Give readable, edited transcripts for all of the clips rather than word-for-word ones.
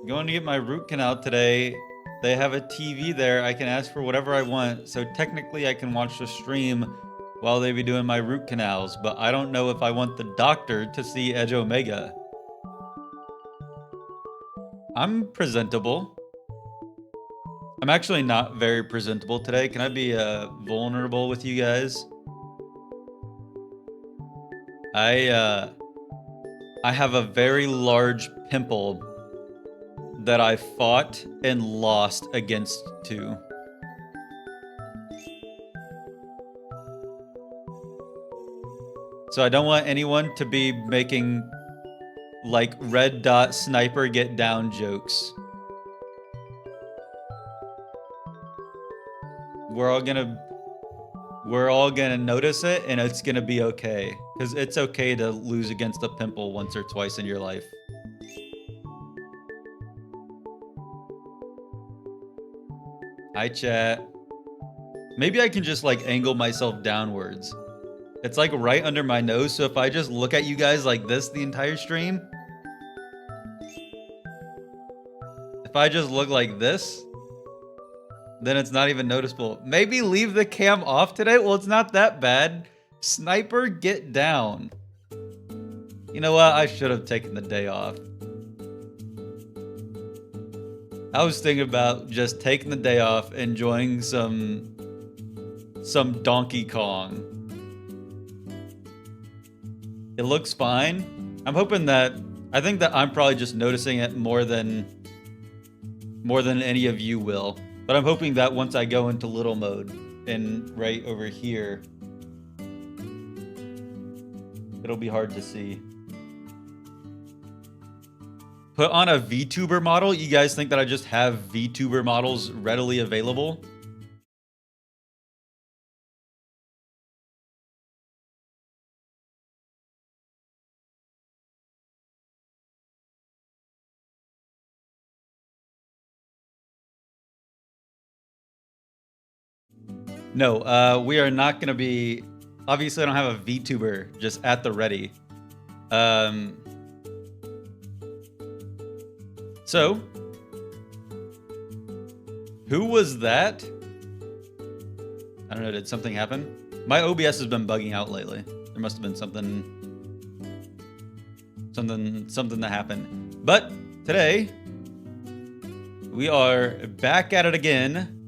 Going to get my root canal today. They have a TV there. I can ask for whatever I want. So technically I can watch the stream while they be doing my root canals, but I don't know if I want the doctor to see Edge Omega. I'm presentable. I'm actually not very presentable today. Can I be vulnerable with you guys? I have a very large pimple that I fought and lost against two. So I don't want anyone to be making like red dot sniper get down jokes. We're all gonna notice it and it's gonna be okay. Because it's okay to lose against a pimple once or twice in your life. Hi, chat. Maybe I can just like angle myself downwards. It's like right under my nose, so if I just look at you guys like this the entire stream, if I just look like this, then it's not even noticeable. Maybe leave the cam off today? Well, it's not that bad. Sniper, get down. You know what? I should have taken the day off. I was thinking about just taking the day off, enjoying some Donkey Kong. It looks fine. I'm hoping that, I think that I'm probably just noticing it more than any of you will. But I'm hoping that once I go into little mode and right over here, it'll be hard to see. Put on a VTuber model? You guys think that I just have VTuber models readily available? No, we are not going to be... Obviously, I don't have a VTuber just at the ready. So, who was that? I don't know, did something happen? My OBS has been bugging out lately. There must have been something that happened. But today, we are back at it again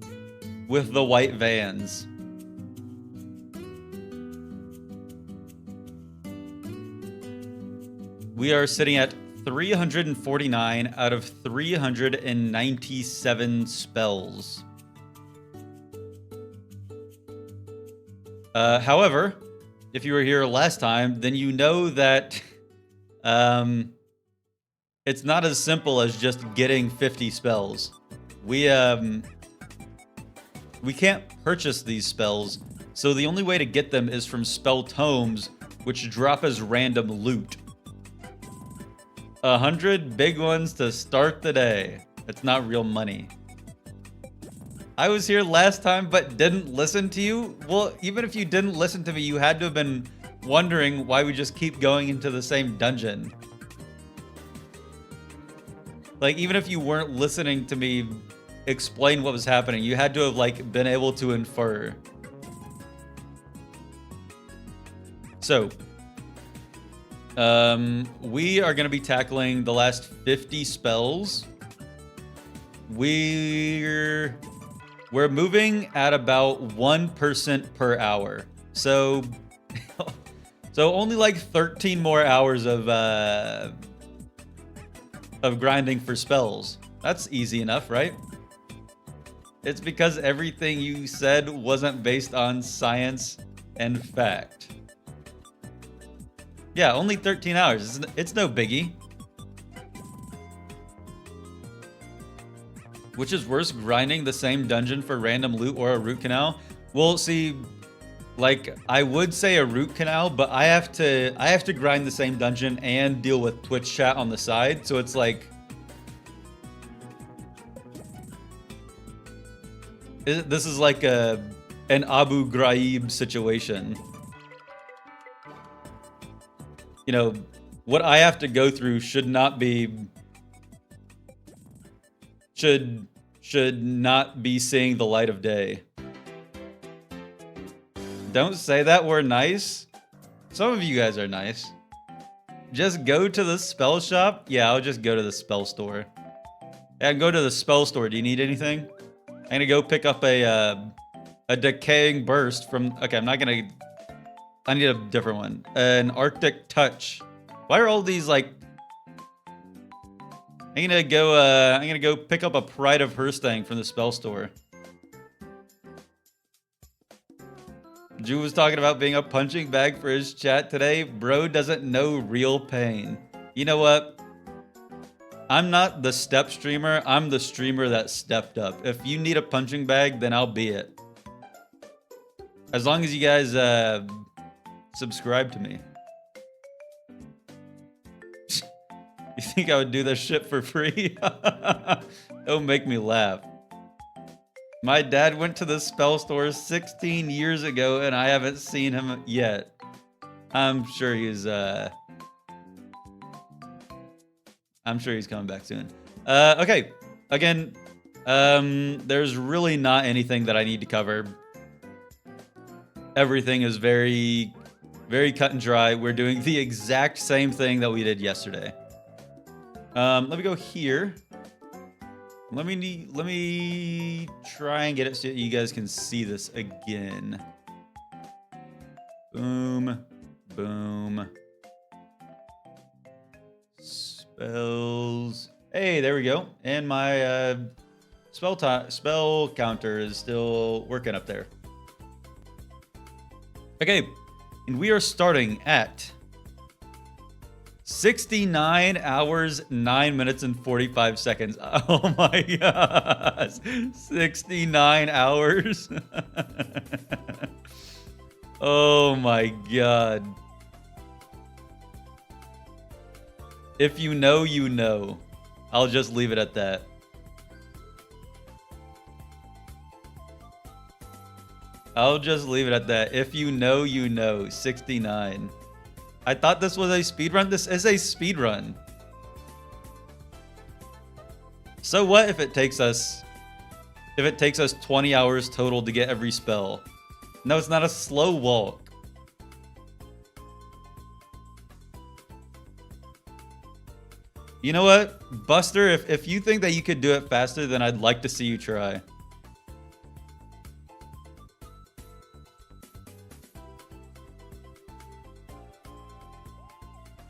with the white vans. We are sitting at 349 out of 397 spells. However, if you were here last time, then you know that it's not as simple as just getting 50 spells. We can't purchase these spells, so the only way to get them is from spell tomes, which drop as random loot. 100 big ones to start the day. It's not real money. I was here last time but didn't listen to you? Well, even if you didn't listen to me, you had to have been wondering why we just keep going into the same dungeon. Like, even if you weren't listening to me explain what was happening, you had to have like been able to infer. So, we are going to be tackling the last 50 spells. We're moving at about 1% per hour. So only like 13 more hours of grinding for spells. That's easy enough, right? It's because everything you said wasn't based on science and fact. Yeah, only 13 hours. It's no biggie. Which is worse, grinding the same dungeon for random loot or a root canal? Well, see, like, I would say a root canal, but I have to grind the same dungeon and deal with Twitch chat on the side, so it's like... This is like an Abu Ghraib situation. You know, what I have to go through should not be should not be seeing the light of day. Don't say that, we're nice. Some of you guys are nice. Just go to the spell shop. Yeah, I'll just go to the spell store. Yeah, go to the spell store. Do you need anything? I'm gonna go pick up a decaying burst from... Okay, I'm not gonna... I need a different one. An Arctic Touch. Why are all these like... I'm gonna go pick up a Pride of Herstang from the spell store. Drew was talking about being a punching bag for his chat today. Bro doesn't know real pain. You know what? I'm not the step streamer. I'm the streamer that stepped up. If you need a punching bag, then I'll be it. As long as you guys subscribe to me. You think I would do this shit for free? Don't make me laugh. My dad went to the spell store 16 years ago and I haven't seen him yet. I'm sure he's coming back soon. Okay. Again, there's really not anything that I need to cover. Everything is very, very cut and dry. We're doing the exact same thing that we did yesterday. Let me go here. Let me try and get it so you guys can see this again. Boom, boom. Spells. Hey, there we go. And my spell counter is still working up there. Okay, and we are starting at 69 hours, 9 minutes, and 45 seconds. Oh my gosh. 69 hours. Oh my god. If you know, you know. I'll just leave it at that. I'll just leave it at that. If you know, you know. 69. I thought this was a speedrun. This is a speedrun. So what if it takes us 20 hours total to get every spell? No, it's not a slow walk. You know what? Buster, if you think that you could do it faster, then I'd like to see you try.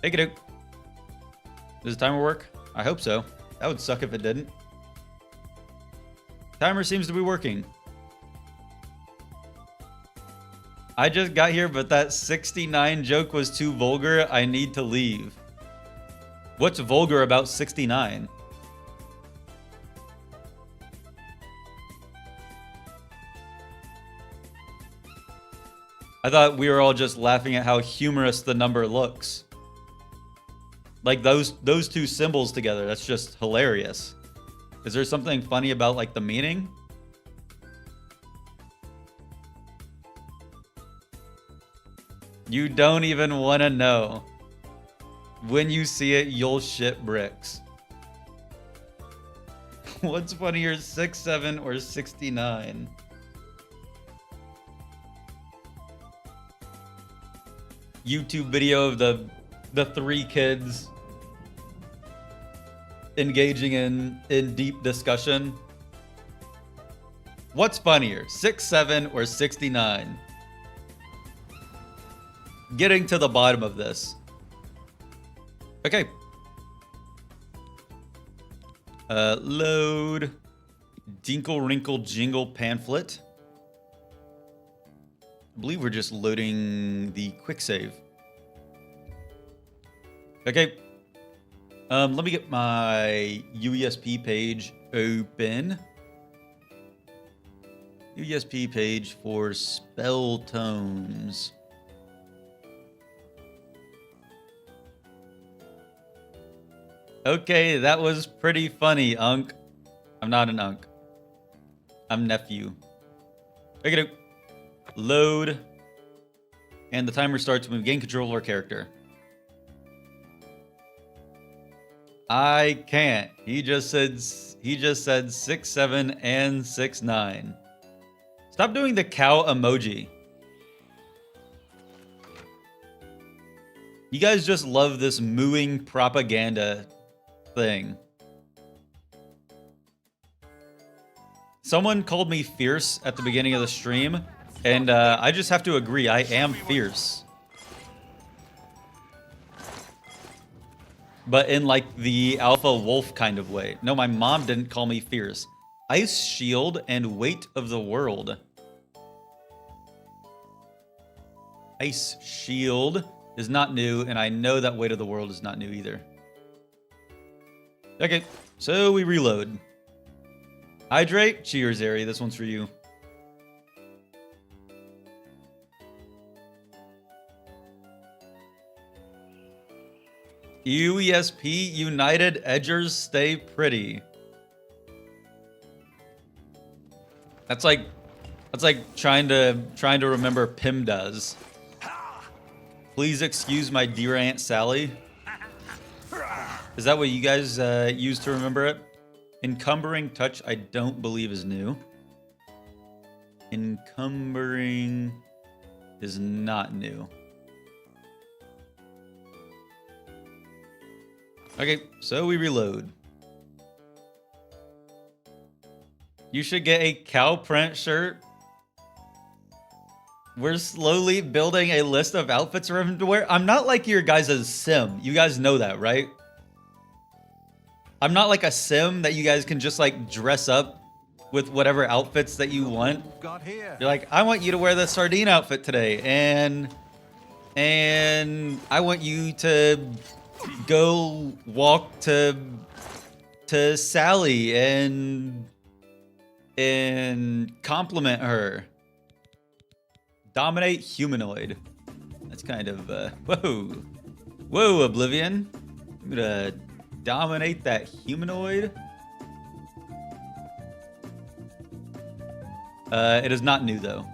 Take it out. Does the timer work? I hope so. That would suck if it didn't. Timer seems to be working. I just got here, but that 69 joke was too vulgar. I need to leave. What's vulgar about 69? I thought we were all just laughing at how humorous the number looks. Like those two symbols together, that's just hilarious. Is there something funny about like the meaning? You don't even want to know. When you see it, you'll shit bricks. What's funnier, 6'7" or 69? YouTube video of the three kids engaging in deep discussion. What's funnier, 6'7" or 69? Getting to the bottom of this. Okay. Load. Dinkle Wrinkle Jingle pamphlet. I believe we're just loading the quick save. Okay. Let me get my UESP page open. UESP page for spell tomes. Okay, that was pretty funny, Unk. I'm not an Unk. I'm nephew. Okay, load. And the timer starts when we gain control of our character. I can't. He just said He just said 6'7" and 6'9". Stop doing the cow emoji. You guys just love this mooing propaganda thing. Someone called me fierce at the beginning of the stream, and I just have to agree, I am fierce. But in like the alpha wolf kind of way. No, my mom didn't call me fierce. Ice shield and weight of the world. Ice shield is not new, and I know that weight of the world is not new either. Okay, so we reload. Hydrate. Cheers, Ari. This one's for you. UESP United Edgers stay pretty. That's like trying to remember PIMDAs. Please excuse my dear Aunt Sally. Is that what you guys use to remember it? Encumbering touch, I don't believe is new. Encumbering is not new. Okay, so we reload. You should get a cow print shirt. We're slowly building a list of outfits for him to wear. I'm not like your guys' sim. You guys know that, right? I'm not like a sim that you guys can just like dress up with whatever outfits that you want. You're like, I want you to wear the sardine outfit today, and I want you to go walk to Sally and compliment her. Dominate humanoid. That's kind of whoa, Oblivion. I'm gonna dominate that humanoid. It is not new though,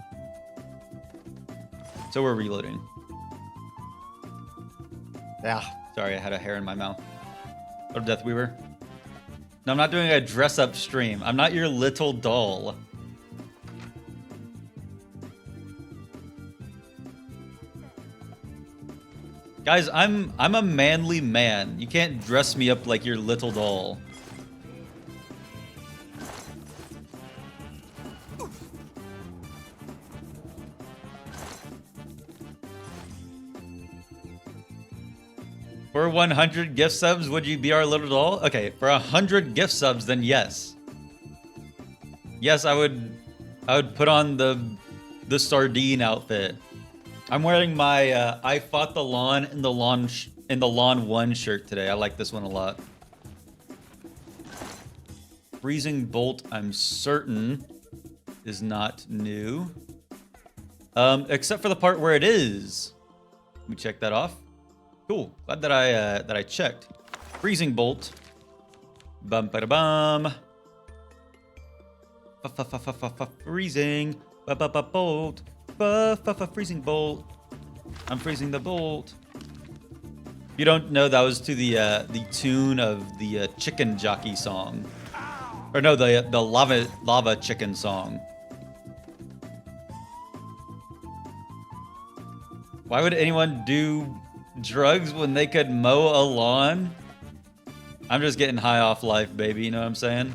so we're reloading. Sorry, I had a hair in my mouth. Or Deathweaver. No, I'm not doing a dress-up stream. I'm not your little doll. Guys, I'm a manly man. You can't dress me up like your little doll. For 100 gift subs, would you be our little doll? Okay, for 100 gift subs, then yes. Yes, I would put on the sardine outfit. I'm wearing my I fought the lawn in the lawn 1 shirt today. I like this one a lot. Freezing bolt, I'm certain, is not new. Except for the part where it is. Let me check that off. Cool. Glad that I checked. Freezing bolt. Bum ba da bum. Freezing. Bolt. Freezing bolt. I'm freezing the bolt. If you don't know, that was to the tune of the chicken jockey song, or no, the lava chicken song. Why would anyone do drugs when they could mow a lawn? I'm just getting high off life, baby. You know what I'm saying?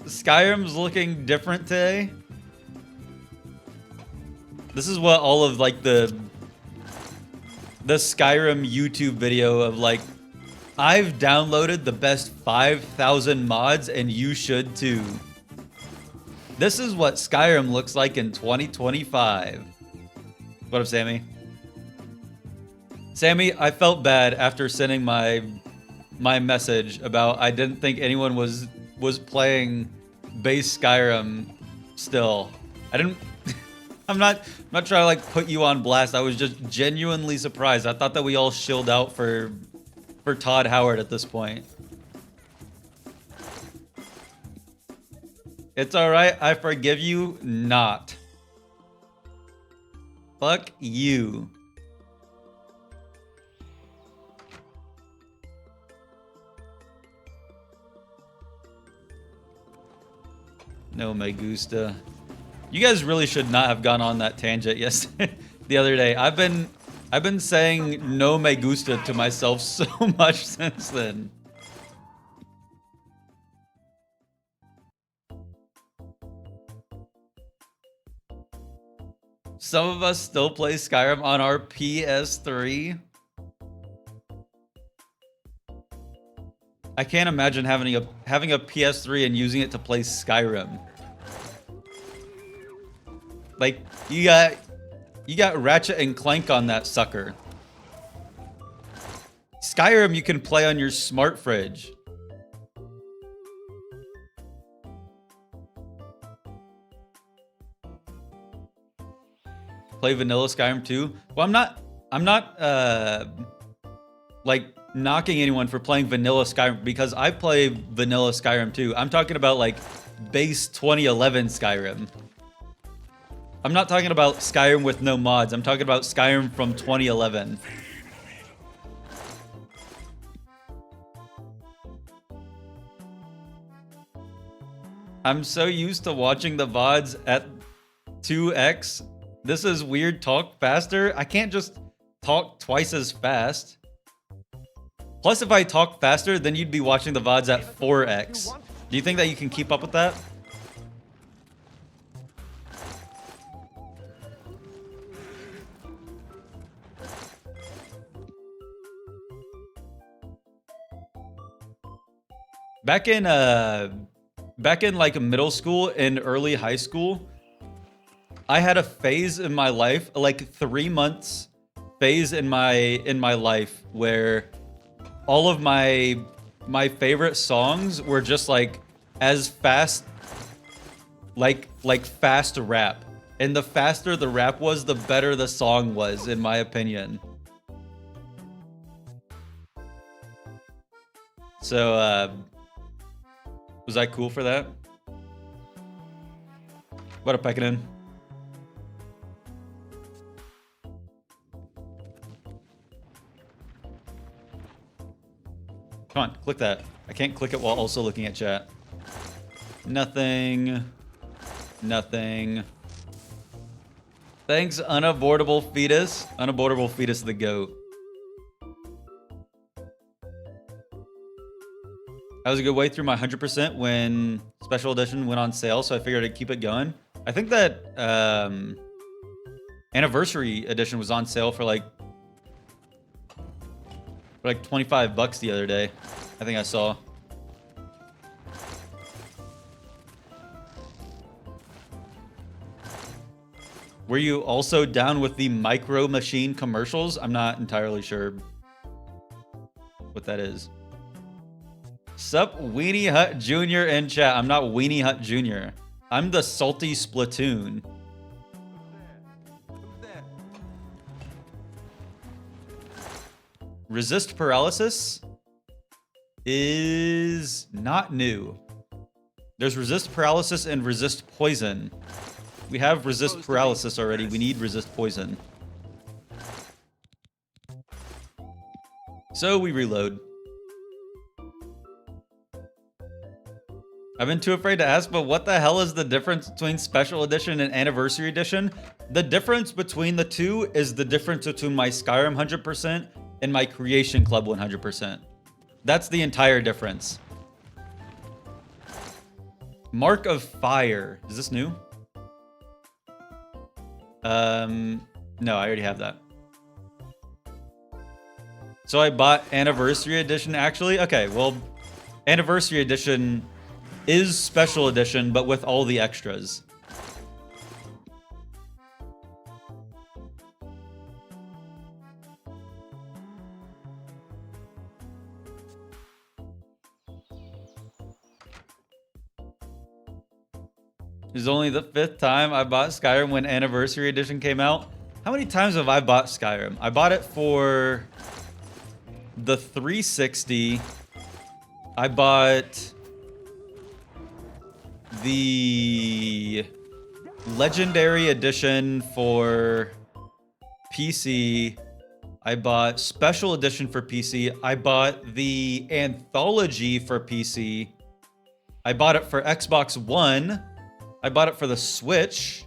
Skyrim's looking different today. This is what all of like the Skyrim YouTube video of like, I've downloaded the best 5,000 mods and you should too. This is what Skyrim looks like in 2025. What up, Sammy? Sammy, I felt bad after sending my message about I didn't think anyone was playing base Skyrim still. I didn't I'm not trying to like put you on blast. I was just genuinely surprised. I thought that we all shilled out for Todd Howard at this point. It's all right. I forgive you not. Fuck you. No me gusta. You guys really should not have gone on that tangent yesterday, the other day. I've been saying no me gusta to myself so much since then. Some of us still play Skyrim on our PS3. I can't imagine having a PS3 and using it to play Skyrim. Like, you got Ratchet and Clank on that sucker. Skyrim you can play on your smart fridge. Play vanilla Skyrim too? Well, I'm not like knocking anyone for playing vanilla Skyrim, because I play vanilla Skyrim too. I'm talking about like base 2011 Skyrim. I'm not talking about Skyrim with no mods. I'm talking about Skyrim from 2011. I'm so used to watching the VODs at 2x. This is weird. Talk faster. I can't just talk twice as fast. Plus, if I talk faster, then you'd be watching the VODs at 4x. Do you think that you can keep up with that? Back in like middle school and early high school, I had a phase in my life, like 3 months phase in my life, where all of my favorite songs were just like as fast, like fast rap. And the faster the rap was, the better the song was, in my opinion. So, was I cool for that? What up, Pekkanen? Come on, click that. I can't click it while also looking at chat. Nothing. Nothing. Thanks, unabortable fetus. Unabortable fetus the goat. I was a good way through my 100% when Special Edition went on sale, so I figured I'd keep it going. I think that Anniversary Edition was on sale for like 25 bucks the other day. I think I saw. Were you also down with the Micro Machine commercials? I'm not entirely sure what that is. Sup, Weenie Hut Jr. in chat. I'm not Weenie Hut Jr. I'm the salty Splatoon. Resist paralysis is not new. There's resist paralysis and resist poison. We have resist paralysis already. We need resist poison. So we reload. I've been too afraid to ask, but what the hell is the difference between Special Edition and Anniversary Edition? The difference between the two is the difference between my Skyrim 100% and my Creation Club 100%. That's the entire difference. Mark of Fire. Is this new? No, I already have that. So I bought Anniversary Edition, actually? Okay, well, Anniversary Edition is Special Edition, but with all the extras. It was only the 5th time I bought Skyrim when Anniversary Edition came out. How many times have I bought Skyrim? I bought it for the 360. I bought the Legendary Edition for PC. I bought Special Edition for PC. I bought the Anthology for PC. I bought it for Xbox One. I bought it for the Switch.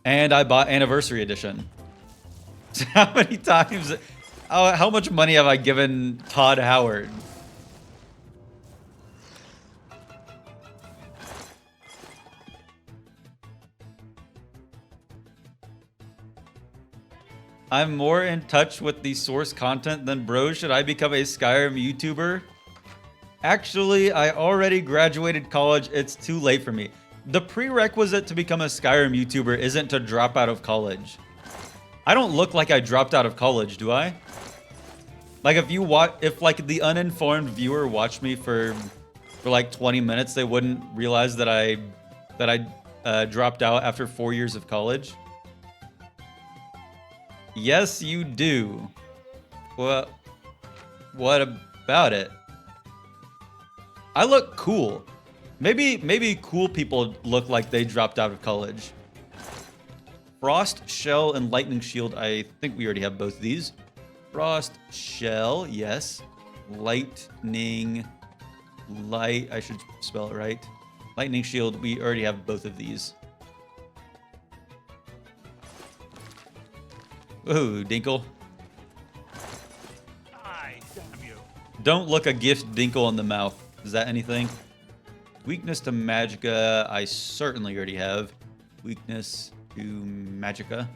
And I bought Anniversary Edition. How many times... How much money have I given Todd Howard? I'm more in touch with the source content than bro. Should I become a Skyrim YouTuber? Actually, I already graduated college. It's too late for me. The prerequisite to become a Skyrim YouTuber isn't to drop out of college. I don't look like I dropped out of college, do I? Like if like the uninformed viewer watched me for like 20 minutes, they wouldn't realize that I dropped out after 4 years of college. Yes, you do. Well, what about it? I look cool. Maybe cool people look like they dropped out of college. Frost, Shell, and Lightning Shield. I think we already have both of these. Frost, Shell, yes. Lightning, Light, I should spell it right. Lightning Shield, we already have both of these. Ooh, Dinkle. Damn you. Don't look a gift Dinkle in the mouth. Is that anything? Weakness to Magicka, I certainly already have. Weakness to Magicka,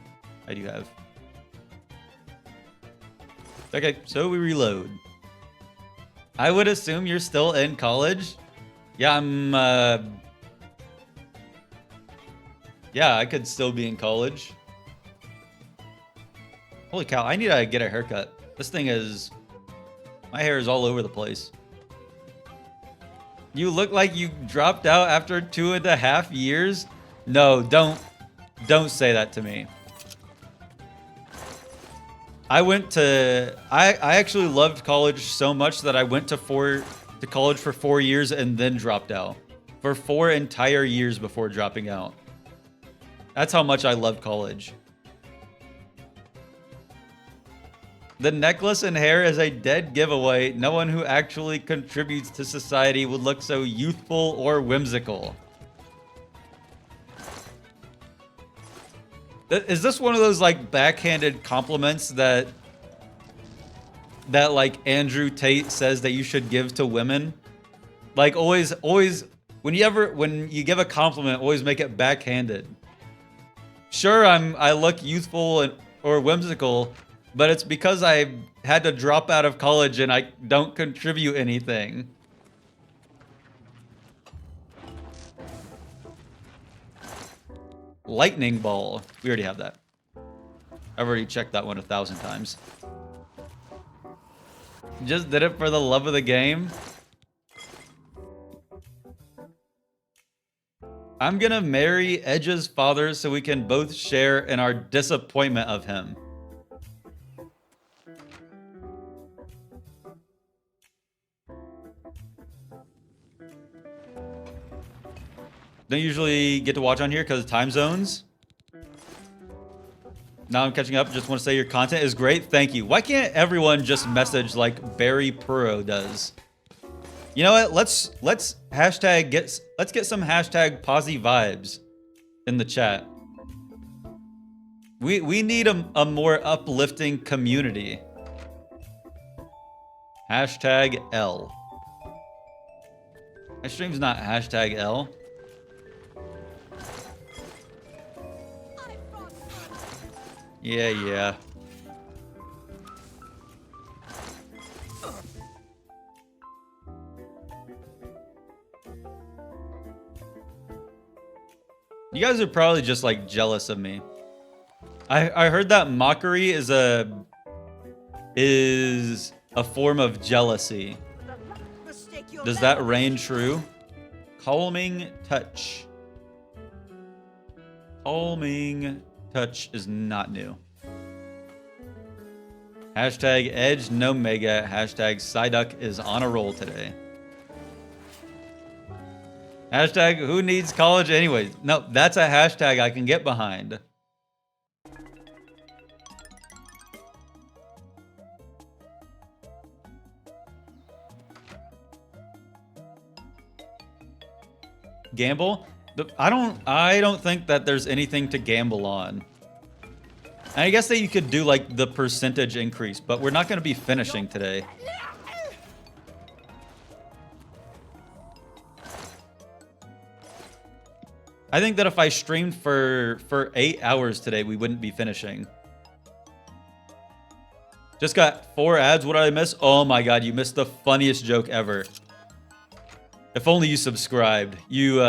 I do have. Okay, so we reload. I would assume you're still in college. Yeah, yeah, I could still be in college. Holy cow, I need to get a haircut. This thing is... My hair is all over the place. You look like you dropped out after 2.5 years? No, don't say that to me. I actually loved college so much that I went to college for 4 years and then dropped out. For 4 entire years before dropping out. That's how much I loved college. The necklace and hair is a dead giveaway. No one who actually contributes to society would look so youthful or whimsical. Is this one of those like backhanded compliments that like Andrew Tate says that you should give to women? Like always when you give a compliment, always make it backhanded. Sure, I look youthful or whimsical, but it's because I had to drop out of college and I don't contribute anything. Lightning Ball. We already have that. I've already checked that one 1,000 times. Just did it for the love of the game. I'm gonna marry Edge's father so we can both share in our disappointment of him. Don't usually get to watch on here because of time zones. Now I'm catching up. Just want to say your content is great. Thank you. Why can't everyone just message like Barry Puro does? You know what? Let's get some hashtag posy vibes in the chat. We need a more uplifting community. Hashtag L. My stream's not hashtag L. Yeah. You guys are probably just like jealous of me. I heard that mockery is a form of jealousy. Does that reign true? Calming touch. Calming touch is not new. Hashtag Edge no mega. Hashtag Psyduck is on a roll today. Hashtag who needs college anyways? No, that's a hashtag I can get behind. gamble. I don't think that there's anything to gamble on. And I guess that you could do like the percentage increase, but we're not going to be finishing today. I think that if I streamed for 8 hours today, we wouldn't be finishing. Just got 4 ads. What did I miss? Oh my god, you missed the funniest joke ever. If only you subscribed. You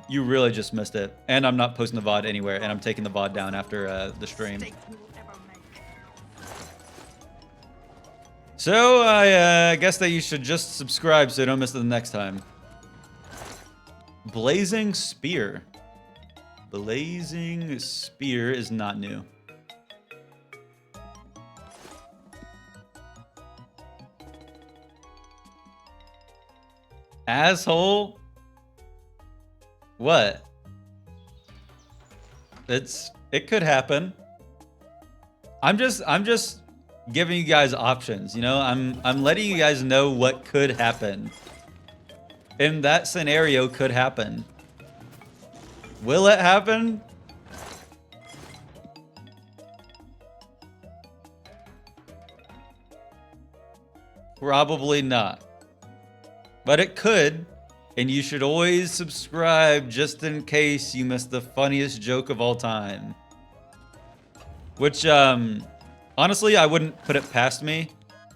really just missed it. And I'm not posting the VOD anywhere, and I'm taking the VOD down after the stream. So I guess that you should just subscribe so you don't miss it the next time. Blazing Spear. Blazing Spear is not new. Asshole? What? It could happen. I'm just giving you guys options, you know? I'm letting you guys know what could happen. And that scenario could happen. Will it happen? Probably not. But it could, and you should always subscribe just in case you missed the funniest joke of all time. Which, honestly, I wouldn't put it past me.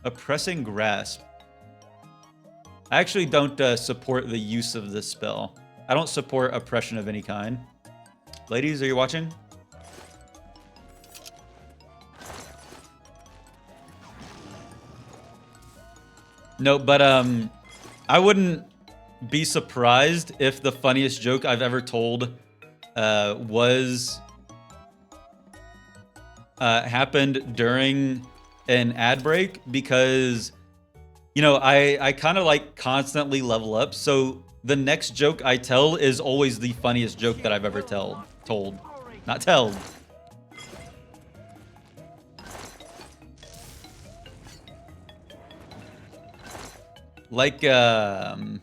Oppressing Grasp. I actually don't support the use of this spell. I don't support oppression of any kind. Ladies, are you watching? No, but I wouldn't be surprised if the funniest joke I've ever told was happened during an ad break, because, you know, I kind of like constantly level up. So the next joke I tell is always the funniest joke that I've ever told. Not told. Like, when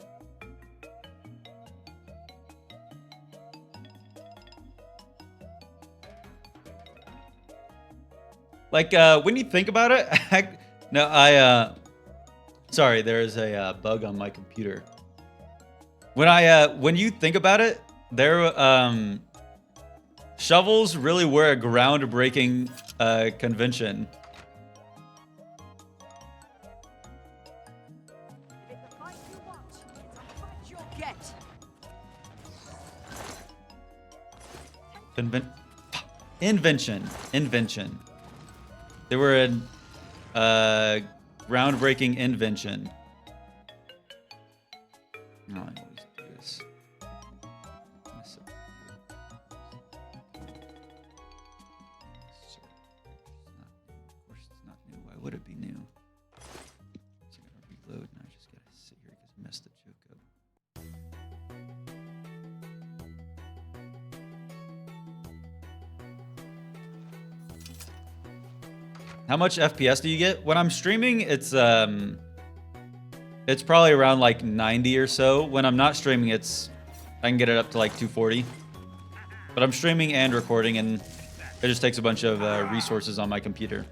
you think about it, sorry, there is a bug on my computer. When you think about it, shovels really were a groundbreaking convention. Invention. They were a groundbreaking invention. No, I always do this. Of course, it's not new. Why would it be new? So I gotta reload, and I just gotta sit here because I messed the joke up. How much FPS do you get? When I'm streaming, it's probably around like 90 or so. When I'm not streaming, I can get it up to like 240. But I'm streaming and recording, and it just takes a bunch of resources on my computer.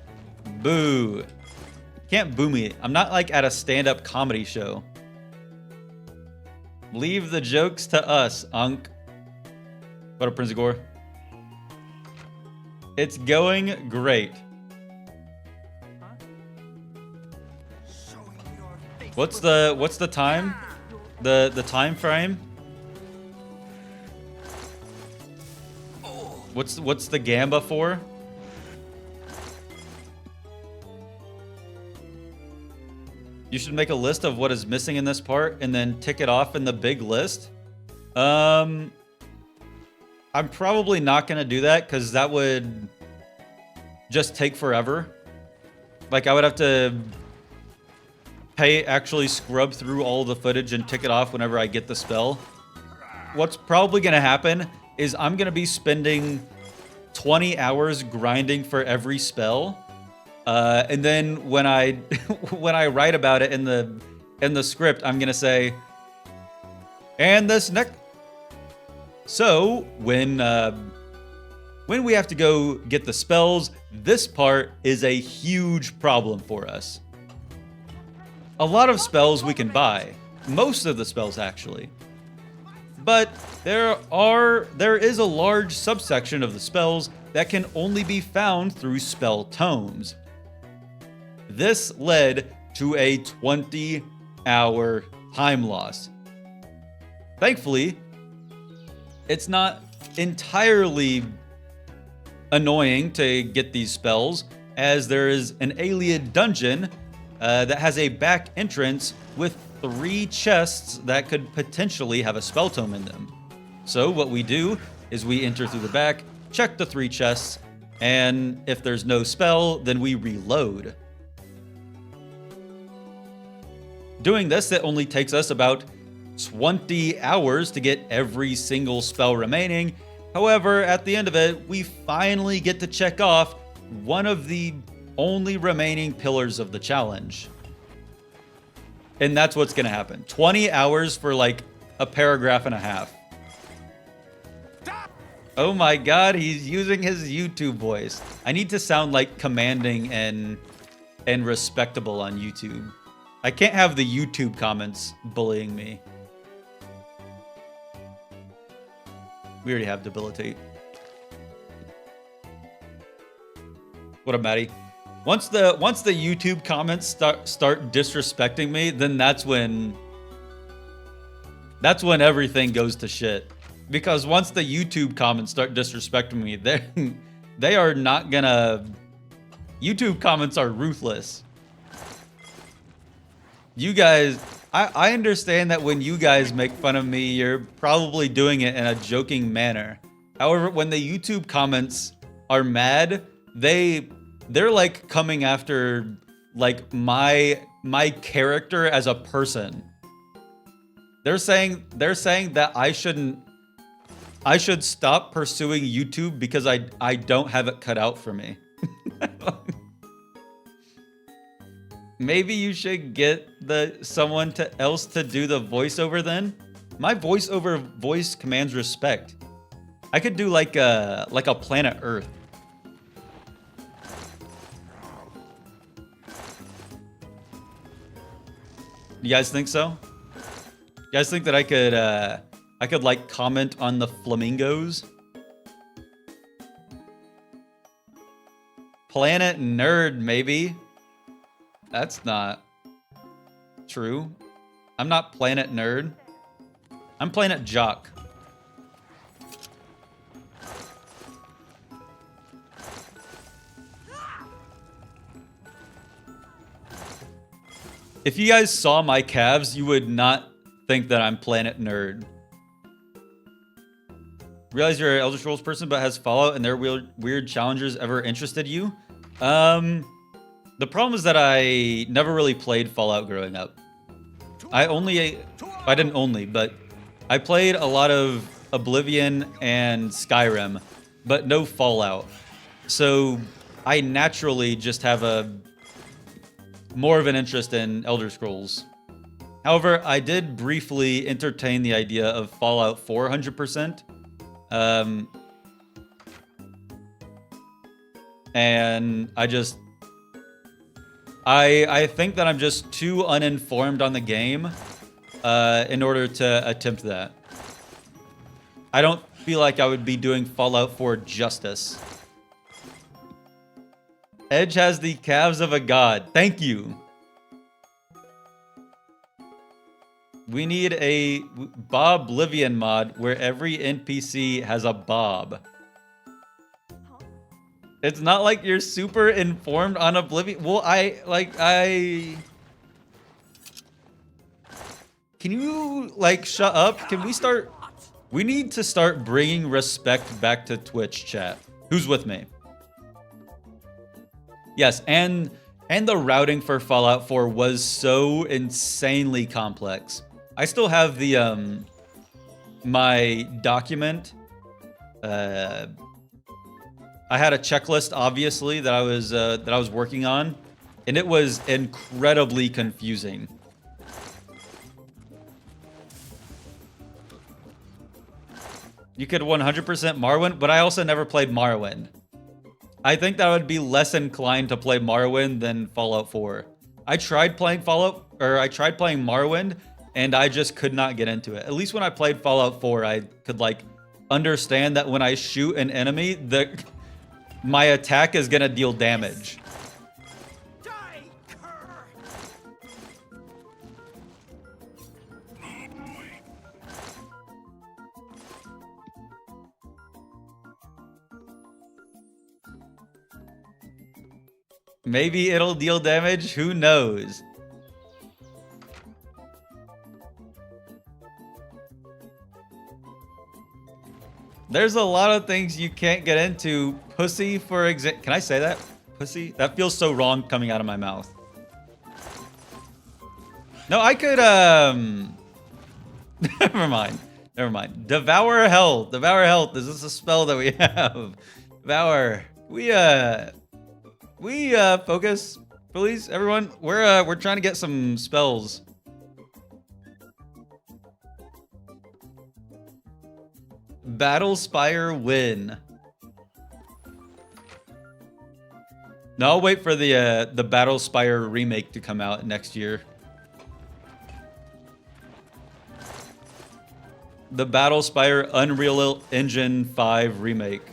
Boo. Can't boo me. I'm not like at a stand-up comedy show. Leave the jokes to us, Unk. What up, Prince of Gore? It's going great. What's the time? The time frame? What's the gamba for? You should make a list of what is missing in this part and then tick it off in the big list. I'm probably not gonna do that because that would just take forever. Like, I would have to actually scrub through all the footage and tick it off whenever I get the spell. What's probably gonna happen is I'm gonna be spending 20 hours grinding for every spell, and then when I when I write about it in the script, I'm gonna say, and this So when we have to go get the spells, this part is a huge problem for us. A lot of spells we can buy, most of the spells actually. But there is a large subsection of the spells that can only be found through spell tomes. This led to a 20-hour time loss. Thankfully, it's not entirely annoying to get these spells, as there is an alien dungeon that has a back entrance with 3 chests that could potentially have a spell tome in them. So what we do is we enter through the back, check the 3 chests, and if there's no spell, then we reload. Doing this, it only takes us about 20 hours to get every single spell remaining. However, at the end of it, we finally get to check off one of the only remaining pillars of the challenge. And that's what's gonna happen. 20 hours for like a paragraph and a half. Oh my god, he's using his YouTube voice. I need to sound like commanding and respectable on YouTube. I can't have the YouTube comments bullying me. We already have debilitate. What up, Maddie? Once the YouTube comments start disrespecting me, then that's when everything goes to shit. Because once the YouTube comments start disrespecting me, they are not gonna. YouTube comments are ruthless. You guys, I understand that when you guys make fun of me, you're probably doing it in a joking manner. However, when the YouTube comments are mad, they're like coming after like my character as a person. They're saying that I should stop pursuing YouTube because I don't have it cut out for me. Maybe you should get someone else to do the voiceover then. My voiceover voice commands respect. I could do like a Planet Earth. You guys think so? You guys think that I could like comment on the flamingos? Planet Nerd, maybe. That's not true. I'm not Planet Nerd. I'm Planet Jock. If you guys saw my calves, you would not think that I'm Planet Nerd. Realize you're an Elder Scrolls person, but has Fallout and their weird challengers ever interested you? The problem is that I never really played Fallout growing up. I didn't only, but I played a lot of Oblivion and Skyrim, but no Fallout. So I naturally just have more of an interest in Elder Scrolls. However, I did briefly entertain the idea of Fallout 400%. And I think that I'm just too uninformed on the game in order to attempt that. I don't feel like I would be doing Fallout 4 justice. Edge has the calves of a god. Thank you. We need a Boblivion mod where every NPC has a Bob. It's not like you're super informed on Oblivion. Well, can you, like, shut up? Can we start? We need to start bringing respect back to Twitch chat. Who's with me? Yes, and the routing for Fallout 4 was so insanely complex. I still have the, my document. I had a checklist, obviously, that I was working on, and it was incredibly confusing. You could 100% Morrowind, but I also never played Morrowind. I think that I would be less inclined to play Morrowind than Fallout 4. I tried playing Morrowind, and I just could not get into it. At least when I played Fallout 4, I could like understand that when I shoot an enemy, my attack is gonna deal damage. Maybe it'll deal damage, who knows? There's a lot of things you can't get into. Pussy, for example. Can I say that? Pussy? That feels so wrong coming out of my mouth. No, I could, Never mind. Never mind. Devour Health. Devour Health. Is this a spell that we have? Devour. We focus, please, everyone. We're trying to get some spells. Battle Spire win. No, I'll wait for the Battle Spire remake to come out next year. The Battle Spire Unreal Engine 5 remake.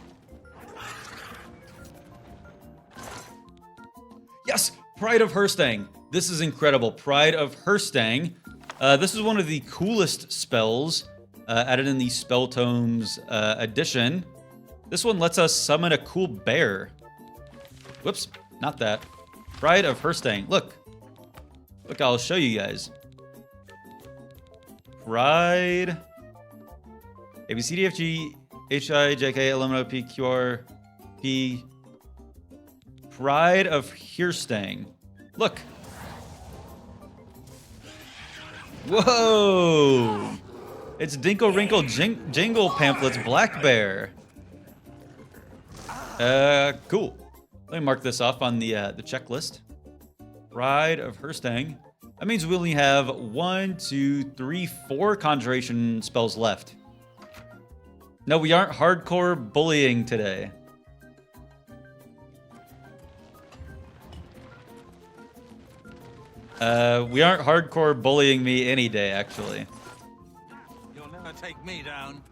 Yes, Pride of Herstang. This is incredible. Pride of Herstang. This is one of the coolest spells added in the Spell Tomes edition. This one lets us summon a cool bear. Whoops, not that. Pride of Herstang. Look. Look, I'll show you guys. Pride. A, B, C, D, F, G, H, I, J, K, L, M, N, O, P, Q, R, P. Pride of Herstang. Look. Whoa. It's Dinkle Wrinkle Jingle Pamphlets Black Bear. Cool. Let me mark this off on the checklist. Pride of Herstang. That means we only have 1, 2, 3, 4 conjuration spells left. No, we aren't hardcore bullying today. We aren't hardcore bullying me any day, actually. You'll never take me down.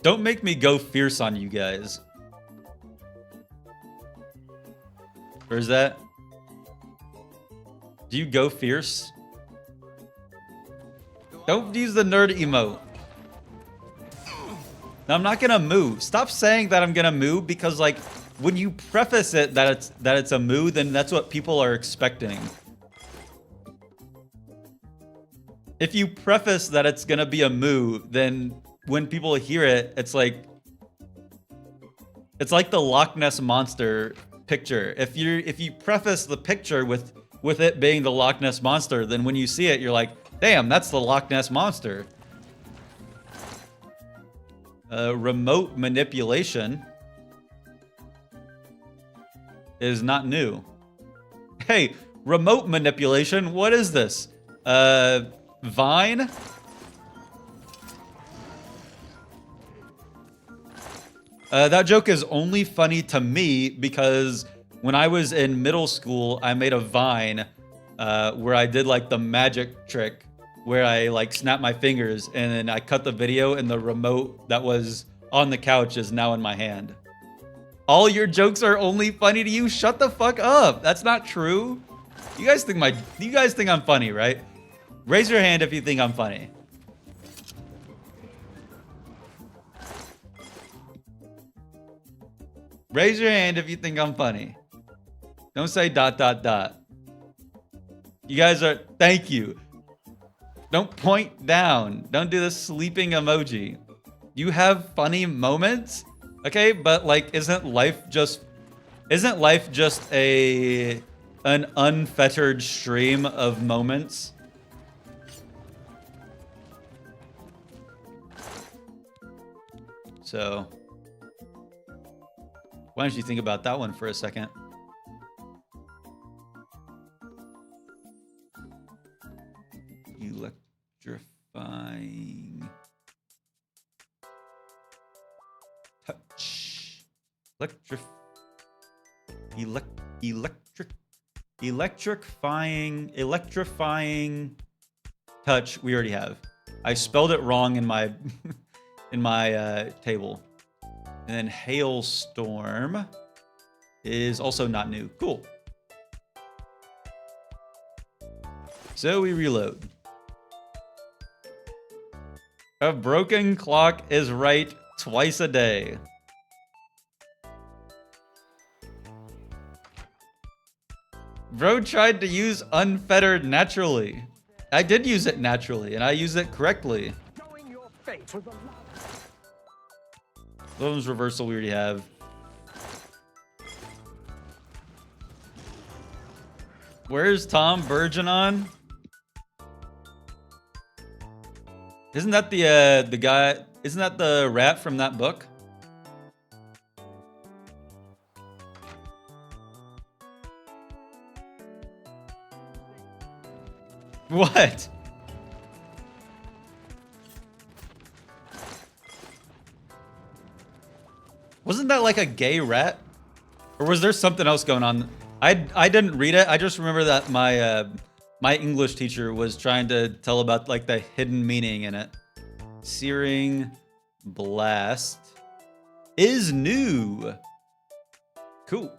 Don't make me go fierce on you guys. Or is that? Do you go fierce? Don't use the nerd emote. No, I'm not gonna moo. Stop saying that I'm gonna moo, because like when you preface it that it's a moo, then that's what people are expecting. If you preface that it's gonna be a moo, then when people hear it, it's like the Loch Ness Monster picture. If you preface the picture with it being the Loch Ness Monster, then when you see it, you're like, damn, that's the Loch Ness Monster. Remote manipulation is not new. Hey, remote manipulation, what is this? Vine? That joke is only funny to me because when I was in middle school, I made a Vine where I did like the magic trick where I like snapped my fingers and then I cut the video and the remote that was on the couch is now in my hand. All your jokes are only funny to you? Shut the fuck up. That's not true. You guys think I'm funny, right? Raise your hand if you think I'm funny. Raise your hand if you think I'm funny. Don't say ... You guys are, thank you. Don't point down. Don't do the sleeping emoji. You have funny moments? Okay, but like, isn't life just an unfettered stream of moments? So, why don't you think about that one for a second? Electric. Electrifying touch. We already have. I spelled it wrong in my in my table. And then hailstorm is also not new. Cool. So we reload. A broken clock is right twice a day. Bro tried to use unfettered naturally. I did use it naturally, and I used it correctly. Those reversal we already have. Where's Tom Burgeonon? Isn't that the guy? Isn't that the rat from that book? What? Wasn't that like a gay rat? Or was there something else going on? I didn't read it. I just remember that my English teacher was trying to tell about like the hidden meaning in it. Searing Blast is new. Cool.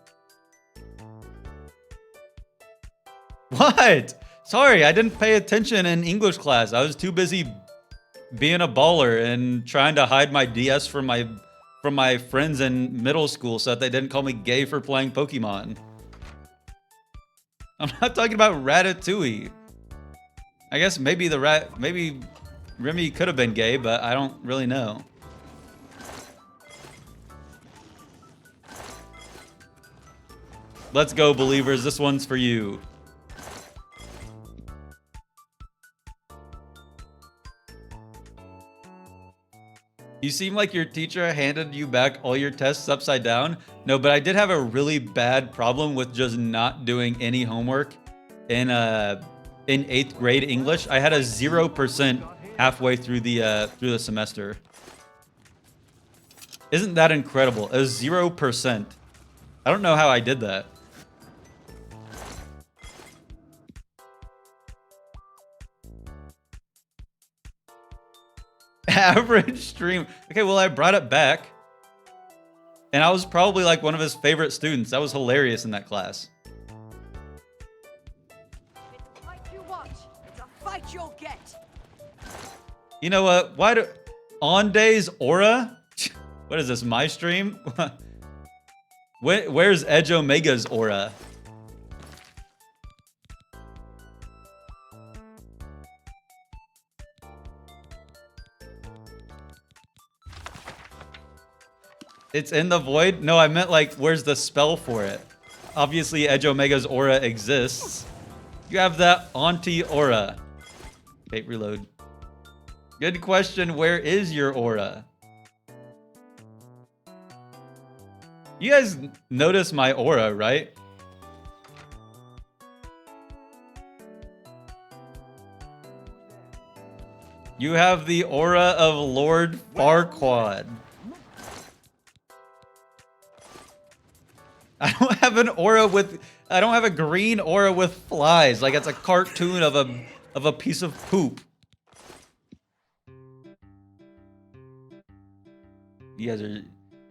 What? Sorry, I didn't pay attention in English class. I was too busy being a baller and trying to hide my DS from my friends in middle school so that they didn't call me gay for playing Pokemon. I'm not talking about Ratatouille. I guess maybe maybe Remy could have been gay, but I don't really know. Let's go, believers. This one's for you. You seem like your teacher handed you back all your tests upside down. No, but I did have a really bad problem with just not doing any homework in 8th grade English. I had a 0% halfway through the semester. Isn't that incredible? A 0%. I don't know how I did that. Average stream. Okay, well, I brought it back. And I was probably like one of his favorite students. That was hilarious in that class. It's a fight you watch. It's a fight you'll get. You know what? Why do... On Days Aura? What is this, my stream? Where's Edge Omega's Aura? It's in the void? No, I meant like, where's the spell for it? Obviously, Edge Omega's aura exists. You have that Auntie aura. Okay, reload. Good question. Where is your aura? You guys notice my aura, right? You have the aura of Lord Farquaad. I don't have an aura with... I don't have a green aura with flies. Like it's a cartoon of a piece of poop. You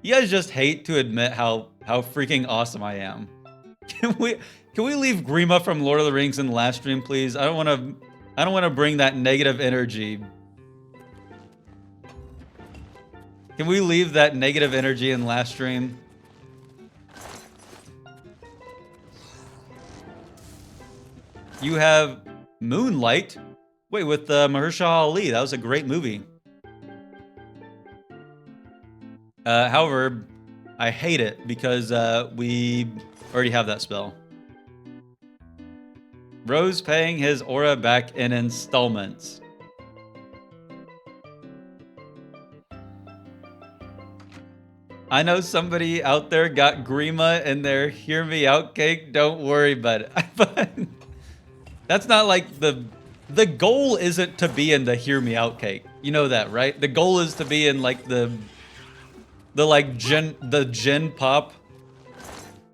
guys just hate to admit how freaking awesome I am. Can we leave Grima from Lord of the Rings in the last stream, please? I don't want to bring that negative energy. Can we leave that negative energy in last stream? You have Moonlight. Wait, with Mahershala Ali. That was a great movie. However, I hate it because we already have that spell. Rose paying his aura back in installments. I know somebody out there got Grima in their hear me out cake. Don't worry about it. That's not like the goal isn't to be in the hear me out cake. You know that, right? The goal is to be in like the the like gen pop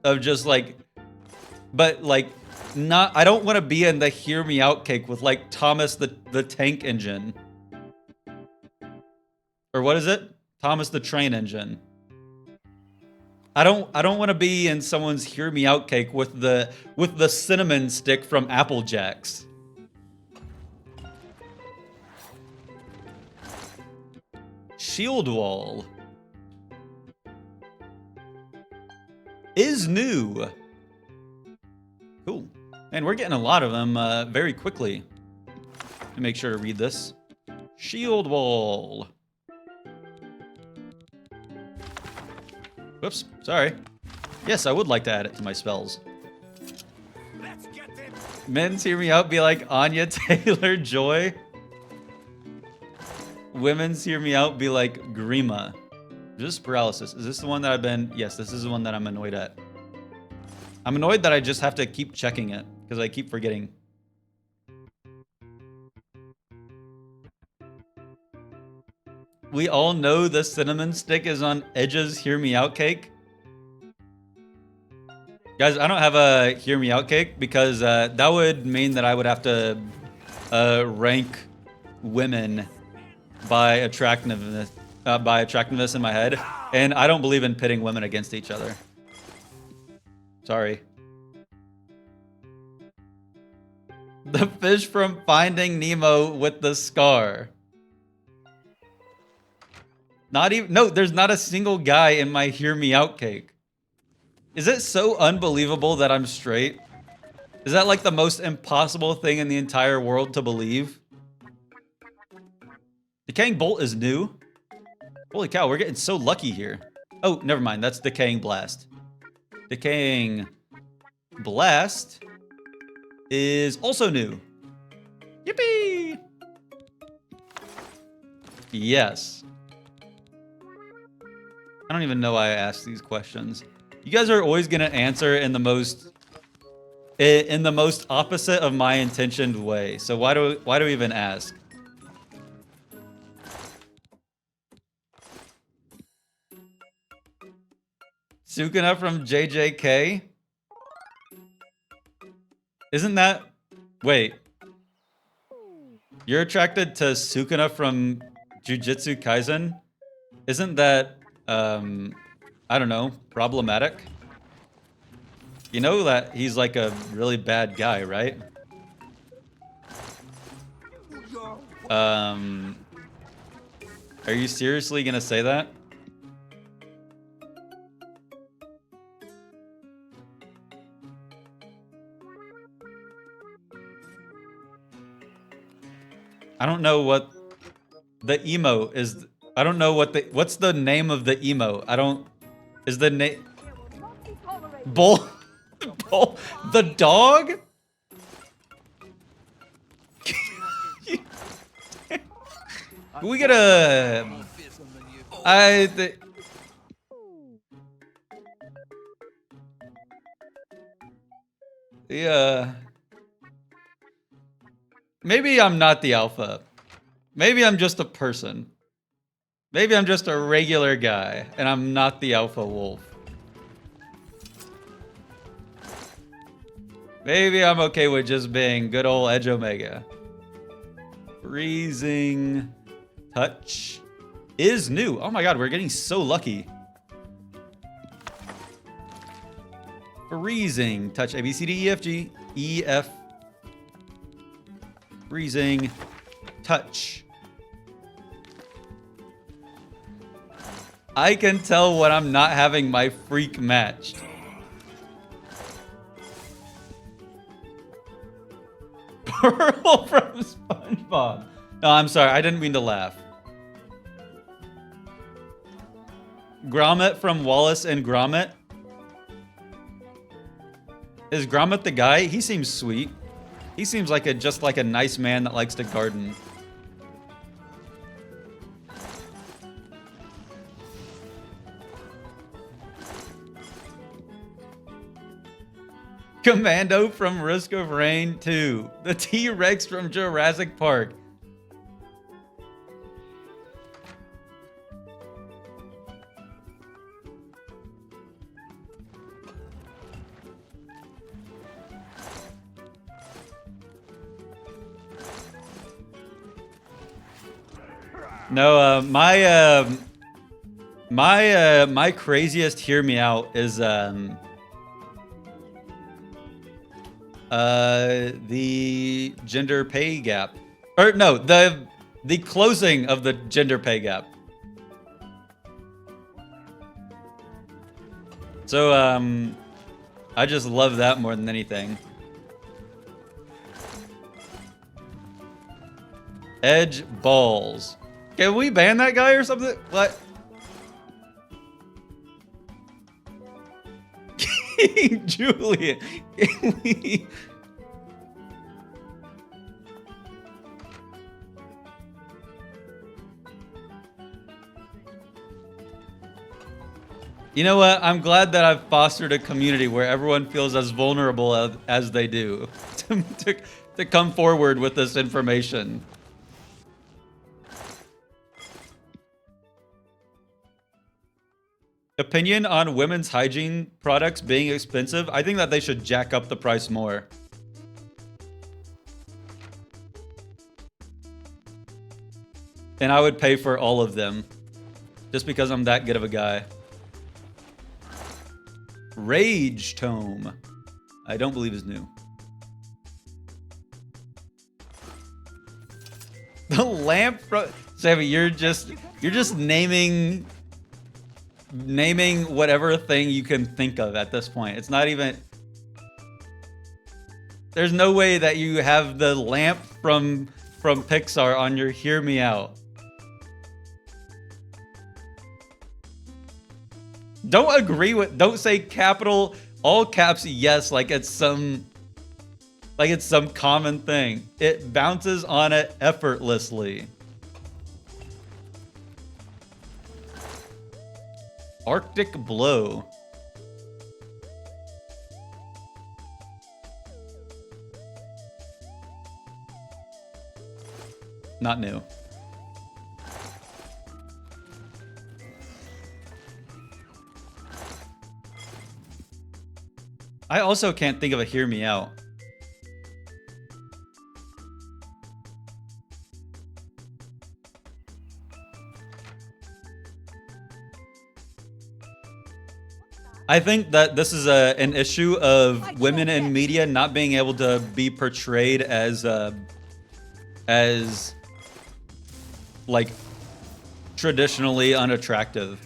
of just like, but like not. I don't want to be in the hear me out cake with like Thomas the tank engine, or what is it? Thomas the train engine. I don't want to be in someone's hear me out cake with the cinnamon stick from Apple Jacks. Shield wall is new. Cool. And we're getting a lot of them very quickly. Let me make sure to read this. Shield wall. Whoops, sorry. Yes, I would like to add it to my spells. Let's get them. Men's hear me out be like Anya Taylor-Joy. Women's hear me out be like Grima. Is this paralysis? Is this the one that I've been... Yes, this is the one that I'm annoyed at. I'm annoyed that I just have to keep checking it because I keep forgetting. We all know the cinnamon stick is on Edge's hear me out cake. Guys, I don't have a hear me out cake because that would mean that I would have to rank women by attractiveness in my head, and I don't believe in pitting women against each other. Sorry. The fish from Finding Nemo with the scar. Not even, no, there's not a single guy in my hear me out cake. Is it so unbelievable that I'm straight? Is that like the most impossible thing in the entire world to believe? Decaying Bolt is new. Holy cow, we're getting so lucky here. Oh, never mind, that's Decaying Blast. Decaying Blast is also new. Yippee! Yes. I don't even know why I asked these questions. You guys are always gonna answer in the most opposite of my intentioned way. So why do we even ask? Sukuna from JJK? Isn't that... Wait. You're attracted to Sukuna from Jujutsu Kaisen? Isn't that... I don't know, problematic? You know that he's like a really bad guy, right? Are you seriously gonna say that? I don't know what the emo is. I don't know what's the name of the emo. I don't... Is the name... Bull... Bull... The dog? We gotta... Yeah. Maybe I'm not the alpha. Maybe I'm just a person. Maybe I'm just a regular guy, and I'm not the alpha wolf. Maybe I'm okay with just being good old Edge Omega. Freezing Touch is new. Oh my god, we're getting so lucky. Freezing Touch. A, B, C, D, E, F, G, E, F. Freezing Touch. I can tell when I'm not having my freak matched. Pearl from SpongeBob. No, I'm sorry. I didn't mean to laugh. Gromit from Wallace and Gromit. Is Gromit the guy? He seems sweet. He seems like just like a nice man that likes to garden. Commando from Risk of Rain 2. The T-Rex from Jurassic Park. No, my craziest hear me out is the gender pay gap. Or no, the closing of the gender pay gap. So I just love that more than anything. Edge balls. Can we ban that guy or something? What? King Julian. Can we... You know what? I'm glad that I've fostered a community where everyone feels as vulnerable as they do to come forward with this information. Opinion on women's hygiene products being expensive? I think that they should jack up the price more. And I would pay for all of them. Just because I'm that good of a guy. Rage Tome. I don't believe is new. The lamp Sammy, you're just naming whatever thing you can think of at this point. It's not even... There's no way that you have the lamp from Pixar on your Hear Me Out. Don't say capital all caps yes like it's some common thing. It bounces on it effortlessly. Arctic Blow. Not new. I also can't think of a Hear Me Out. I think that this is an issue of women in media not being able to be portrayed as like traditionally unattractive.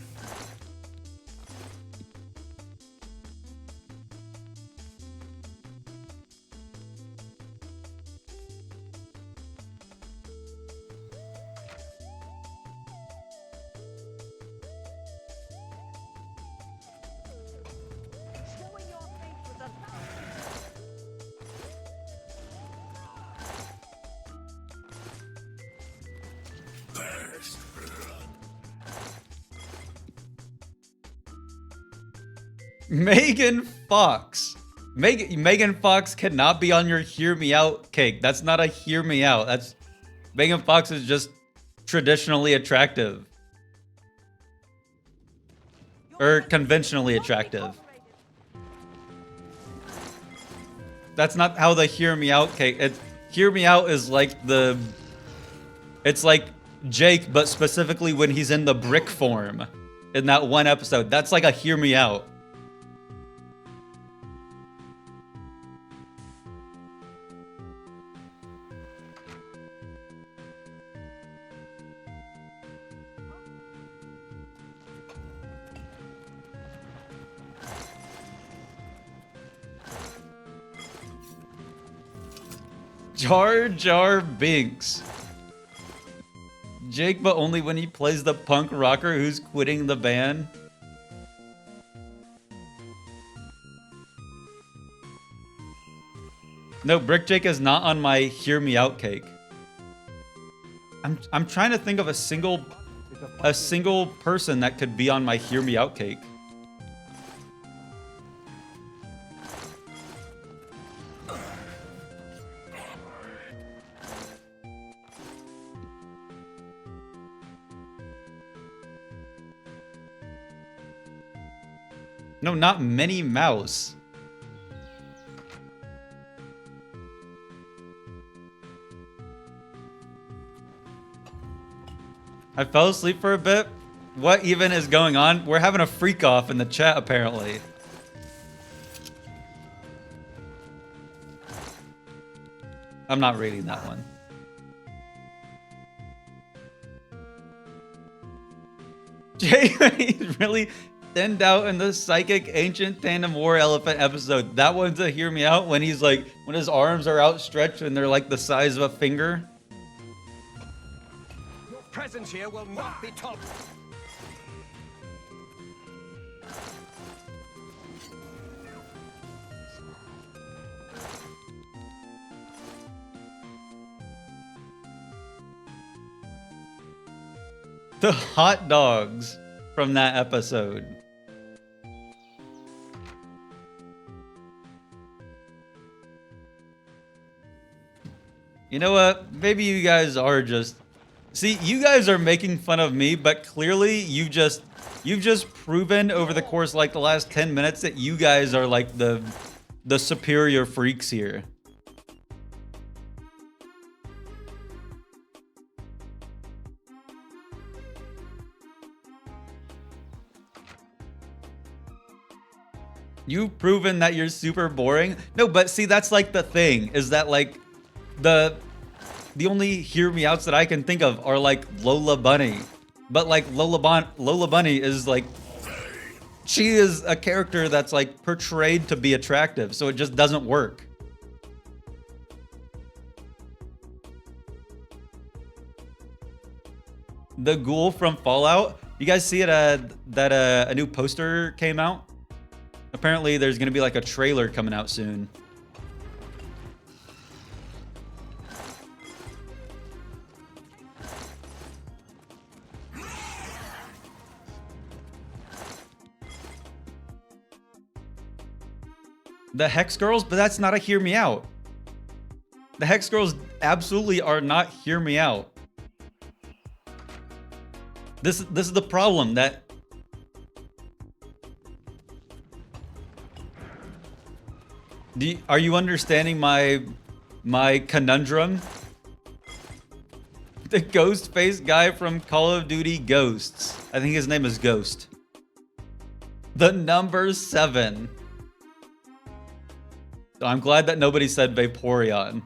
Showing your face with a Megan Fox. Megan Fox cannot be on your Hear Me Out cake. That's not a Hear Me Out. That's Megan Fox is just traditionally attractive. Or conventionally attractive. That's not how the Hear Me Out cake. Hear Me Out is like it's like Jake, but specifically when he's in the brick form in that one episode. That's like a Hear Me Out. Jar Jar Binks. Jake, but only when he plays the punk rocker who's quitting the band. No, Brick Jake is not on my Hear Me Out cake. I'm trying to think of a single person that could be on my Hear Me Out cake. No, not Minnie Mouse. I fell asleep for a bit. What even is going on? We're having a freak off in the chat, apparently. I'm not reading that one. He's really thinned out in the Psychic Ancient Tandem War Elephant episode. That one's a hear me out when he's like, when his arms are outstretched and they're like the size of a finger. Your presence here will not be tolerated. The hot dogs from that episode. You know what? Maybe you guys are just... See, you guys are making fun of me, but clearly you've just proven over the course like the last 10 minutes that you guys are like the superior freaks here. You've proven that you're super boring. No, but see, that's like the thing, is that like the only hear me outs that I can think of are like Lola Bunny. But like Lola Bunny is like, she is a character that's like portrayed to be attractive, so it just doesn't work. The ghoul from Fallout. You guys see it that a new poster came out? Apparently there's gonna be like a trailer coming out soon. The Hex Girls, but that's not a hear me out. The Hex Girls absolutely are not hear me out. This is the problem that are you understanding my conundrum? The ghost face guy from Call of Duty Ghosts. I think his name is Ghost. The number 7. So I'm glad that nobody said Vaporeon.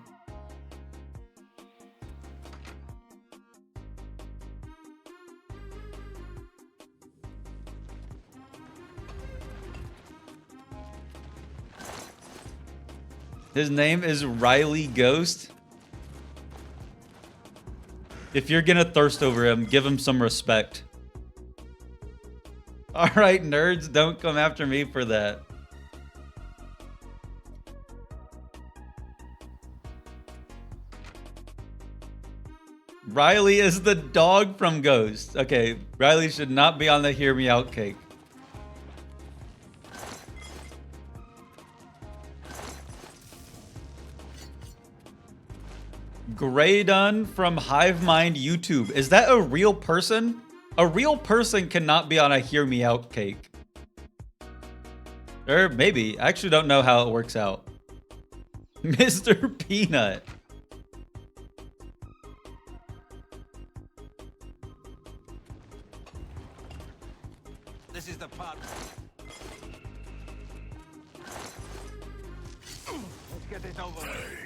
His name is Riley Ghost. If you're gonna thirst over him, give him some respect. All right, nerds, don't come after me for that. Riley is the dog from Ghost. Okay, Riley should not be on the hear me out cake. Graydon from Hivemind YouTube. Is that a real person? A real person cannot be on a hear me out cake. Or maybe. I actually don't know how it works out. Mr. Peanut. This is the part. Let's get this over with.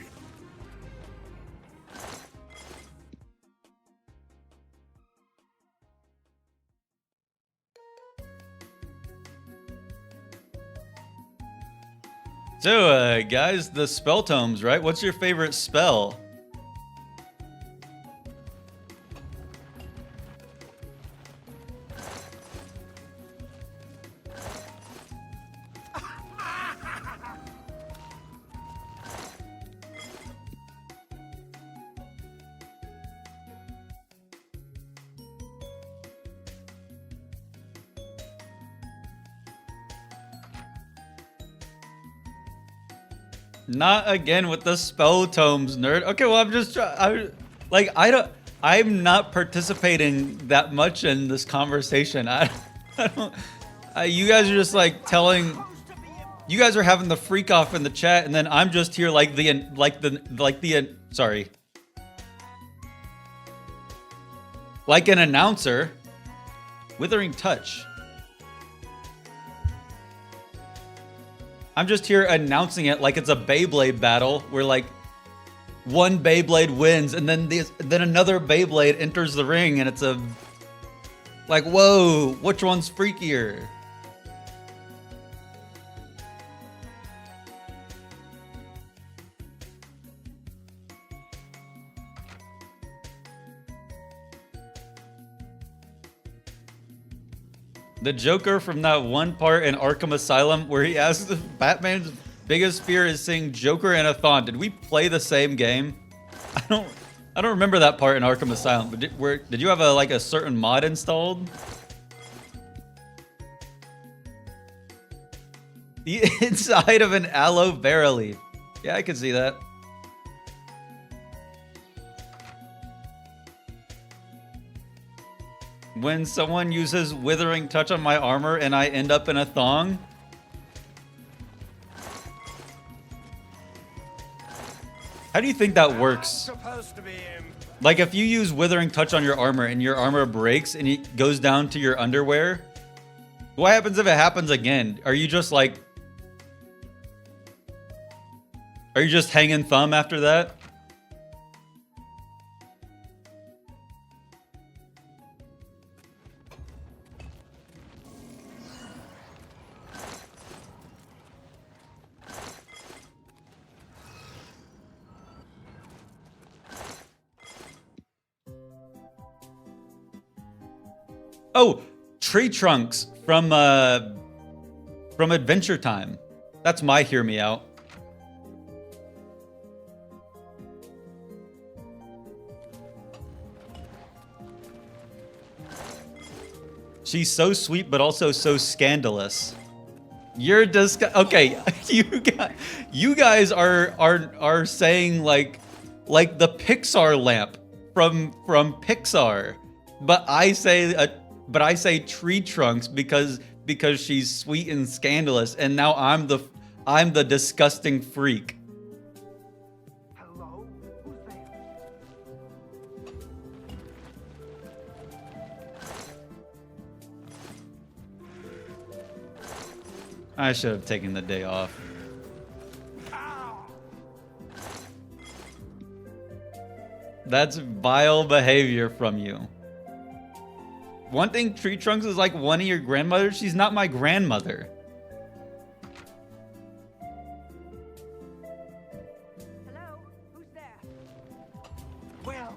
So, guys, the spell tomes, right? What's your favorite spell? Not again with the spell tomes, nerd. Okay, well, I'm just I'm not participating that much in this conversation. I don't. You guys are just like telling. You guys are having the freak off in the chat, and then I'm just here like sorry. Like an announcer. Withering touch. I'm just here announcing it like it's a Beyblade battle where like one Beyblade wins and then another Beyblade enters the ring and it's a like, whoa, which one's freakier? The Joker from that one part in Arkham Asylum where he asks if Batman's biggest fear is seeing Joker in a thong. Did we play the same game? I don't remember that part in Arkham Asylum. But did you have a certain mod installed? The inside of an aloe vera leaf. Yeah, I can see that. When someone uses withering touch on my armor and I end up in a thong. How do you think that works? Supposed to be him. Like if you use withering touch on your armor and your armor breaks and it goes down to your underwear, what happens if it happens again? Are you just like... Are you just hanging thumb after that? Oh, tree trunks from Adventure Time. That's my hear me out. She's so sweet, but also so scandalous. You're just okay. You guys are saying like the Pixar lamp from Pixar, but I say tree trunks because she's sweet and scandalous, and now I'm the disgusting freak. Hello? Who's there? I should have taken the day off. That's vile behavior from you. One thing, Tree Trunks is like one of your grandmothers. She's not my grandmother. Hello? Who's there? Well.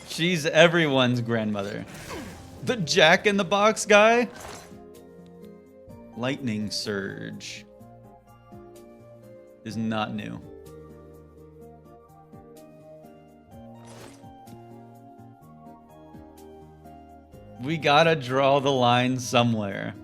She's everyone's grandmother. The Jack in the Box guy? Lightning Surge is not new. We gotta draw the line somewhere.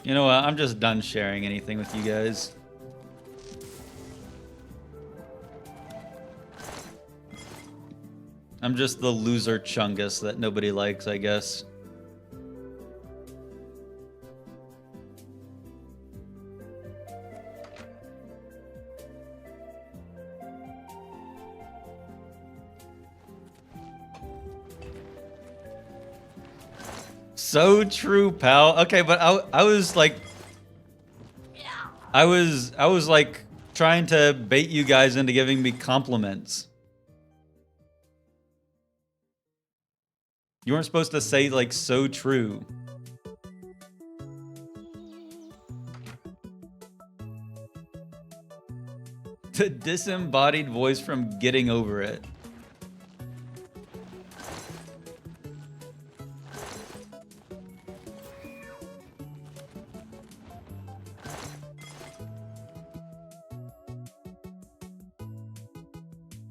You know what? I'm just done sharing anything with you guys. I'm just the loser Chungus that nobody likes, I guess. So true, pal. Okay, but I was like, I was like trying to bait you guys into giving me compliments. You weren't supposed to say like so true. The disembodied voice from Getting Over It.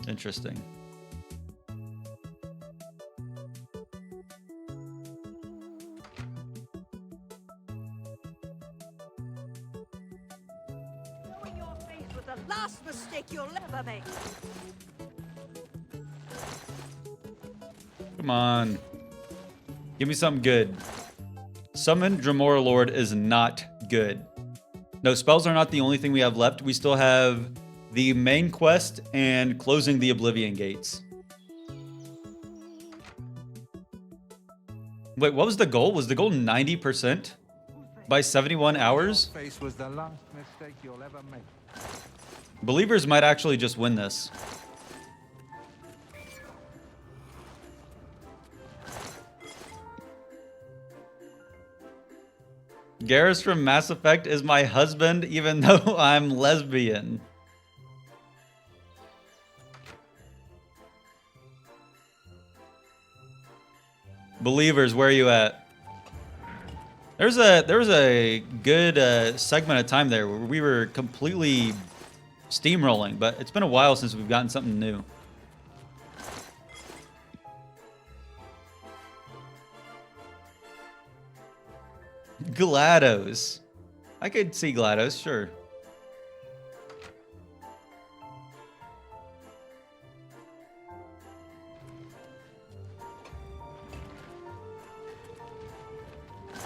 Interesting. Blowing your face was the last mistake you'll ever make. Come on. Give me something good. Summon Dremora Lord is not good. No, spells are not the only thing we have left. We still have the main quest and closing the Oblivion gates. Wait, what was the goal? Was the goal 90% by 71 hours? Face was the last mistake you'll ever make. Believers might actually just win this. Garrus from Mass Effect is my husband, even though I'm lesbian. Believers, where are you at? There was a good segment of time there where we were completely steamrolling, but it's been a while since we've gotten something new. GLaDOS. I could see GLaDOS, sure.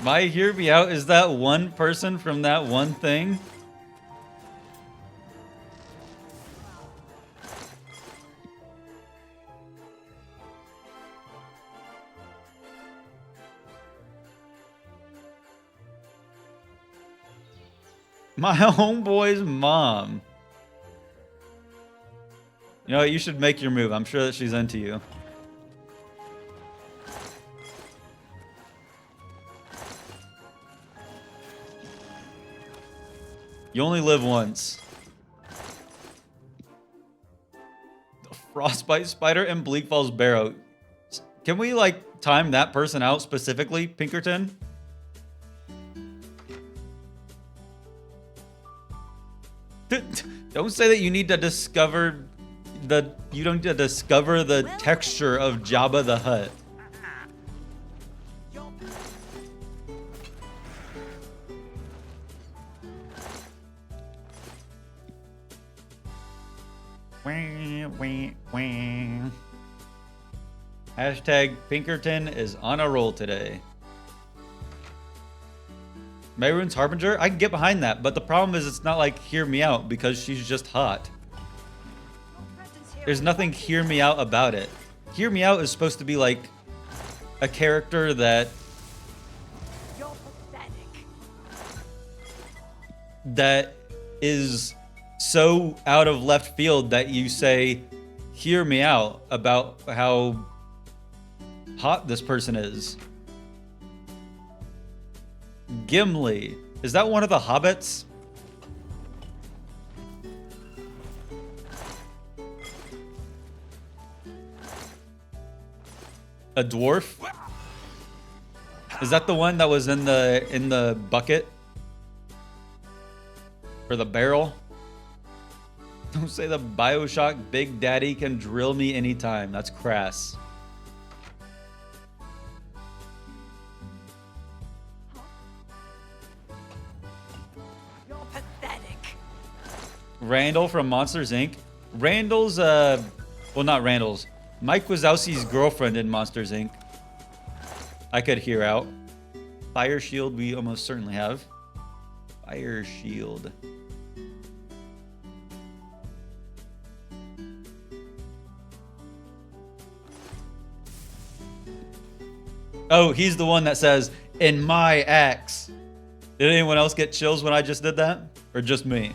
My hear me out is that one person from that one thing. My homeboy's mom. You know what? You should make your move. I'm sure that she's into you. You only live once. The Frostbite Spider and Bleak Falls Barrow. Can we, like, time that person out specifically, Pinkerton? Don't say that you need to discover the... You don't need to discover the texture of Jabba the Hutt. Hashtag Pinkerton is on a roll today. Mayrune's Harbinger? I can get behind that, but the problem is it's not like hear me out because she's just hot. There's nothing hear me out about it. Hear me out is supposed to be like a character that is so out of left field that you say, hear me out about how hot this person is. Gimli. Is that one of the hobbits? A dwarf? Is that the one that was in the bucket? Or the barrel? Don't say the BioShock Big Daddy can drill me anytime. That's crass. You're pathetic. Randall from Monsters Inc. Randall's, well, not Randall's. Mike Wazowski's girlfriend in Monsters Inc. I could hear out. Fire Shield, we almost certainly have. Fire Shield. Oh, he's the one that says, in my axe. Did anyone else get chills when I just did that? Or just me?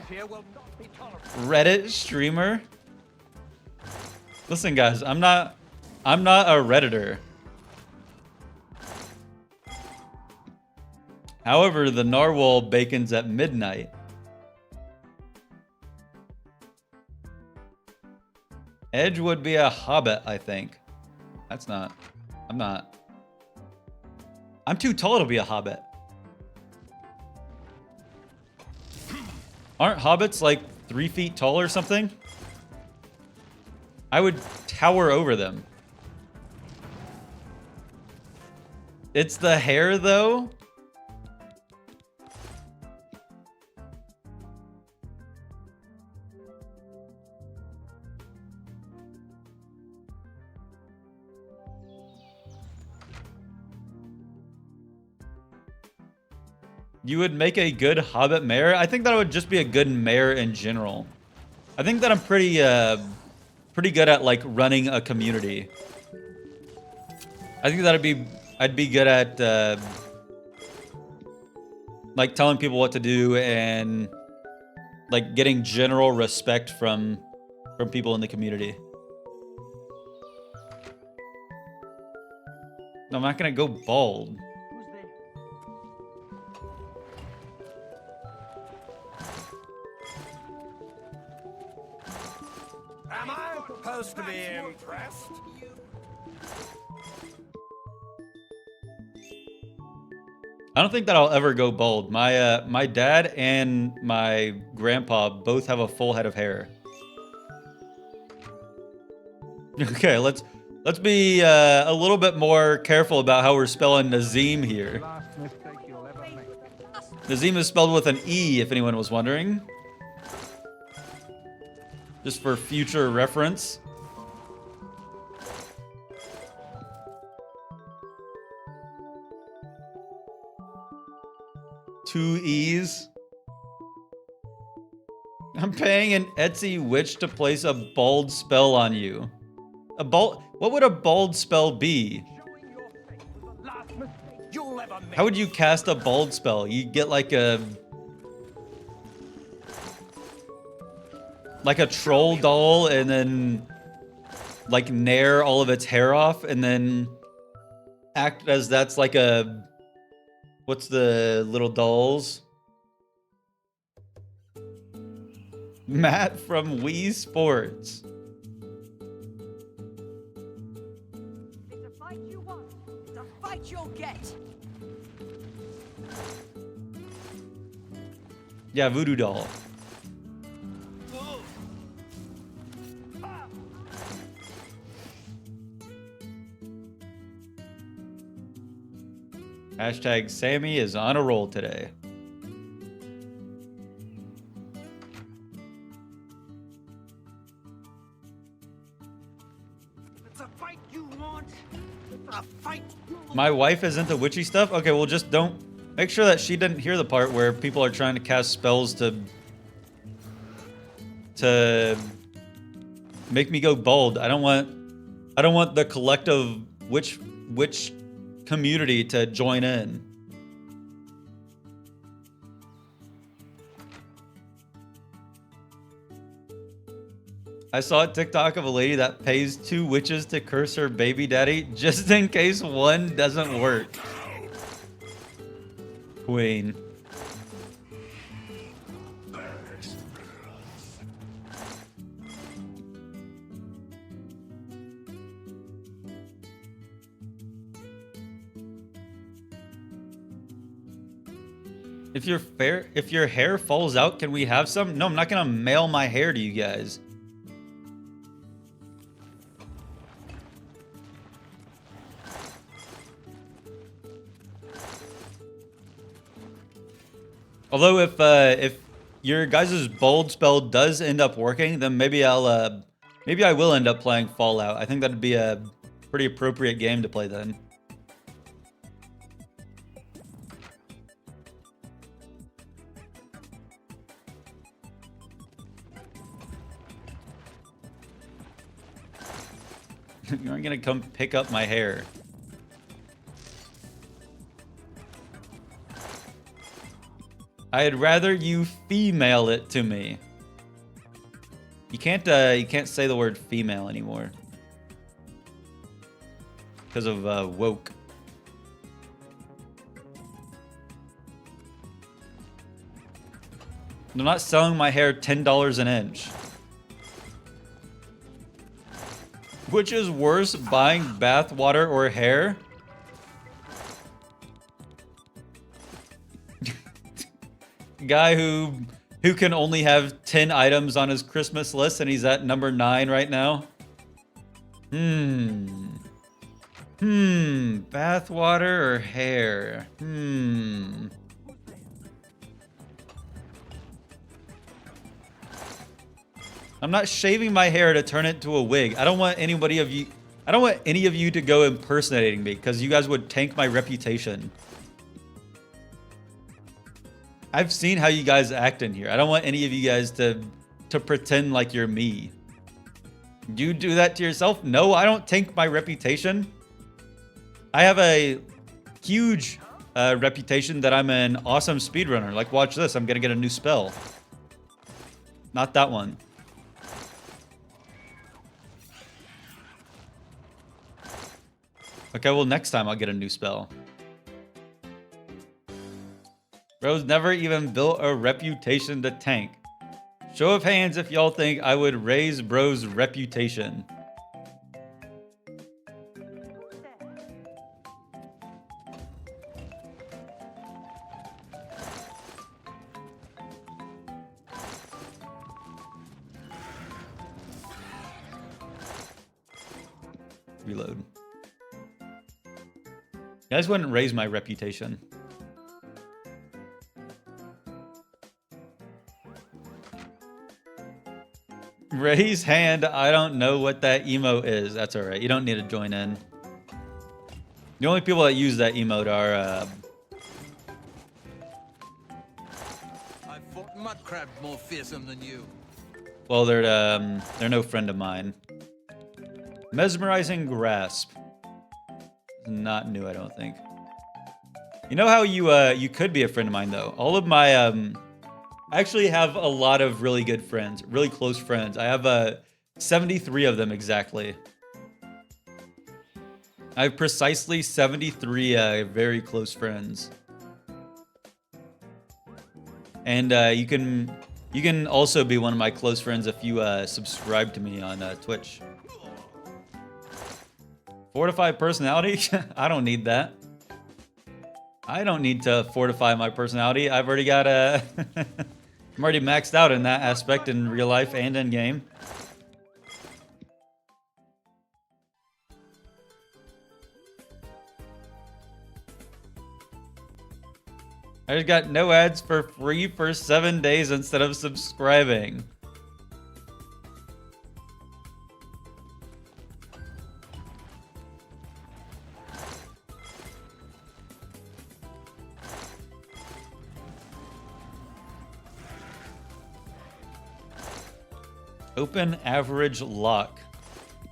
Here will not be tolerated. Reddit streamer? Listen, guys, I'm not a Redditor. However, the narwhal bacons at midnight. Edge would be a hobbit, I think. That's not. I'm not. I'm too tall to be a hobbit. Aren't hobbits like 3 feet tall or something? I would tower over them. It's the hair, though. You would make a good Hobbit mayor? I think that I would just be a good mayor in general. I think that I'm pretty good at like running a community. I think that'd be I'd be good at like telling people what to do and like getting general respect from people in the community. No, I'm not gonna go bald. Who's there? Am I supposed to be impressed? I don't think that I'll ever go bald. My dad and my grandpa both have a full head of hair. Okay, let's be a little bit more careful about how we're spelling Nazim here. Last mistake you'll ever make. Nazim is spelled with an E, if anyone was wondering. Just for future reference. Two E's. I'm paying an Etsy witch to place a bald spell on you. A bald? What would a bald spell be? Showing your face was the last mistake you'll ever make. How would you cast a bald spell? You get like a troll doll and then like nair all of its hair off and then act as that's like a what's the little dolls? Matt from Wii Sports. It's a fight you want. It's a fight you'll get. Yeah, voodoo doll. Hashtag Sammy is on a roll today. It's a fight you want. It's a fight you want. My wife is into witchy stuff? Okay, well just don't... Make sure that she didn't hear the part where people are trying to cast spells to make me go bald. I don't want the collective witch community to join in. I saw a TikTok of a lady that pays 2 witches to curse her baby daddy just in case one doesn't work. Queen. If your hair falls out, can we have some? No, I'm not gonna mail my hair to you guys. Although if your guys' bold spell does end up working, then maybe I will end up playing Fallout. I think that'd be a pretty appropriate game to play then. You're gonna come pick up my hair. I'd rather you female it to me. You can't say the word female anymore because of woke. I'm not selling my hair $10 an inch. Which is worse, buying bath water or hair? Guy who can only have 10 items on his Christmas list and he's at number 9 right now. Bath water or hair? I'm not shaving my hair to turn it into a wig. I don't want any of you to go impersonating me because you guys would tank my reputation. I've seen how you guys act in here. I don't want any of you guys to pretend like you're me. You do that to yourself? No, I don't tank my reputation. I have a huge reputation that I'm an awesome speedrunner. Like, watch this. I'm gonna get a new spell. Not that one. Okay, well, next time I'll get a new spell. Bro's never even built a reputation to tank. Show of hands if y'all think I would raise Bro's reputation. Reload. You guys wouldn't raise my reputation. Raise hand. I don't know what that emo is. That's all right. You don't need to join in. The only people that use that emote are I fought mud crab more fearsome than you. well, they're no friend of mine. Mesmerizing grasp. Not new, I don't think. You know how you could be a friend of mine though. All of my I actually have a lot of really good friends, really close friends. I have 73 of them exactly. I have precisely 73 very close friends. And you can also be one of my close friends if you subscribe to me on Twitch. Fortify personality? I don't need that. I don't need to fortify my personality. I've already got a... I'm already maxed out in that aspect in real life and in game. I just got no ads for free for 7 days instead of subscribing. Open average lock.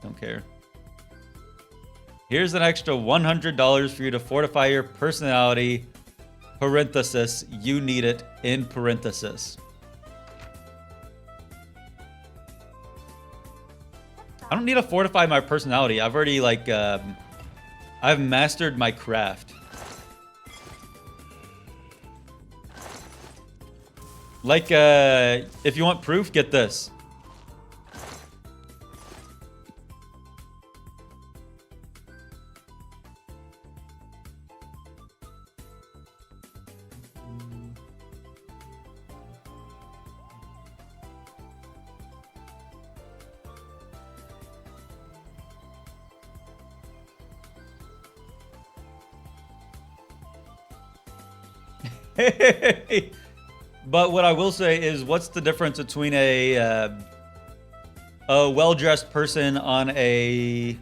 Don't care. Here's an extra $100 for you to fortify your personality. Parenthesis, you need it in parenthesis. I don't need to fortify my personality. I've already like, I've mastered my craft. Like, if you want proof, get this. But what I will say is, what's the difference between a well-dressed person on a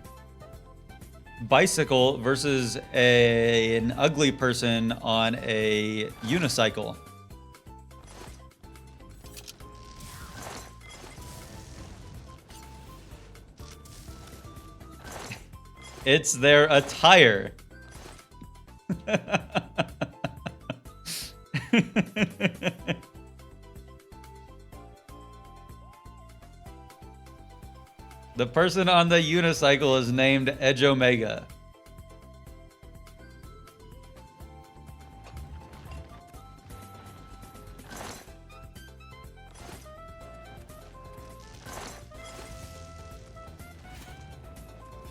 bicycle versus an ugly person on a unicycle? It's their attire. The person on the unicycle is named Edge Omega.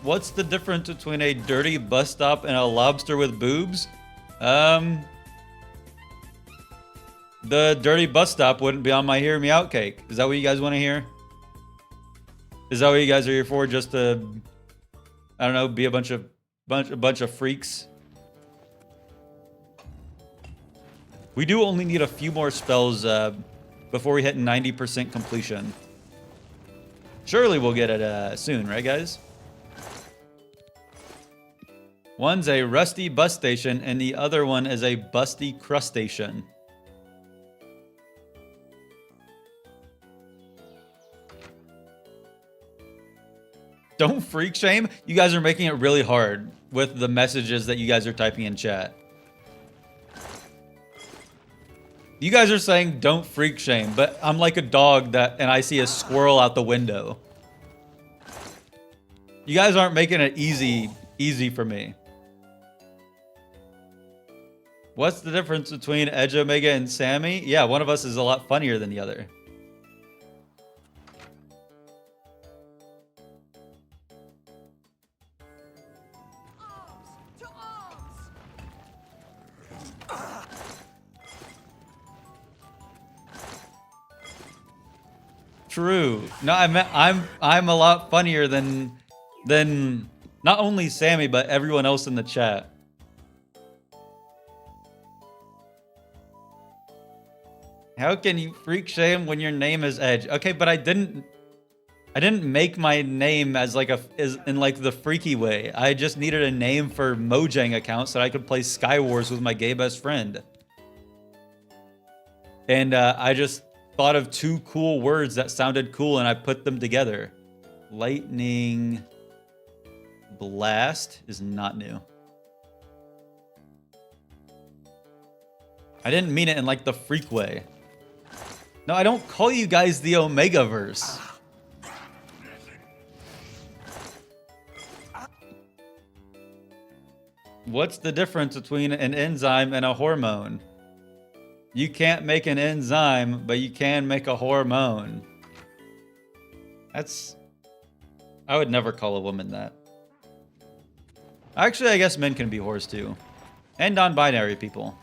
What's the difference between a dirty bus stop and a lobster with boobs? The dirty bus stop wouldn't be on my Hear Me Out cake. Is that what you guys want to hear? Is that what you guys are here for? Just to, I don't know, be a bunch of freaks? We do only need a few more spells before we hit 90% completion. Surely we'll get it soon, right, guys? One's a rusty bus station, and the other one is a busty crustacean. Don't freak shame. You guys are making it really hard with the messages that you guys are typing in chat. You guys are saying don't freak shame, but I'm like a dog and I see a squirrel out the window. You guys aren't making it easy for me. What's the difference between Edge Omega and Sammy? Yeah, one of us is a lot funnier than the other. Arms to arms. True. No, I meant I'm a lot funnier than not only Sammy but everyone else in the chat. How can you freak shame when your name is Edge? Okay, but I didn't make my name as like in like the freaky way. I just needed a name for Mojang account so that I could play Skywars with my gay best friend. And I just thought of two cool words that sounded cool and I put them together. Lightning Blast is not new. I didn't mean it in like the freak way. No, I don't call you guys the Omegaverse. What's the difference between an enzyme and a hormone? You can't make an enzyme, but you can make a hormone. I would never call a woman that. Actually, I guess men can be whores too. And non-binary people.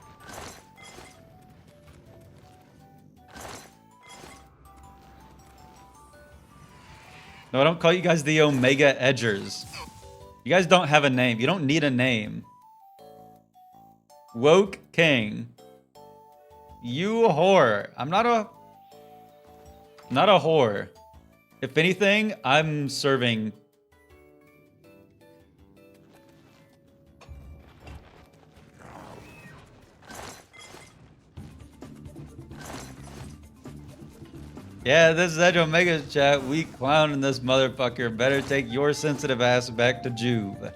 No, I don't call you guys the Omega Edgers. You guys don't have a name. You don't need a name. Woke King. You whore. I'm not a whore. If anything, I'm serving. Yeah, this is Edge Omega's chat. We clowning this motherfucker. Better take your sensitive ass back to Juve.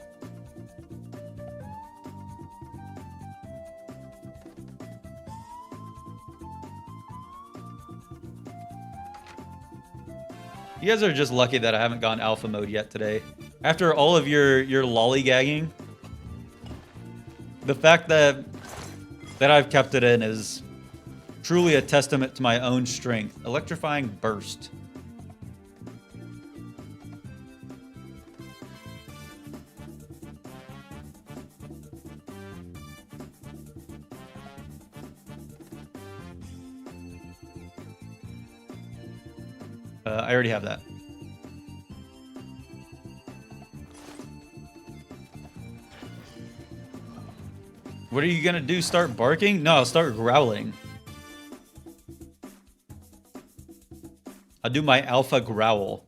You guys are just lucky that I haven't gone alpha mode yet today. After all of your lollygagging, the fact that I've kept it in is truly a testament to my own strength. Electrifying burst. I already have that. What are you gonna do? Start barking? No, I'll start growling. I'll do my alpha growl.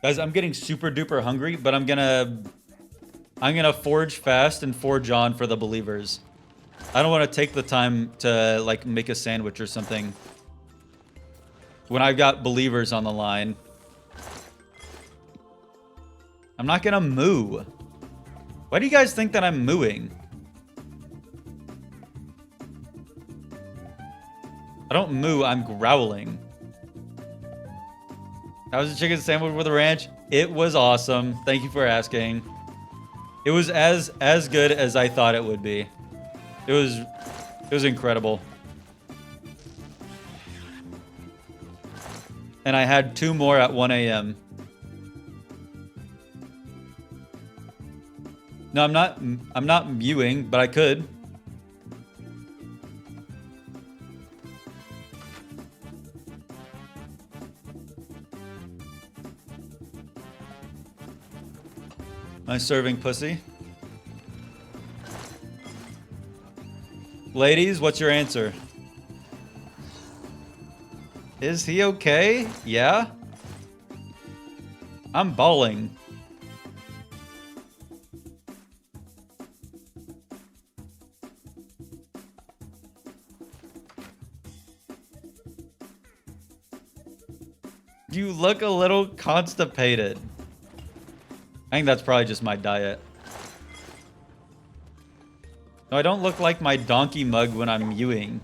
Guys, I'm getting super duper hungry, but I'm gonna forge fast and forge on for the believers. I don't want to take the time to like make a sandwich or something when I've got believers on the line. I'm not gonna moo. Why do you guys think that I'm mooing? I don't moo, I'm growling. How was the chicken sandwich with a ranch? It was awesome. Thank you for asking. It was as good as I thought it would be. It was incredible. And I had 2 more at 1 a.m. No, I'm not mewing, but I could. Am I serving pussy? Ladies, what's your answer? Is he okay? Yeah? I'm bawling. You look a little constipated. I think that's probably just my diet. No, I don't look like my donkey mug when I'm mewing.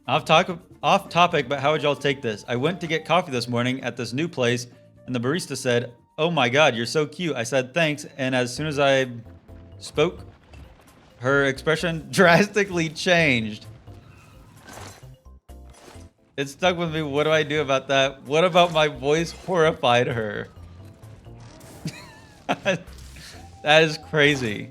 Off topic, but how would y'all take this? I went to get coffee this morning at this new place, and the barista said, "Oh my god, you're so cute." I said thanks, and as soon as I spoke, her expression drastically changed. It stuck with me. What do I do about that? What about my voice horrified her? That is crazy.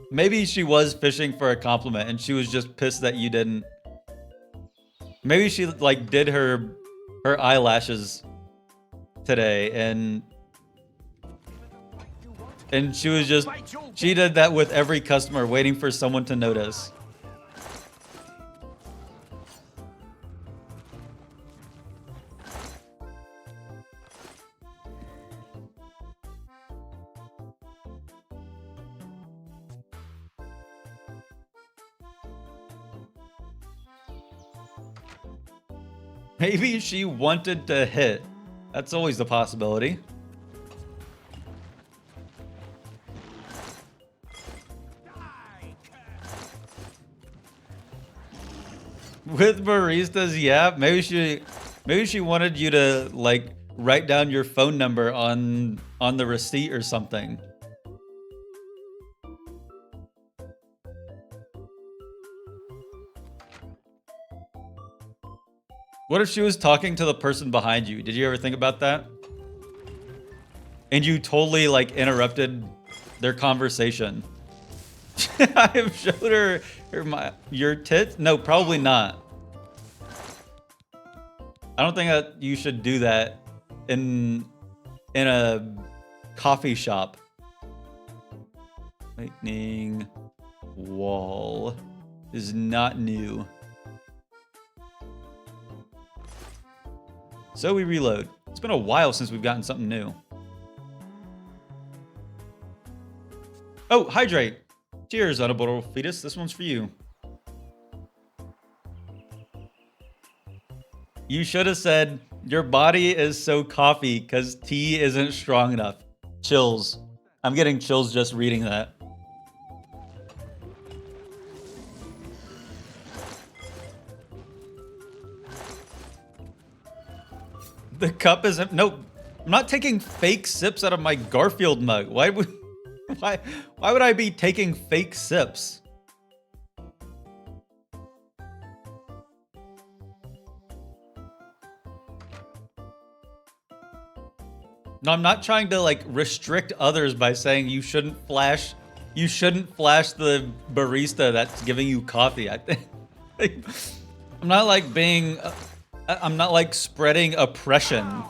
Maybe she was fishing for a compliment and she was just pissed that you didn't. Maybe she like did her eyelashes today and she was just, she did that with every customer waiting for someone to notice. Maybe she wanted to hit. That's always the possibility. With baristas, yeah. Maybe she wanted you to like write down your phone number on the receipt or something. What if she was talking to the person behind you? Did you ever think about that? And you totally like interrupted their conversation. I have showed her your tits? No, probably not. I don't think that you should do that in a coffee shop. Lightning wall is not new. So we reload. It's been a while since we've gotten something new. Oh, hydrate. Cheers, Unable Fetus. This one's for you. You should have said, your body is so coffee because tea isn't strong enough. Chills. I'm getting chills just reading that. The cup isn't. No, I'm not taking fake sips out of my Garfield mug. Why would I be taking fake sips? No, I'm not trying to like restrict others by saying you shouldn't flash the barista that's giving you coffee. I think I'm not like being. I'm not like spreading oppression.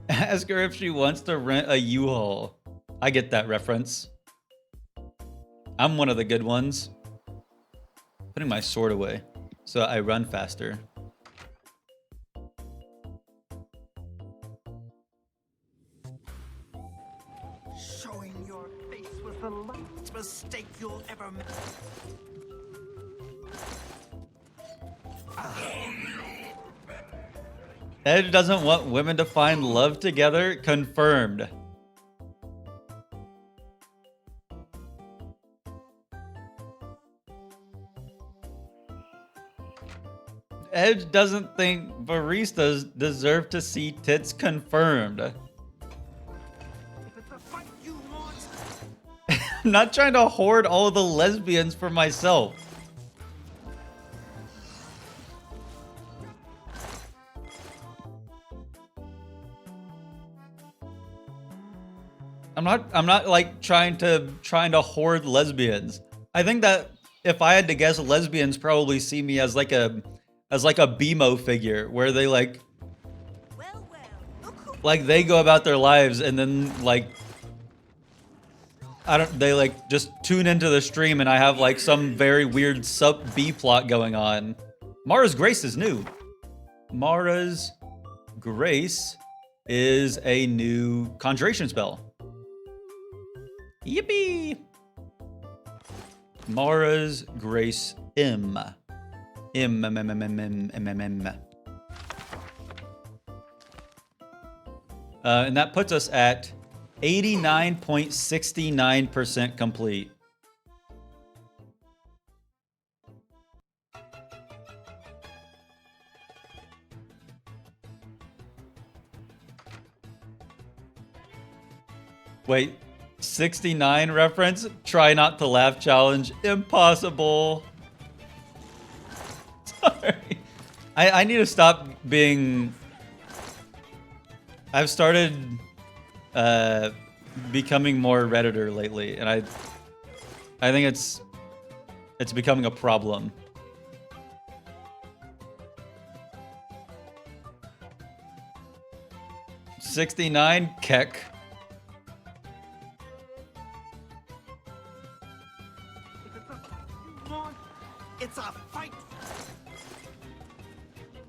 Ask her if she wants to rent a U-Haul. I get that reference. I'm one of the good ones. Putting my sword away so I run faster. Showing your face was the last mistake you'll ever make. Edge doesn't want women to find love together. Confirmed. Edge doesn't think baristas deserve to see tits. Confirmed. If it's a fight you want, I'm not trying to hoard all of the lesbians for myself. I'm not like trying to hoard lesbians. I think that if I had to guess, lesbians probably see me as like a BMO figure where they like Well, look who they go about their lives and then like they like just tune into the stream and I have like some very weird sub B plot going on. Mara's Grace is new. Mara's Grace is a new conjuration spell. Yippee! Mara's Grace M. M. And that puts us at 89.69% complete. Wait, 69 reference? Try not to laugh challenge. Impossible. Sorry. I need to stop being... I've started becoming more Redditor lately, and I think it's becoming a problem. $69 Keck. It's a fight.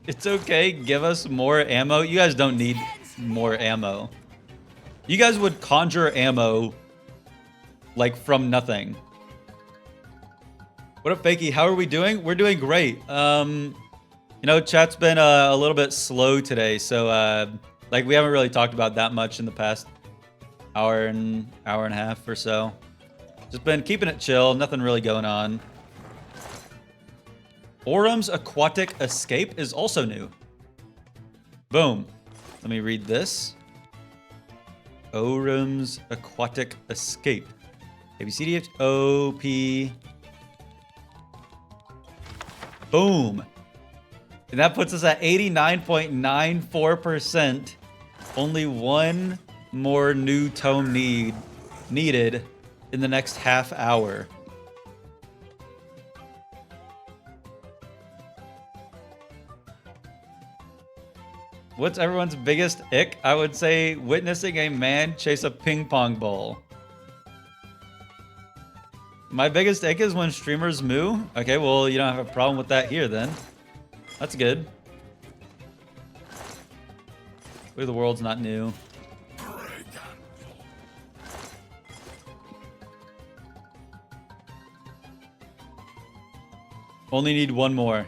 It's okay, give us more ammo. You guys don't need more ammo. You guys would conjure ammo like from nothing. What up, Fakey? How are we doing? We're doing great. You know, chat's been a little bit slow today, so like we haven't really talked about that much in the past hour and a half or so. Just been keeping it chill, nothing really going on. Orum's Aquatic Escape is also new. Boom. Let me read this. Orum's Aquatic Escape. ABCDH OP. Boom. And that puts us at 89.94%. Only one more new tome needed in the next half hour. What's everyone's biggest ick? I would say witnessing a man chase a ping pong ball. My biggest ick is when streamers moo. Okay, well, you don't have a problem with that here then. That's good. Way the world's not new. Only need one more.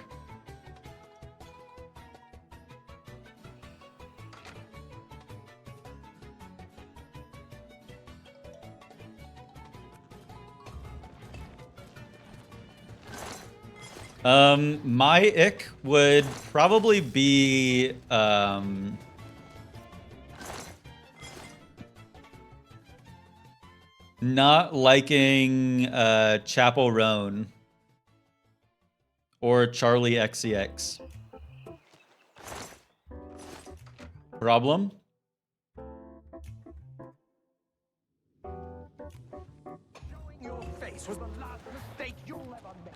My ick would probably be, not liking, Chapel Roan or Charlie XCX. Problem? Showing your face was the last mistake you'll ever make.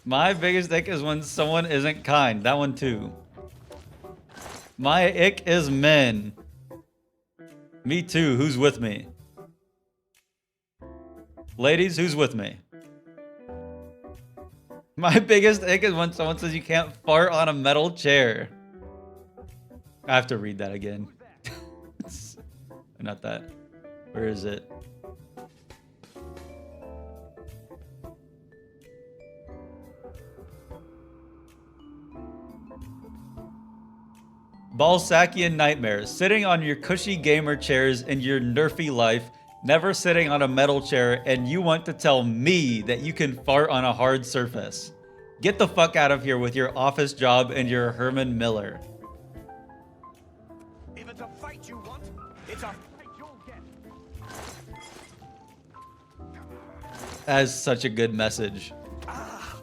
My biggest ick is when someone isn't kind. That one too. My ick is men. Me too. Who's with me? Ladies, who's with me? My biggest ick is when someone says you can't fart on a metal chair. I have to read that again. Not that. Where is it? Balsacian nightmares. Sitting on your cushy gamer chairs in your nerfy life, never sitting on a metal chair, and you want to tell me that you can fart on a hard surface. Get the fuck out of here with your office job and your Herman Miller. If it's a fight you want, it's a fight you'll get. That's such a good message.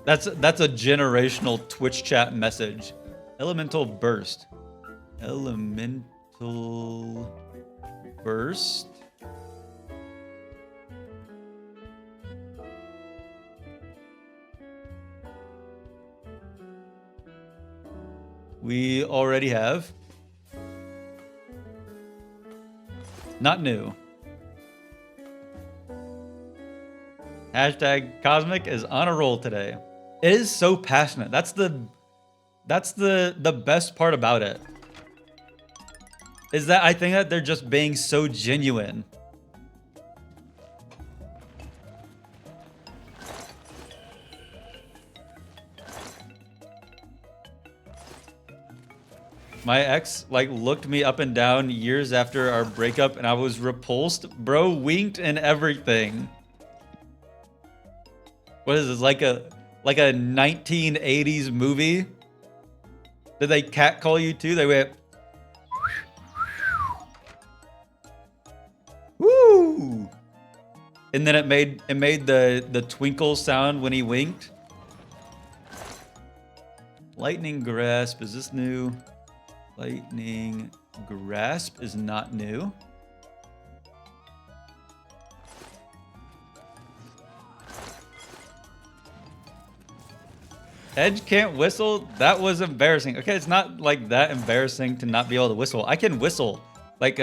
That's a generational Twitch chat message. Elemental Burst. Elemental Burst. We already have. Not new. Hashtag Cosmic is on a roll today. It is so passionate. That's the best part about it. Is that I think that they're just being so genuine. My ex like looked me up and down years after our breakup and I was repulsed. Bro winked and everything. What is this, like a 1980s movie? Did they catcall you too? They went woo! And then it made the twinkle sound when he winked. Lightning grasp, is this new? Lightning grasp is not new. Edge can't whistle? That was embarrassing. Okay, it's not like that embarrassing to not be able to whistle. I can whistle. Like,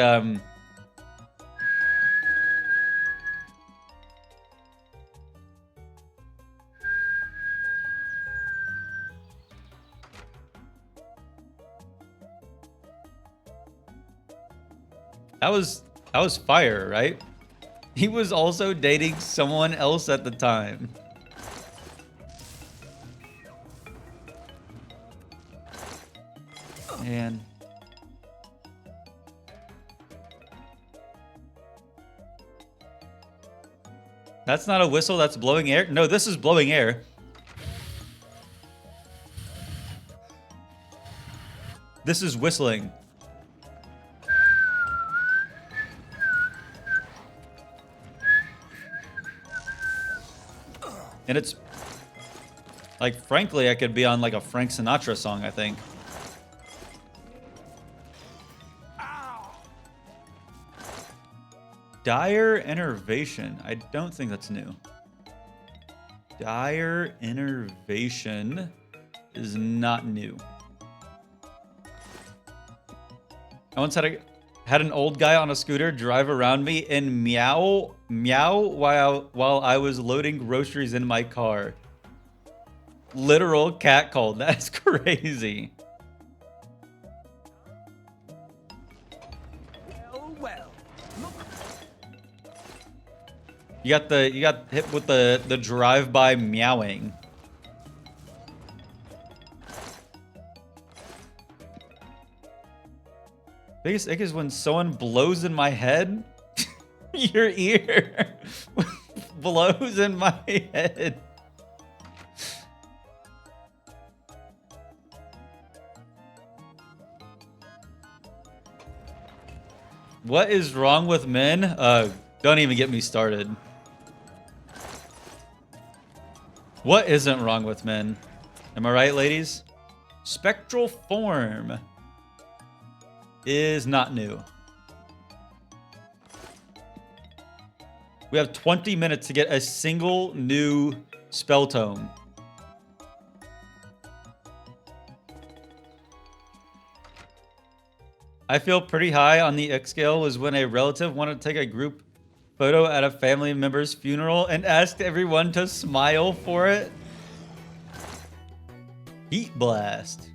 that was fire, right? He was also dating someone else at the time. Man. That's not a whistle, that's blowing air. No, this is blowing air. This is whistling. And it's like, frankly, I could be on like a Frank Sinatra song, I think. Dire Innervation. I don't think that's new. Dire Innervation is not new. I once had an old guy on a scooter drive around me and meow while I was loading groceries in my car. Literal cat call. That's crazy. You got hit with the drive-by meowing. Biggest ick is when someone blows in my head. Your ear blows in my head. What is wrong with men? Don't even get me started. What isn't wrong with men? Am I right, ladies? Spectral form is not new. We have 20 minutes to get a single new spell tome. I feel pretty high on the ick scale was when a relative wanted to take a group photo at a family member's funeral and asked everyone to smile for it. Heat blast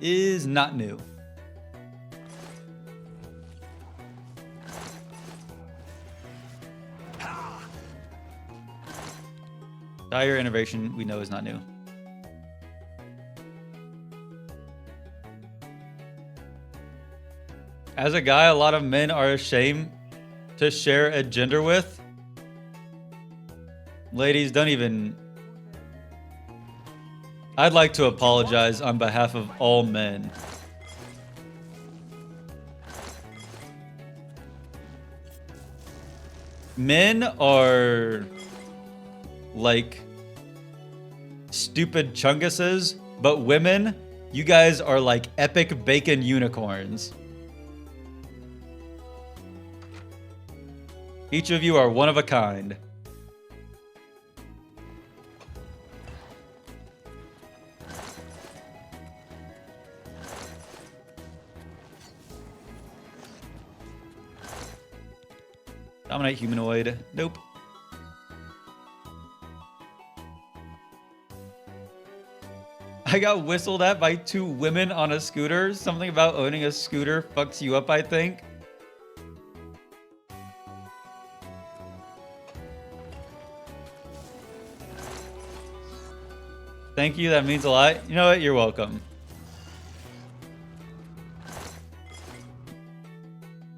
is not new. Dire Innovation we know is not new. As a guy, a lot of men are ashamed to share a gender with. Ladies, don't even... I'd like to apologize on behalf of all men. Men are like stupid chunguses, but women, you guys are like epic bacon unicorns. Each of you are one of a kind. Dominate humanoid. Nope. I got whistled at by 2 women on a scooter. Something about owning a scooter fucks you up, I think. Thank you, that means a lot. You know what? You're welcome.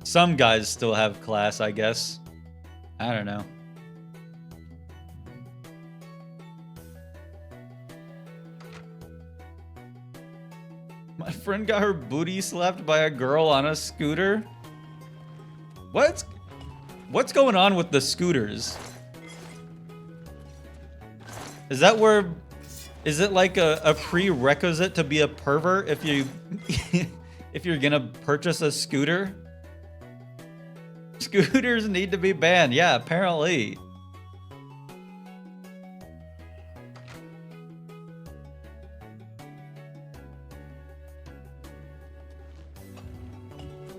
Some guys still have class, I guess. I don't know. My friend got her booty slapped by a girl on a scooter. What's going on with the scooters? Is that where... Is it like a prerequisite to be a pervert if you if you're gonna purchase a scooter? Scooters need to be banned. Yeah, apparently.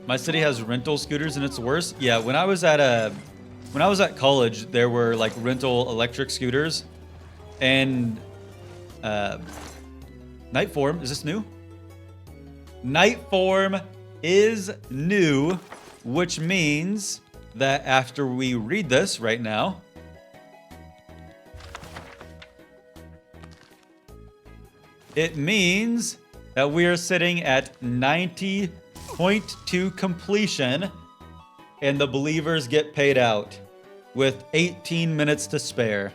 My city has rental scooters and it's worse. Yeah, when I was at college, there were like rental electric scooters, and Nightform, is this new? Nightform is new, which means that after we read this right now, it means that we are sitting at 90.2 completion, and the believers get paid out with 18 minutes to spare.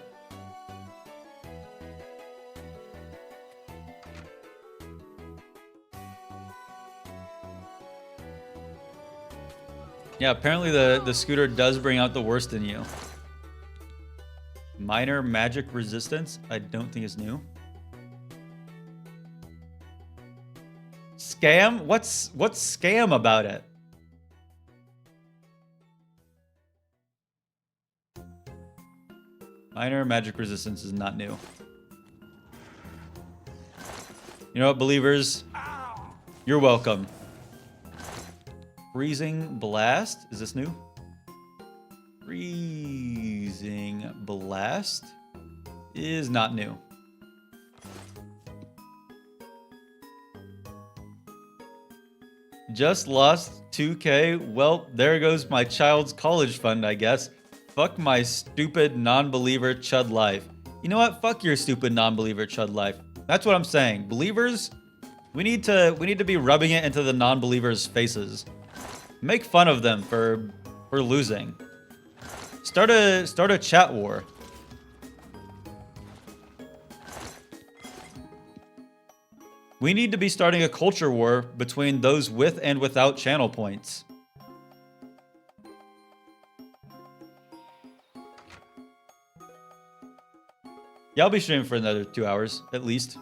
Yeah, apparently the scooter does bring out the worst in you. Minor magic resistance, I don't think is new. Scam? What's scam about it? Minor magic resistance is not new. You know what, believers? You're welcome. Freezing Blast. Is this new? Freezing Blast is not new. Just lost 2K. Well, there goes my child's college fund, I guess. Fuck my stupid non-believer chud life. You know what? Fuck your stupid non-believer chud life. That's what I'm saying. Believers, we need to be rubbing it into the non-believers' faces. Make fun of them for losing. Start a chat war. We need to be starting a culture war between those with and without channel points. Yeah, I'll be streaming for another 2 hours, at least.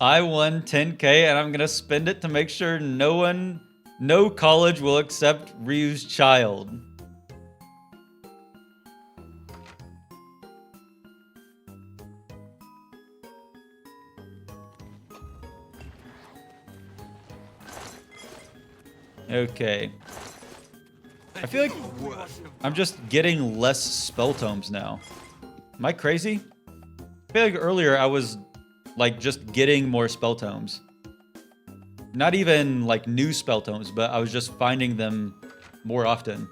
I won 10K and I'm gonna spend it to make sure no college will accept Ryu's child. Okay. I feel like I'm just getting less spell tomes now. Am I crazy? I feel like earlier I was like just getting more spell tomes. Not even like new spell tomes, but I was just finding them more often.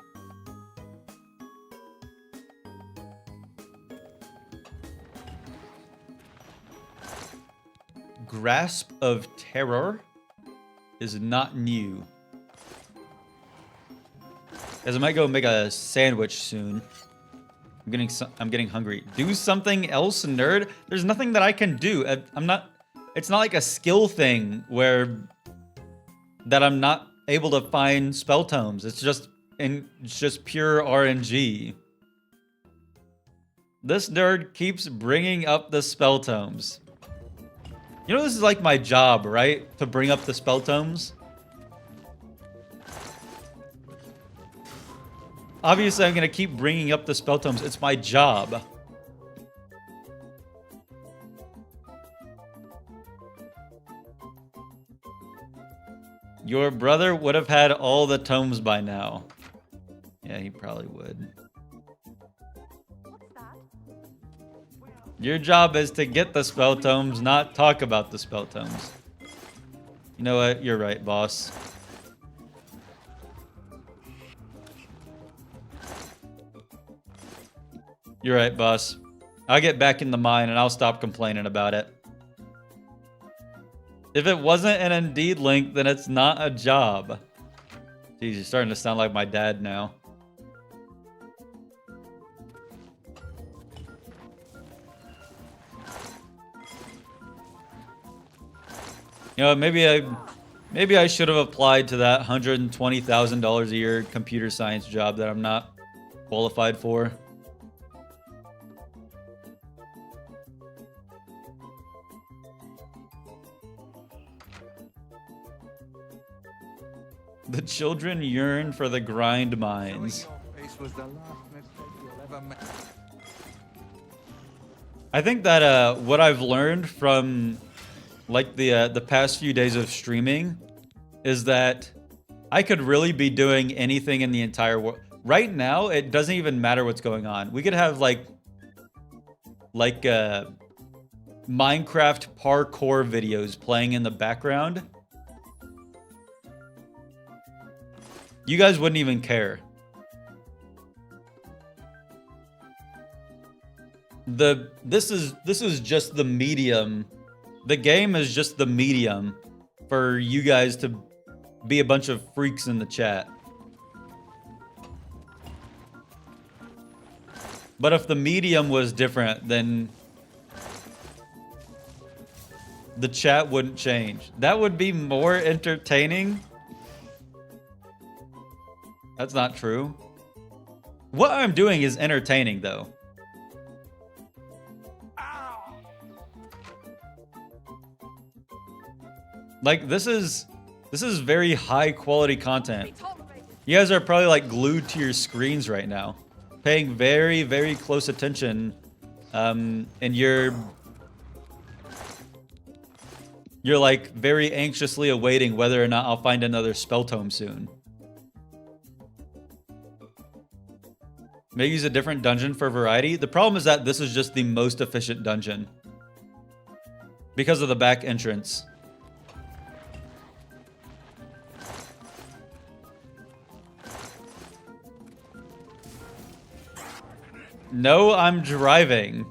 Grasp of Terror is not new. As I might go make a sandwich soon. I'm getting hungry. Do something else, nerd. There's nothing that I can do. It's not like a skill thing that I'm not able to find spell tomes. It's just pure RNG. This nerd keeps bringing up the spell tomes. You know, this is like my job, right? To bring up the spell tomes. Obviously, I'm going to keep bringing up the spell tomes. It's my job. Your brother would have had all the tomes by now. Yeah, he probably would. What's that? Your job is to get the spell tomes, not talk about the spell tomes. You know what? You're right, boss. You're right, boss. I'll get back in the mine and I'll stop complaining about it. If it wasn't an Indeed link, then it's not a job. Jeez, you're starting to sound like my dad now. You know, maybe I should have applied to that $120,000 a year computer science job that I'm not qualified for. The children yearn for the grind mines. I think that what I've learned from like the past few days of streaming is that I could really be doing anything in the entire world. Right now, it doesn't even matter what's going on. We could have like Minecraft parkour videos playing in the background. You guys wouldn't even care. This is just the medium. The game is just the medium for you guys to be a bunch of freaks in the chat. But if the medium was different, then the chat wouldn't change. That would be more entertaining. That's not true. What I'm doing is entertaining, though. Like, this is very high quality content. You guys are probably like glued to your screens right now, paying very, very close attention. And you're like very anxiously awaiting whether or not I'll find another spell tome soon. Maybe use a different dungeon for variety. The problem is that this is just the most efficient dungeon because of the back entrance. No, I'm driving.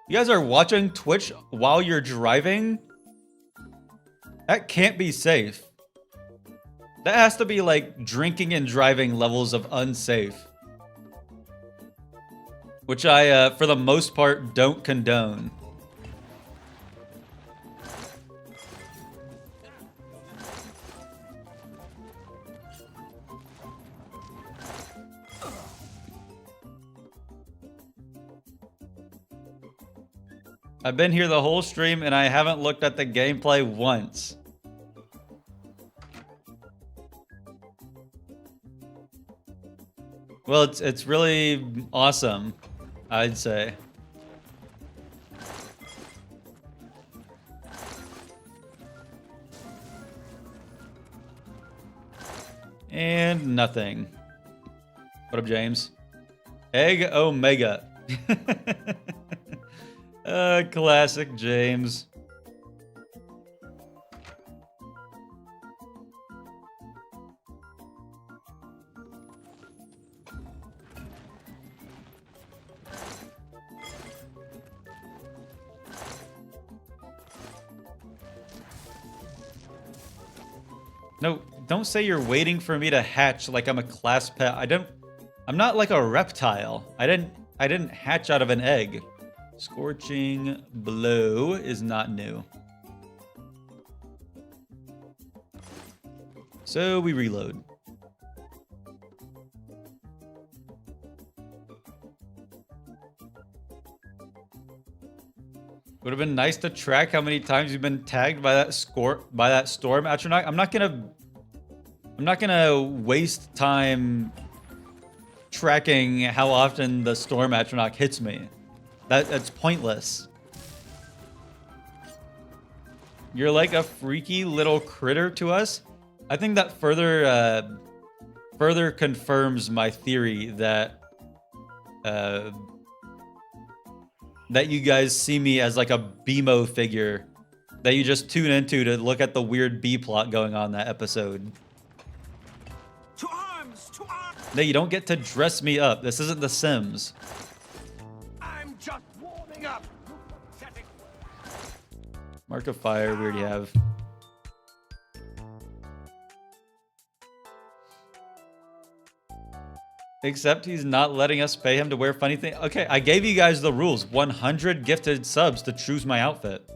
You guys are watching Twitch while you're driving? That can't be safe. That has to be like drinking and driving levels of unsafe. Which I, for the most part, don't condone. I've been here the whole stream and I haven't looked at the gameplay once. Well, it's really awesome, I'd say. And nothing. What up, James? Egg Omega. Classic James. No, don't say you're waiting for me to hatch like I'm a class pet. I'm not like a reptile. I didn't hatch out of an egg. Scorching blow is not new. So we reload. Would have been nice to track how many times you've been tagged by that storm atronach. I'm not gonna waste time tracking how often the storm atronach hits me. That's pointless. You're like a freaky little critter to us. I think that further confirms my theory that that you guys see me as like a BMO figure that you just tune into to look at the weird B plot going on in that episode. To arms! To arms! No, you don't get to dress me up. This isn't The Sims. I'm just warming up. Pathetic. Mark of Fire, we already have. Except he's not letting us pay him to wear funny things. Okay, I gave you guys the rules. 100 gifted subs to choose my outfit.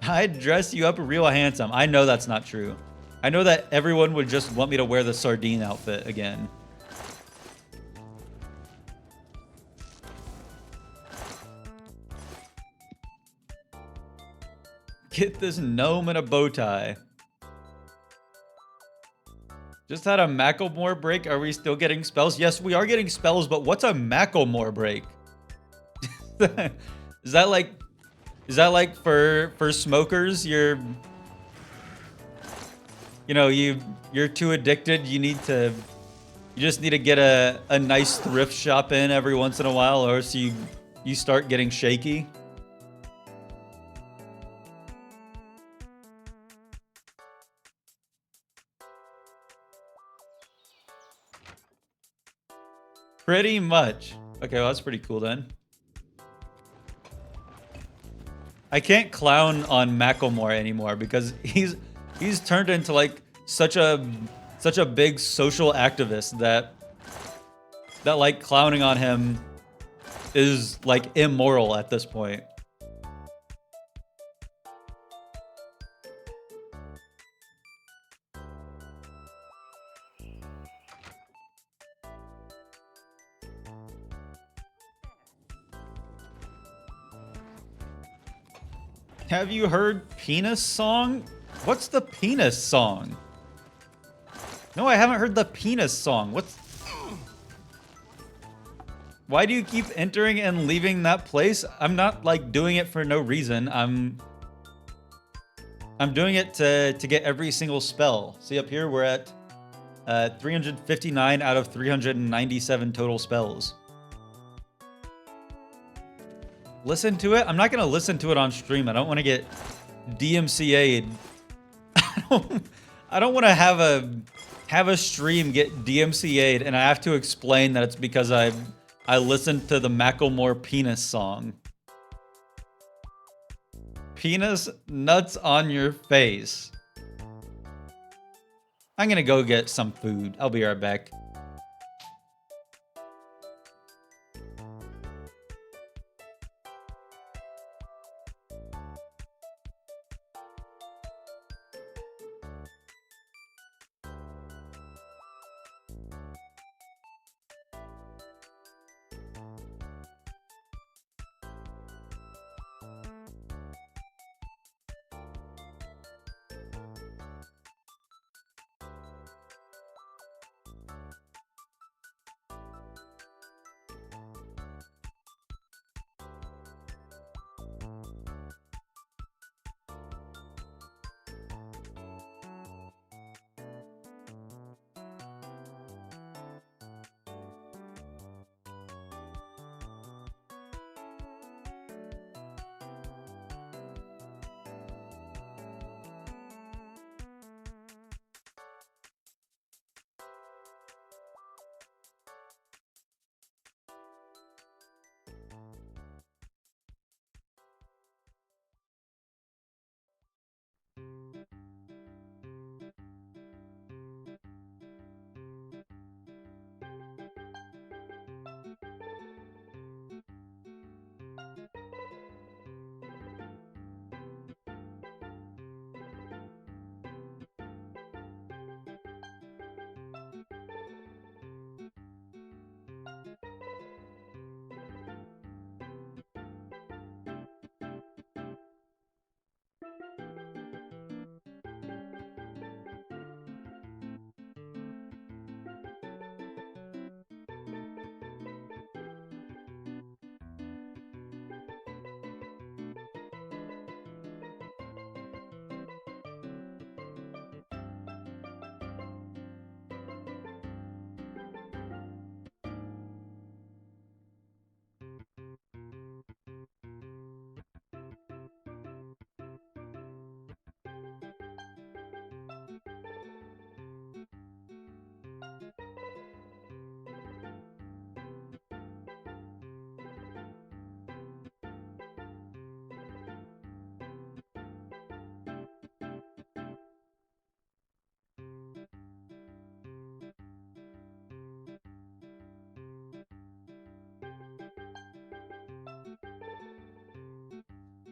I'd dress you up real handsome. I know that's not true. I know that everyone would just want me to wear the sardine outfit again. Get this gnome in a bow tie. Just had a Macklemore break. Are we still getting spells? Yes, we are getting spells, but what's a Macklemore break? Is that like for smokers? You're too addicted. You just need to get a nice thrift shop in every once in a while, or else you start getting shaky. Pretty much. Okay, well, that's pretty cool then. I can't clown on Macklemore anymore because he's turned into like such a big social activist that like clowning on him is like immoral at this point. Have you heard Penis Song? What's the Penis Song? No, I haven't heard the Penis Song. Why do you keep entering and leaving that place? I'm not like doing it for no reason. I'm doing it to get every single spell. See up here, we're at 359 out of 397 total spells. Listen to it? I'm not gonna listen to it on stream. I don't want to get DMCA'd. I don't want to have a stream get DMCA'd and I have to explain that it's because I listened to the Macklemore Penis Song. Penis nuts on your face. I'm gonna go get some food. I'll be right back.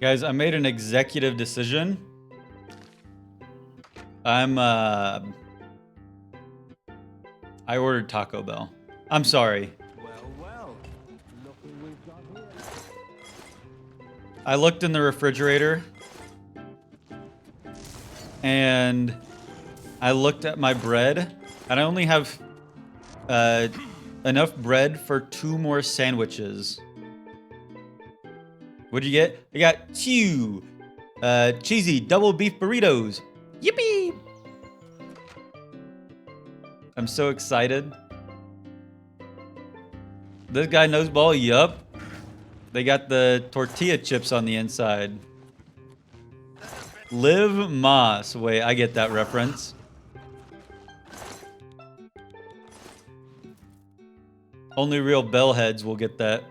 Guys, I made an executive decision. I ordered Taco Bell. I'm sorry. Well. Look who we've got here. I looked in the refrigerator and I looked at my bread and I only have enough bread for 2 more sandwiches. What'd you get? I got 2 cheesy double beef burritos. Yippee! I'm so excited. This guy knows ball. Yup. They got the tortilla chips on the inside. Liv Moss. Wait, I get that reference. Only real bellheads will get that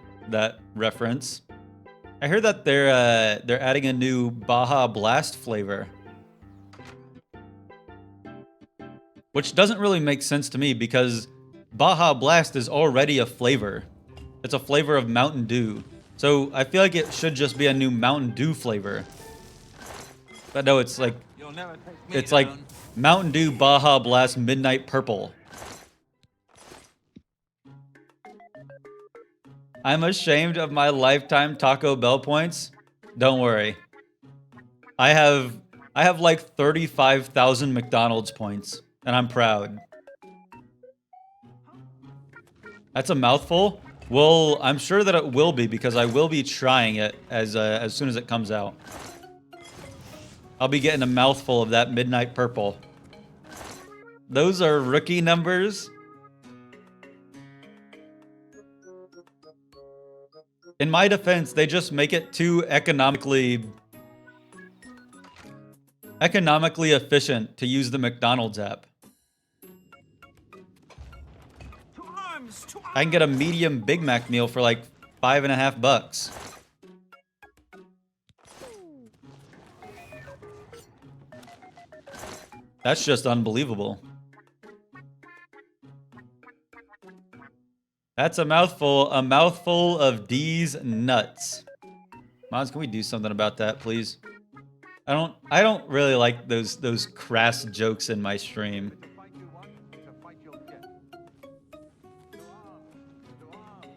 reference. I heard that they're adding a new Baja Blast flavor, which doesn't really make sense to me because Baja Blast is already a flavor. It's a flavor of Mountain Dew. So I feel like it should just be a new Mountain Dew flavor. But no, it's like You'll never take me it's like down. Mountain Dew Baja Blast Midnight Purple. I'm ashamed of my lifetime Taco Bell points. Don't worry. I have like 35,000 McDonald's points, and I'm proud. That's a mouthful? Well, I'm sure that it will be because I will be trying it as soon as it comes out. I'll be getting a mouthful of that Midnight Purple. Those are rookie numbers. In my defense, they just make it too economically efficient to use the McDonald's app. To arms! To I can get a medium Big Mac meal for like $5.50. That's just unbelievable. That's a mouthful of D's nuts. Mods, can we do something about that, please? I don't really like those crass jokes in my stream. The fight you want, it's a fight you'll get. To arms.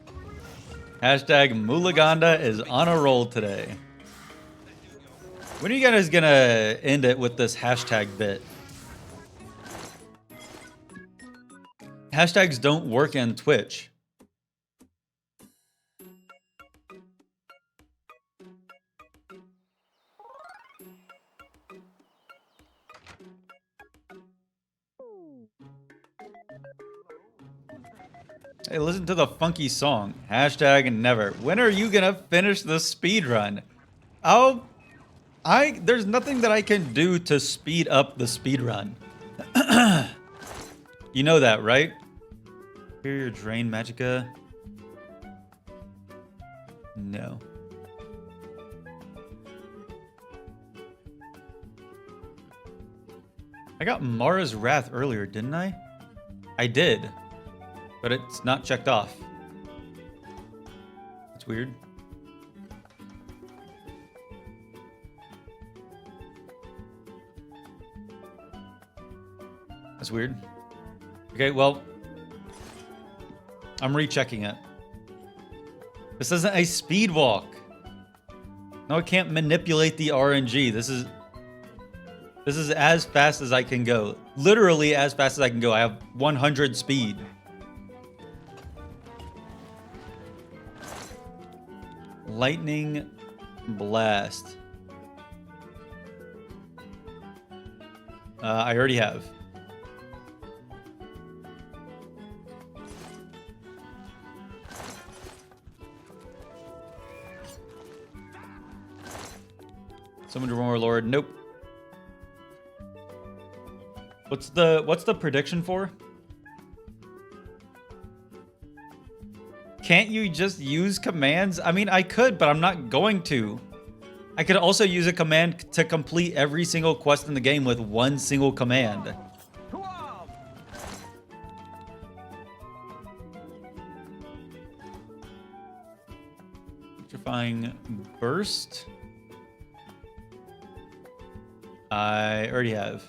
To Hashtag arms. Mulaganda is on a roll today. When are you guys gonna end it with this hashtag bit? Hashtags don't work in Twitch. Hey, listen to the funky song. Hashtag never. When are you gonna finish the speed run? There's nothing that I can do to speed up the speed run. You know that, right? Superior Drain Magicka. No. I got Mara's Wrath earlier, didn't I? I did. But it's not checked off. That's weird. That's weird. Okay, well, I'm rechecking it. This isn't a speed walk. No, I can't manipulate the RNG. This is as fast as I can go. Literally as fast as I can go. I have 100 speed. Lightning Blast. I already have. Summon your Warlord. Nope. What's the prediction for? Can't you just use commands? I mean, I could, but I'm not going to. I could also use a command to complete every single quest in the game with one single command. To arms! Electrifying burst. I already have.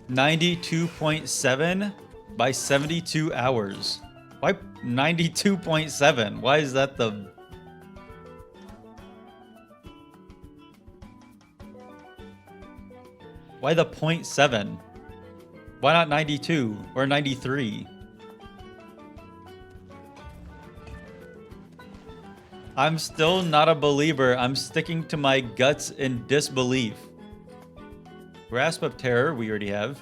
$92.7 by 72 hours. Why 92.7? Why is that the... Why the 0.7? Why not 92 or 93? I'm still not a believer. I'm sticking to my guts in disbelief. Grasp of Terror, we already have.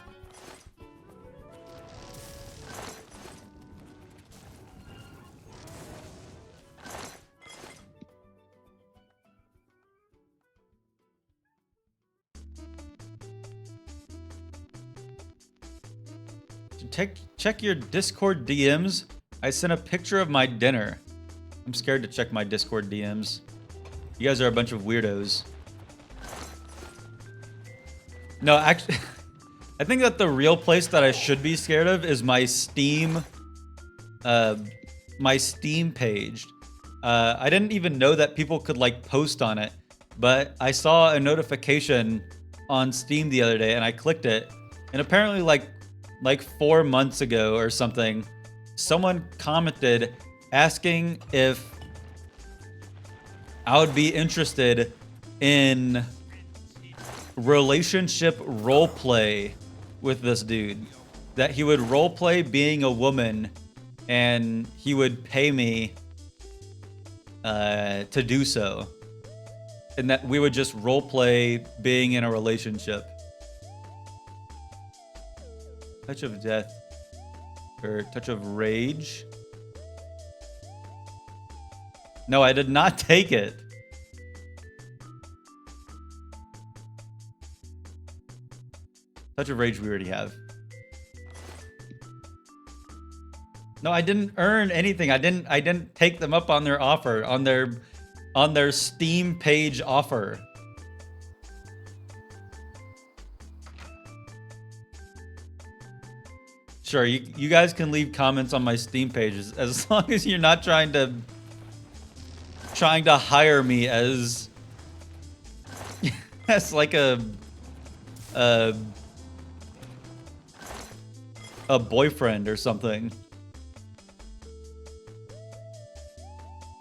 Check your Discord DMs. I sent a picture of my dinner. I'm scared to check my Discord DMs. You guys are a bunch of weirdos. No, actually, I think that the real place that I should be scared of is my Steam page. I didn't even know that people could like post on it, but I saw a notification on Steam the other day and I clicked it, and apparently like 4 months ago or something, someone commented asking if I would be interested in relationship roleplay with this dude. That he would roleplay being a woman and he would pay me to do so. And that we would just roleplay being in a relationship. Touch of Death. Or Touch of Rage. No, I did not take it. Touch of Rage we already have. No, I didn't earn anything. I didn't take them up on their offer, on their Steam page offer. Sure, you guys can leave comments on my Steam pages as long as you're not trying to hire me as like a boyfriend or something.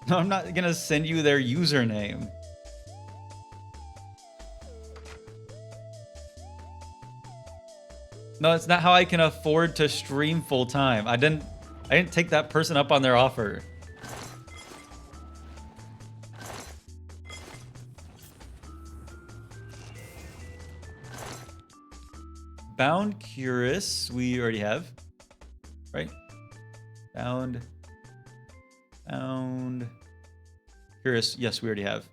No, I'm not gonna send you their username. No, it's not how I can afford to stream full time. I didn't take that person up on their offer. Bound Curious, we already have. Right? Bound Curious, yes, we already have.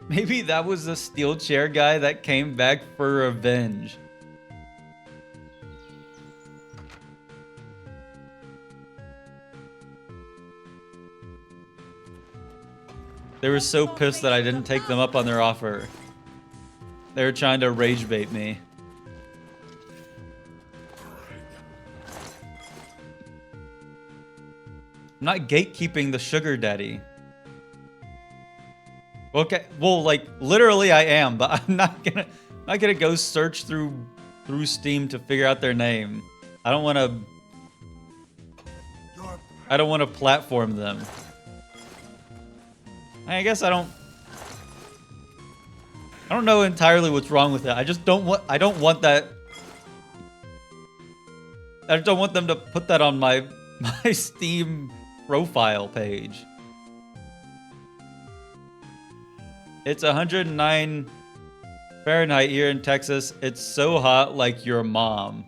Maybe that was the steel chair guy that came back for revenge. They were so pissed that I didn't take them up on their offer. They were trying to rage bait me. I'm not gatekeeping the sugar daddy. Okay, well, like literally I am, but I'm not gonna go search through Steam to figure out their name. I don't want to platform them. I guess I don't know entirely what's wrong with it. I just don't want that. I just don't want them to put that on my Steam profile page. It's 109 Fahrenheit here in Texas. It's so hot like your mom.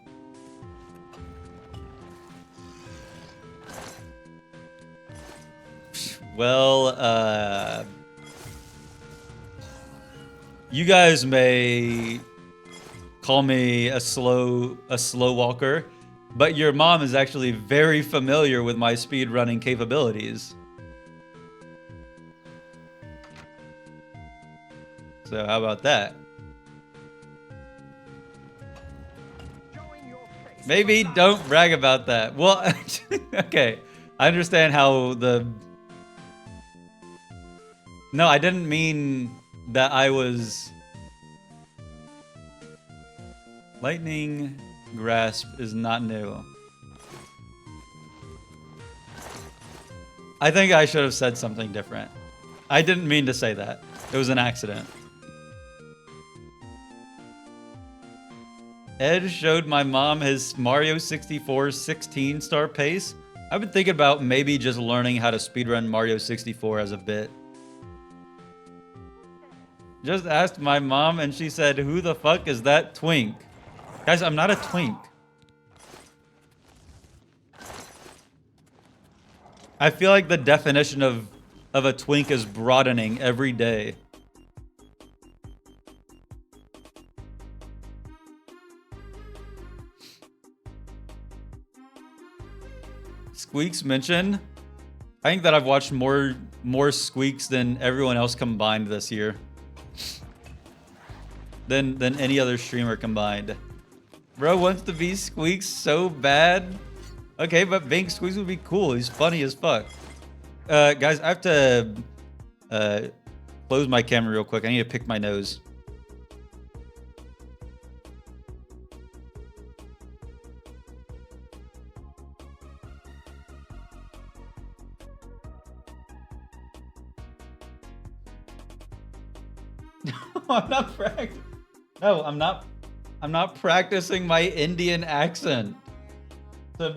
Well, you guys may call me a slow walker, but your mom is actually very familiar with my speedrunning capabilities. So how about that? Maybe don't brag about that. Well, okay. I understand how the... No, I didn't mean that I was... Lightning Grasp is not new. I think I should have said something different. I didn't mean to say that. It was an accident. Ed showed my mom his Mario 64 16-star pace. I've been thinking about maybe just learning how to speedrun Mario 64 as a bit. Just asked my mom and she said, "Who the fuck is that twink?" Guys, I'm not a twink. I feel like the definition of a twink is broadening every day. Squeaks mentioned. I think that I've watched more Squeaks than everyone else combined this year. Than any other streamer combined. Bro wants to be Squeaks so bad. Okay, but being Squeaks would be cool. He's funny as fuck. Guys, I have to close my camera real quick. I need to pick my nose. I'm not practicing. No, I'm not. I'm not practicing my Indian accent to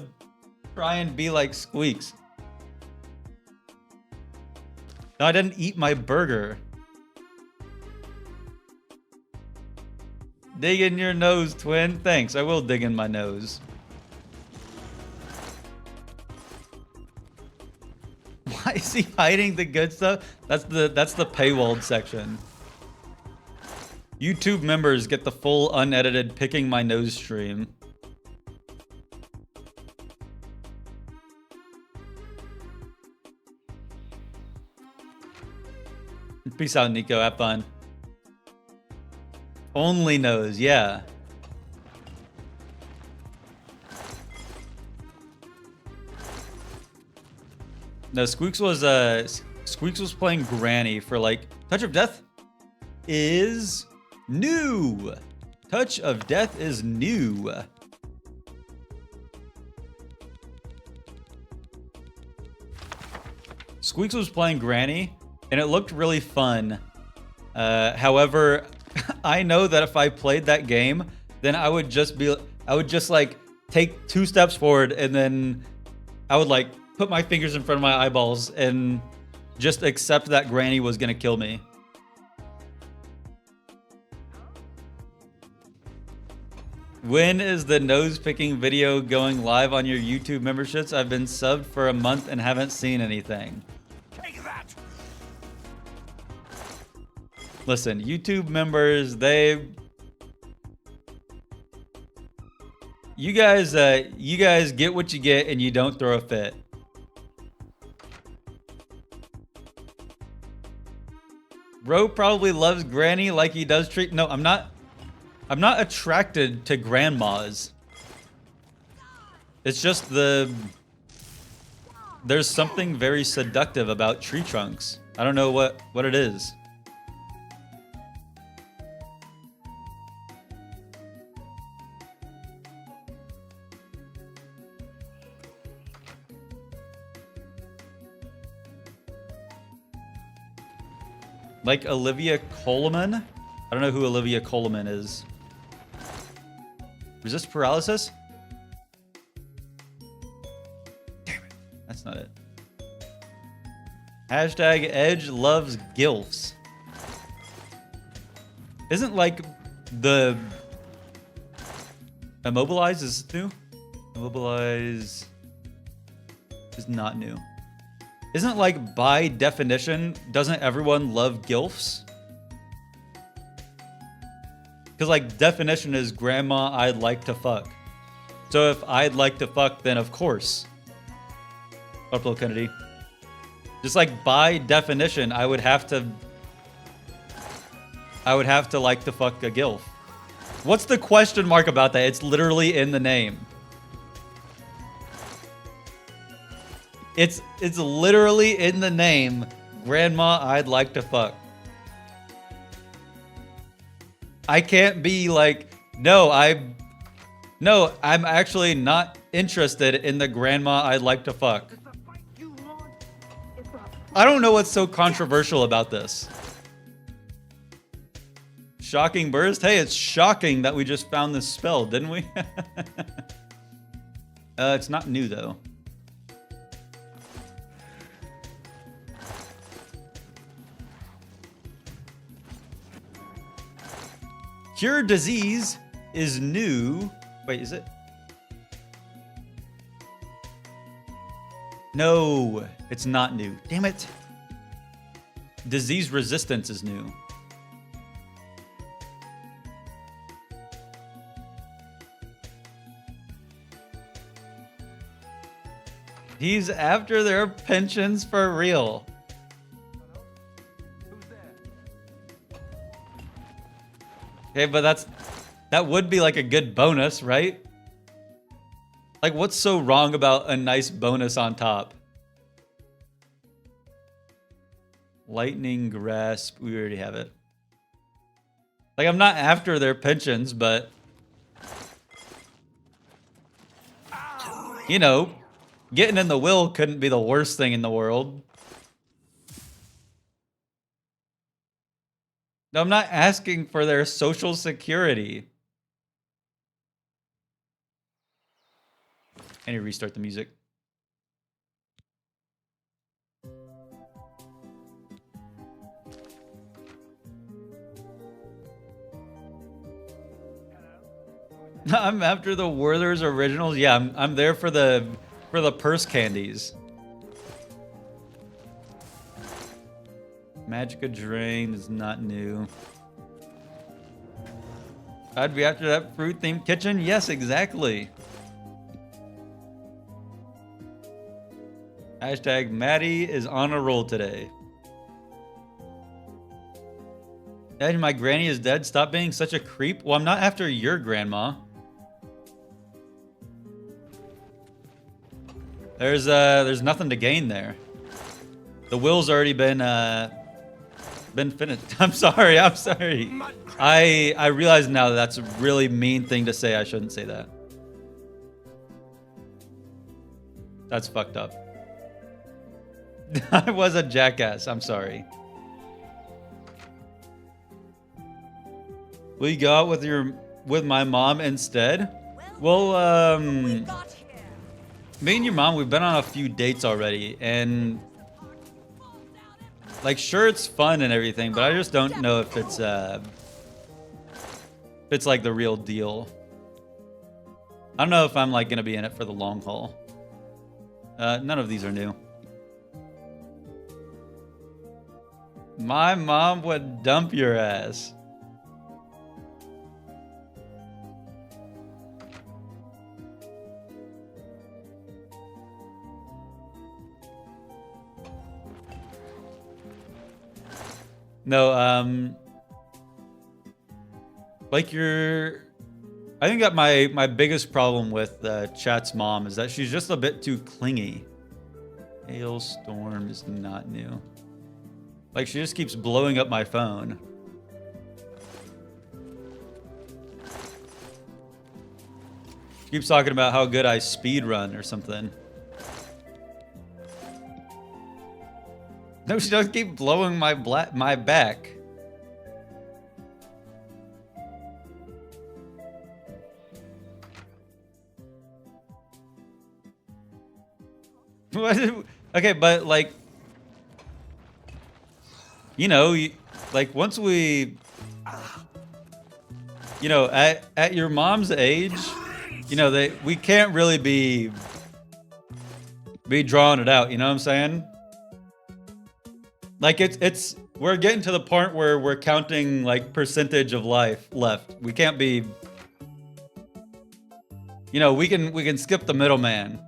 try and be like Squeaks. No, I didn't eat my burger. Dig in your nose, twin. Thanks. I will dig in my nose. Why is he hiding the good stuff? That's the paywalled section. YouTube members get the full unedited picking my nose stream. Peace out, Nico. Have fun. Only nose, yeah. No, Squeaks was playing Granny for like Touch of Death is new. Touch of Death is new. Squeaks was playing Granny, and it looked really fun. However, I know that if I played that game, then I would just like take 2 steps forward, and then I would like put my fingers in front of my eyeballs and just accept that Granny was gonna kill me. When is the nose picking video going live on your YouTube memberships? I've been subbed for a month and haven't seen anything. Take that! Listen, YouTube members, you guys get what you get and you don't throw a fit. Bro probably loves Granny like he does treat. No, I'm not attracted to grandmas. It's just there's something very seductive about tree trunks. I don't know what it is. Like Olivia Coleman? I don't know who Olivia Coleman is. Resist paralysis? Damn it. That's not it. Hashtag Edge loves gilfs. Isn't like the Immobilize is new? Immobilize is not new. Isn't like by definition, doesn't everyone love gilfs? Because like definition is grandma I'd like to fuck. So if I'd like to fuck, then of course. Upload Kennedy. Just like by definition, I would have to like to fuck a gilf. What's the question mark about that? It's literally in the name. It's literally in the name, Grandma I'd like to fuck. I can't be like, no, I'm actually not interested in the grandma I'd like to fuck. It's the fight you want. It's the I don't know what's so controversial about this. Shocking burst? Hey, it's shocking that we just found this spell, didn't we? It's not new though. Cure disease is new. Wait, is it? No, it's not new. Damn it. Disease resistance is new. He's after their pensions for real. Who's there? Okay, but that would be like a good bonus, right? Like, what's so wrong about a nice bonus on top? Lightning grasp, we already have it. Like, I'm not after their pensions, but you know, getting in the will couldn't be the worst thing in the world. No, I'm not asking for their social security. I need to restart the music. I'm after the Werther's originals. Yeah, I'm there for the purse candies. Magica Drain is not new. I'd be after that fruit-themed kitchen? Yes, exactly. Hashtag Maddie is on a roll today. Dad, my granny is dead. Stop being such a creep. Well, I'm not after your grandma. There's nothing to gain there. The will's already been finished. I'm sorry. I realize now that that's a really mean thing to say. I shouldn't say that. That's fucked up. I was a jackass. I'm sorry. Will you go out with my mom instead? Well, We got here. me and your mom, we've been on a few dates already, and like, sure, it's fun and everything, but I just don't know if it's like the real deal. I don't know if I'm like gonna be in it for the long haul. None of these are new. My mom would dump your ass. No, like I think that my biggest problem with Chat's mom is that she's just a bit too clingy. Hailstorm is not new. Like, she just keeps blowing up my phone. She keeps talking about how good I speedrun or something. No, she doesn't keep blowing my back. What? Okay, but like, you know, like once we, you know, at your mom's age, you know, we can't really be drawing it out. You know what I'm saying? Like we're getting to the point where we're counting like percentage of life left. We can't be, you know, we can skip the middleman.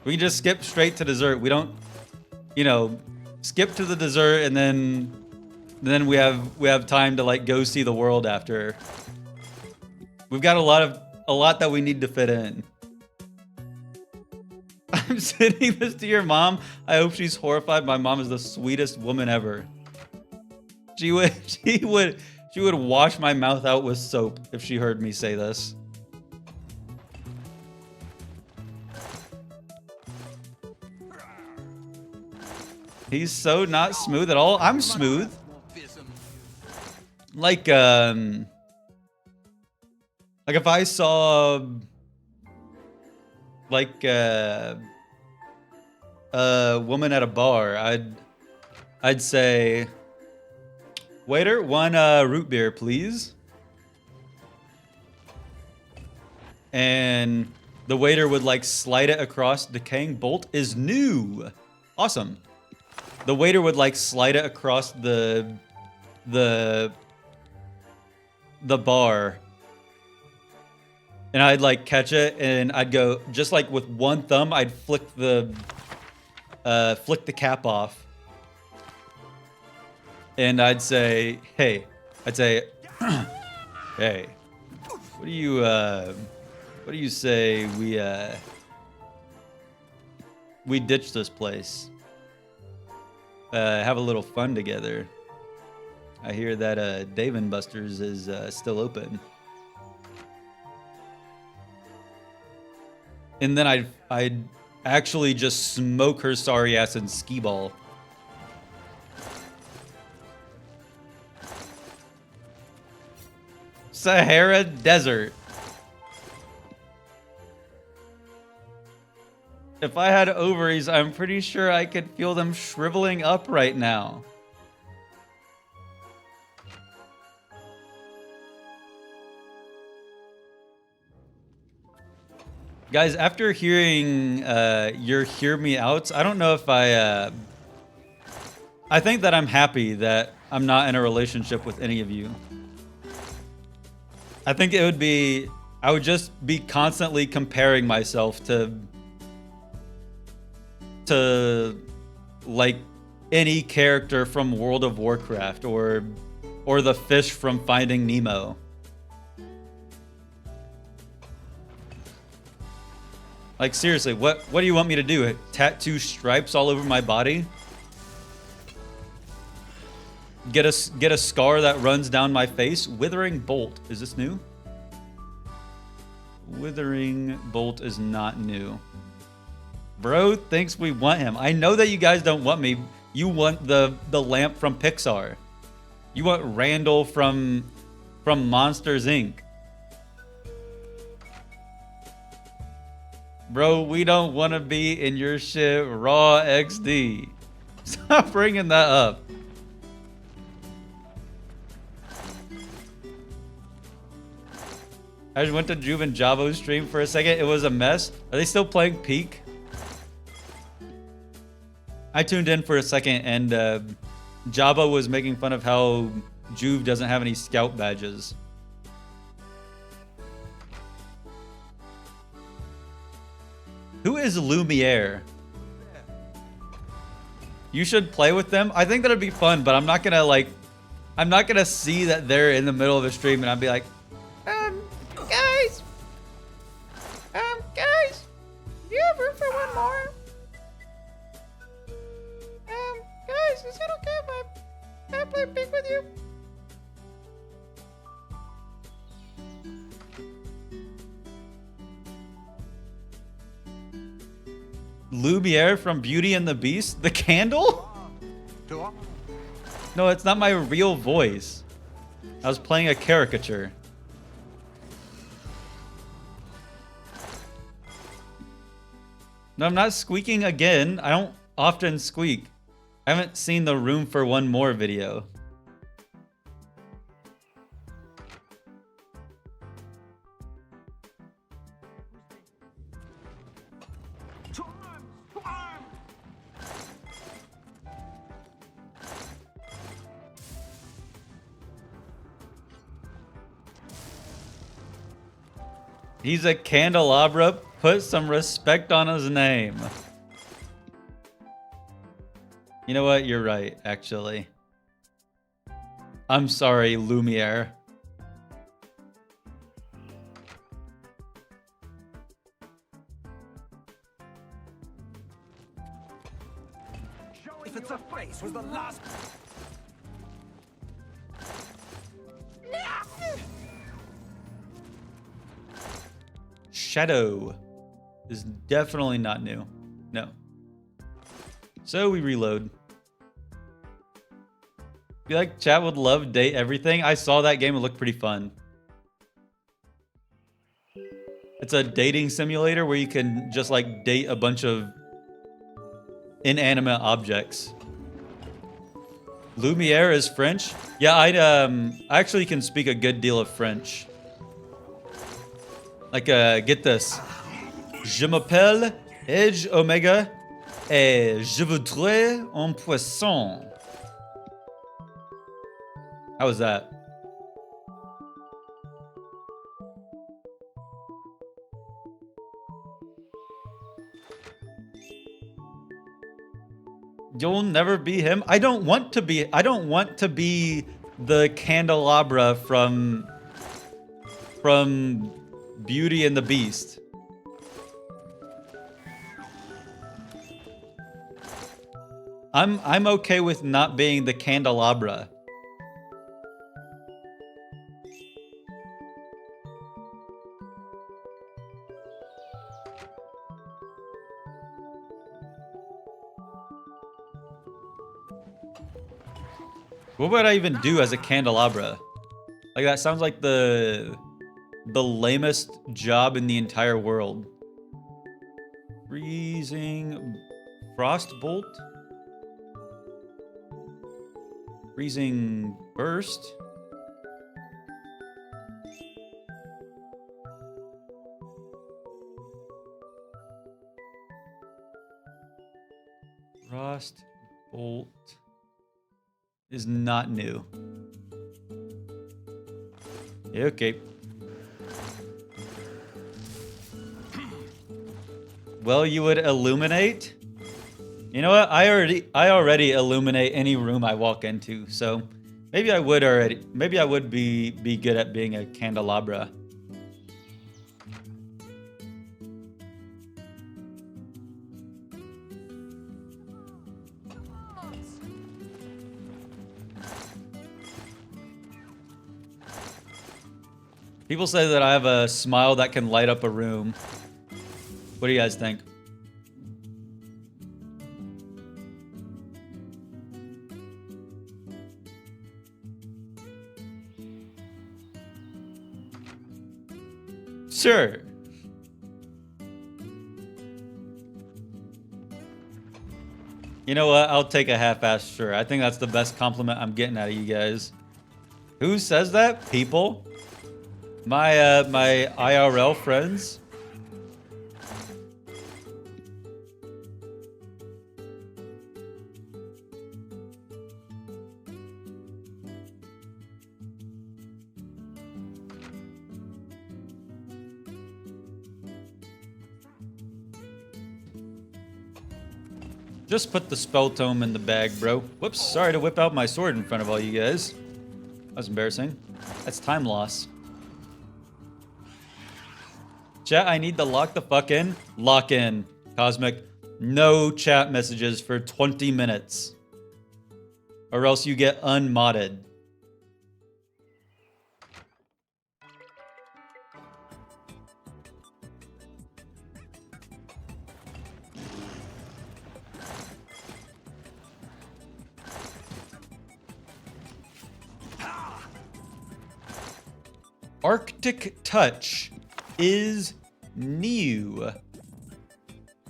We can just skip straight to dessert. We don't, you know, skip to the dessert and then we have time to like go see the world after. We've got a lot that we need to fit in. I'm sending this to your mom. I hope she's horrified. My mom is the sweetest woman ever. She would wash my mouth out with soap if she heard me say this. He's so not smooth at all. I'm smooth. Like if I saw like a woman at a bar, I'd say, waiter, one root beer, please. And the waiter would like slide it across. Decaying bolt is new. Awesome. The waiter would like slide it across the bar. And I'd like catch it and I'd go just like with one thumb, I'd flick the cap off. And I'd say, hey, hey, what do you say we ditch this place? Have a little fun together. I hear that Dave & Buster's is still open. And then I'd actually just smoke her sorry ass in skee ball. Sahara Desert. If I had ovaries, I'm pretty sure I could feel them shriveling up right now. Guys, after hearing your hear me outs, I don't know if I think that I'm happy that I'm not in a relationship with any of you. I think I would just be constantly comparing myself to like any character from World of Warcraft or the fish from Finding Nemo. Like seriously, what do you want me to do? Tattoo stripes all over my body? Get a scar that runs down my face? Withering Bolt. Is this new? Withering Bolt is not new. Bro thinks we want him. I know that you guys don't want me. You want the lamp from Pixar. You want Randall from Monsters, Inc. Bro, we don't want to be in your shit raw XD. Stop bringing that up. I just went to Juve and Javo's stream for a second. It was a mess. Are they still playing Peak? I tuned in for a second and Java was making fun of how Juve doesn't have any scout badges. Who is Lumiere? You should play with them. I think that'd be fun, but I'm not gonna see that they're in the middle of a stream and I'd be like, guys, do you have room for one more? Guys, is it okay if I play Pig with you? Lumiere from Beauty and the Beast? The candle? No, it's not my real voice. I was playing a caricature. No, I'm not squeaking again. I don't often squeak. I haven't seen the Room for One More video. He's a candelabra. Put some respect on his name. You know what? You're right, actually. I'm sorry, Lumiere. If it's a face was the last. Shadow is definitely not new. No. So we reload. Feel like chat would love date everything. I saw that game. It looked pretty fun. It's a dating simulator where you can just like date a bunch of inanimate objects. Lumiere is French. Yeah, I actually can speak a good deal of French. Like, get this. Je m'appelle Edge Omega et je voudrais un poisson. How was that? You'll never be him. I don't want to be the candelabra from Beauty and the Beast. I'm okay with not being the candelabra. What would I even do as a candelabra? Like, that sounds like the lamest job in the entire world. Freezing Frostbolt? Freezing Burst? Frostbolt is not new. Okay. Well, you would illuminate? You know what? I already illuminate any room I walk into, so maybe I would be good at being a candelabra. People say that I have a smile that can light up a room. What do you guys think? Sure. You know what? I'll take a half-assed sure. I think that's the best compliment I'm getting out of you guys. Who says that? People? My my IRL friends? Just put the spell tome in the bag, bro. Whoops, sorry to whip out my sword in front of all you guys. That's embarrassing. That's time loss. Chat, I need to lock the fuck in. Lock in. Cosmic, no chat messages for 20 minutes. Or else you get unmodded. Arctic Touch is new.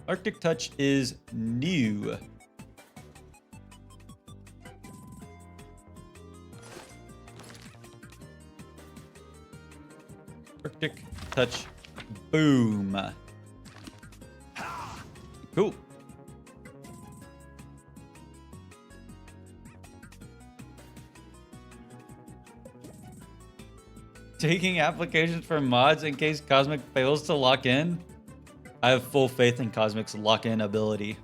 Arctic Touch is new. Arctic Touch. Boom. Cool. Taking applications for mods in case Cosmic fails to lock in? I have full faith in Cosmic's lock-in ability.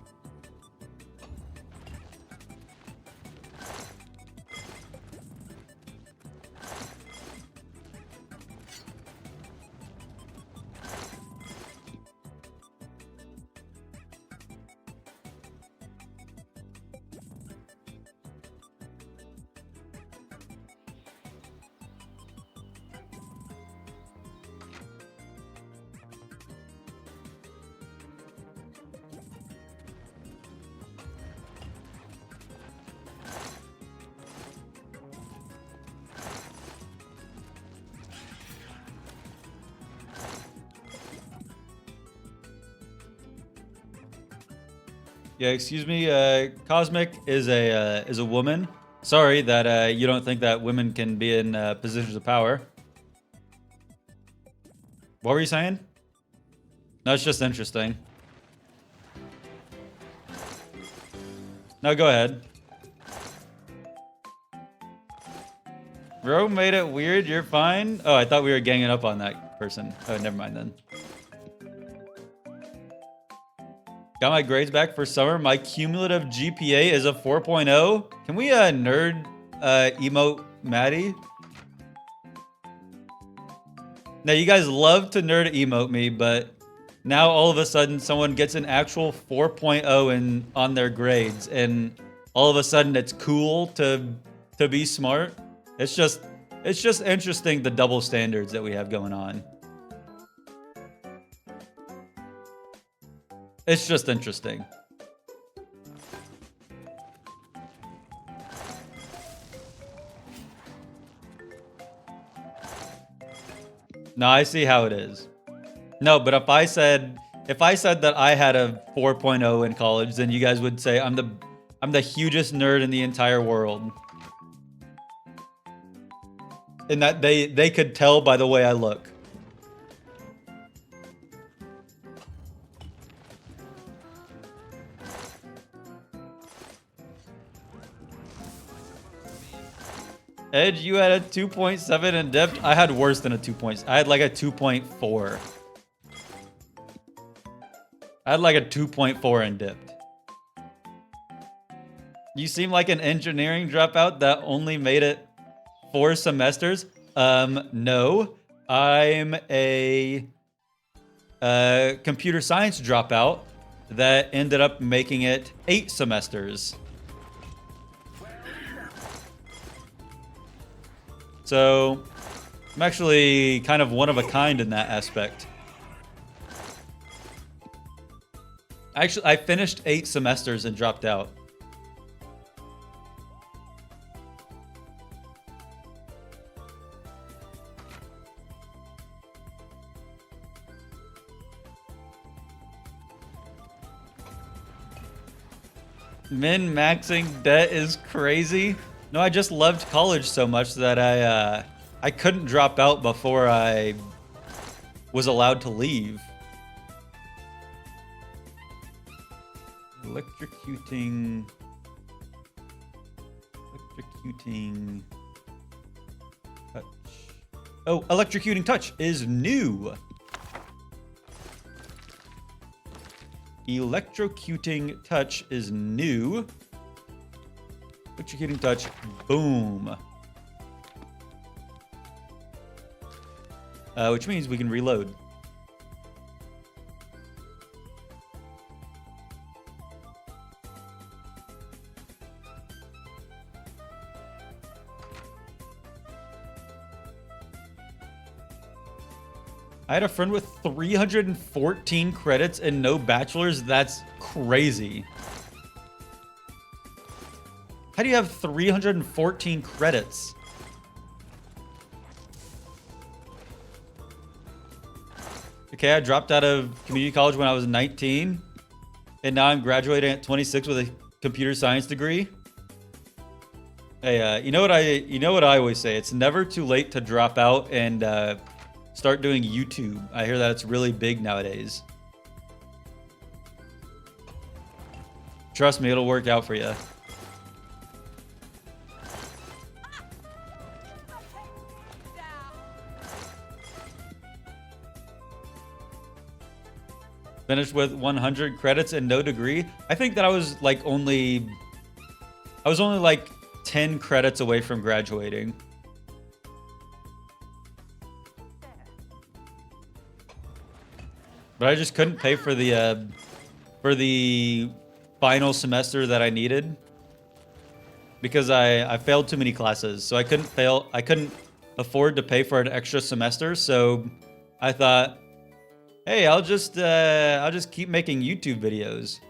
Yeah, excuse me. Cosmic is a woman. Sorry that you don't think that women can be in positions of power. What were you saying? No, it's just interesting. No, go ahead. Bro made it weird. You're fine. Oh, I thought we were ganging up on that person. Oh, never mind then. Got my grades back for summer. My cumulative GPA is a 4.0. Can we nerd emote Maddie? Now, you guys love to nerd emote me, but now all of a sudden someone gets an actual 4.0 on their grades, and all of a sudden it's cool to be smart. It's just interesting, the double standards that we have going on. It's just interesting. No, I see how it is. No, but if I said that I had a 4.0 in college, then you guys would say I'm the hugest nerd in the entire world. And that they could tell by the way I look. Edge, you had a 2.7 in depth. I had worse than a 2 points. I had like a 2.4. I had like a 2.4 in depth. You seem like an engineering dropout that only made it 4 semesters. No. I'm a computer science dropout that ended up making it 8 semesters. So, I'm actually kind of one of a kind in that aspect. Actually, I finished 8 semesters and dropped out. Min-maxing debt is crazy. No, I just loved college so much that I couldn't drop out before I was allowed to leave. Electrocuting touch. Oh, electrocuting touch is new. Electrocuting touch is new. Electrocuting touch, boom. Which means we can reload. I had a friend with 314 credits and no bachelor's. That's crazy. How do you have 314 credits? Okay, I dropped out of community college when I was 19, and now I'm graduating at 26 with a computer science degree. Hey, you know what I always say? It's never too late to drop out and start doing YouTube. I hear that it's really big nowadays. Trust me, it'll work out for you. Finished with 100 credits and no degree. I think that I was only like 10 credits away from graduating. But I just couldn't pay for the final semester that I needed because I failed too many classes. So I couldn't afford to pay for an extra semester. So I thought, hey, I'll just keep making YouTube videos.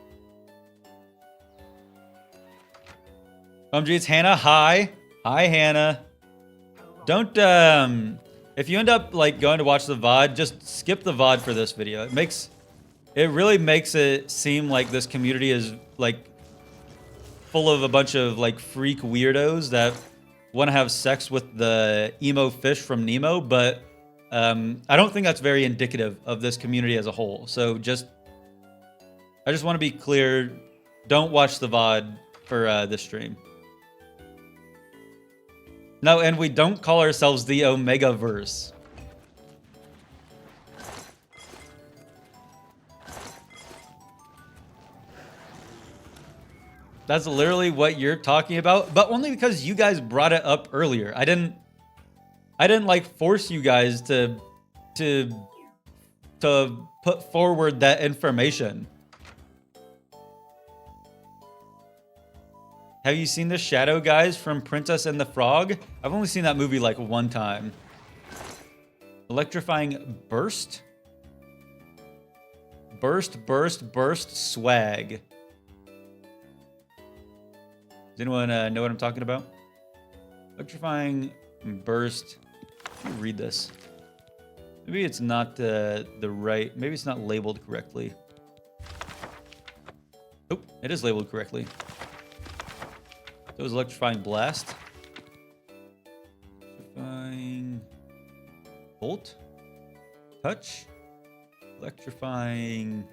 It's Hannah. Hi, Hannah. Don't if you end up going to watch the VOD, just skip the VOD for this video. It really makes it seem like this community is like full of a bunch of like freak weirdos that want to have sex with the emo fish from Nemo, but I don't think that's very indicative of this community as a whole. So I just want to be clear, don't watch the VOD for this stream. No, and we don't call ourselves the Omegaverse. That's literally what you're talking about, but only because you guys brought it up earlier. I didn't like force you guys to put forward that information. Have you seen the Shadow Guys from Princess and the Frog? I've only seen that movie like one time. Electrifying burst? Burst swag. Does anyone know what I'm talking about? Electrifying burst. Let me read this. Maybe it's not the right. Maybe it's not labeled correctly. Oh, it is labeled correctly. That was electrifying blast. Electrifying bolt. Touch. Electrifying.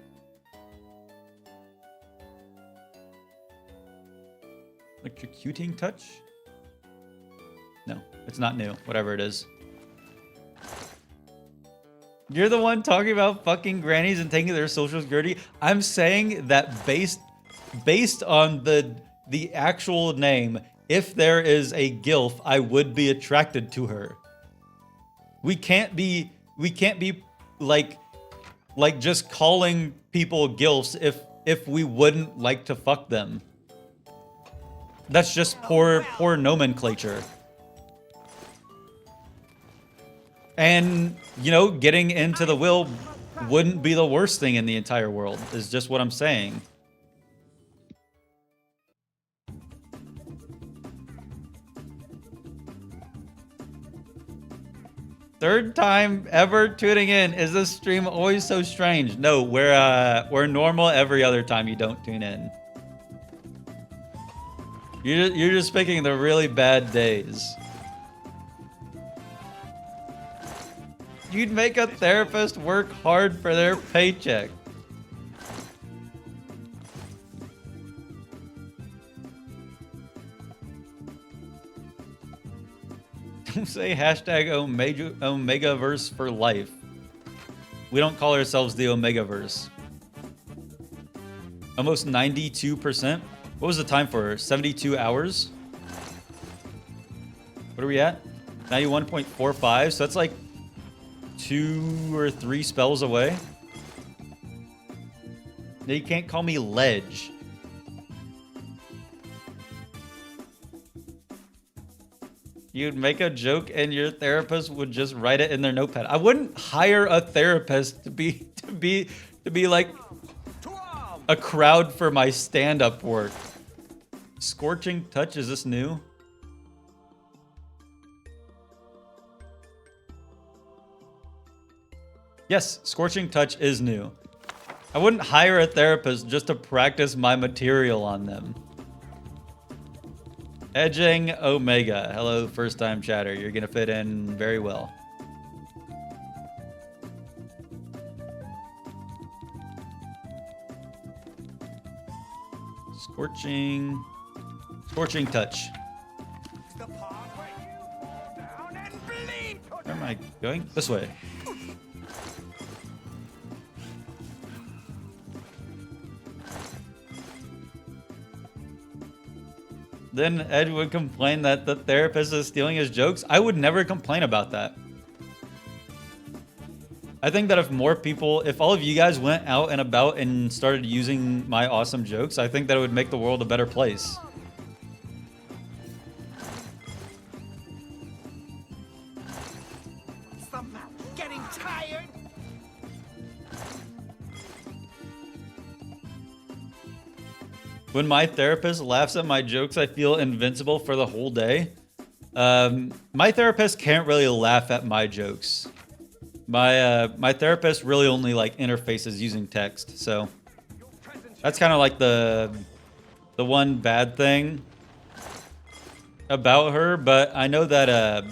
Electrocuting touch? No, it's not new. Whatever it is. You're the one talking about fucking grannies and taking their social security. I'm saying that based on the actual name, if there is a gilf, I would be attracted to her. We can't be like just calling people gilfs if we wouldn't like to fuck them. That's just poor nomenclature. And, you know, getting into the will wouldn't be the worst thing in the entire world, is just what I'm saying. Third time ever tuning in. Is this stream always so strange? No, we're normal every other time you don't tune in. You're just picking the really bad days. You'd make a therapist work hard for their paycheck. Don't say hashtag Omegaverse for life. We don't call ourselves the Omegaverse. Almost 92%. What was the time for? 72 hours? What are we at? 91.45. So that's like 2 or 3 spells away. Now you can't call me ledge. You'd make a joke and your therapist would just write it in their notepad. I wouldn't hire a therapist to be like a crowd for my stand-up work. Scorching touch, is this new? Yes, Scorching Touch is new. I wouldn't hire a therapist just to practice my material on them. Edging Omega. Hello, first time chatter. You're gonna fit in very well. Scorching Touch. Where am I going? This way. Then Ed would complain that the therapist is stealing his jokes. I would never complain about that. I think that if more people, if all of you guys went out and about and started using my awesome jokes, I think that it would make the world a better place. Somehow getting tired. When my therapist laughs at my jokes, I feel invincible for the whole day. My therapist can't really laugh at my jokes. My therapist really only like interfaces using text, so that's kind of like the the one bad thing about her, but I know that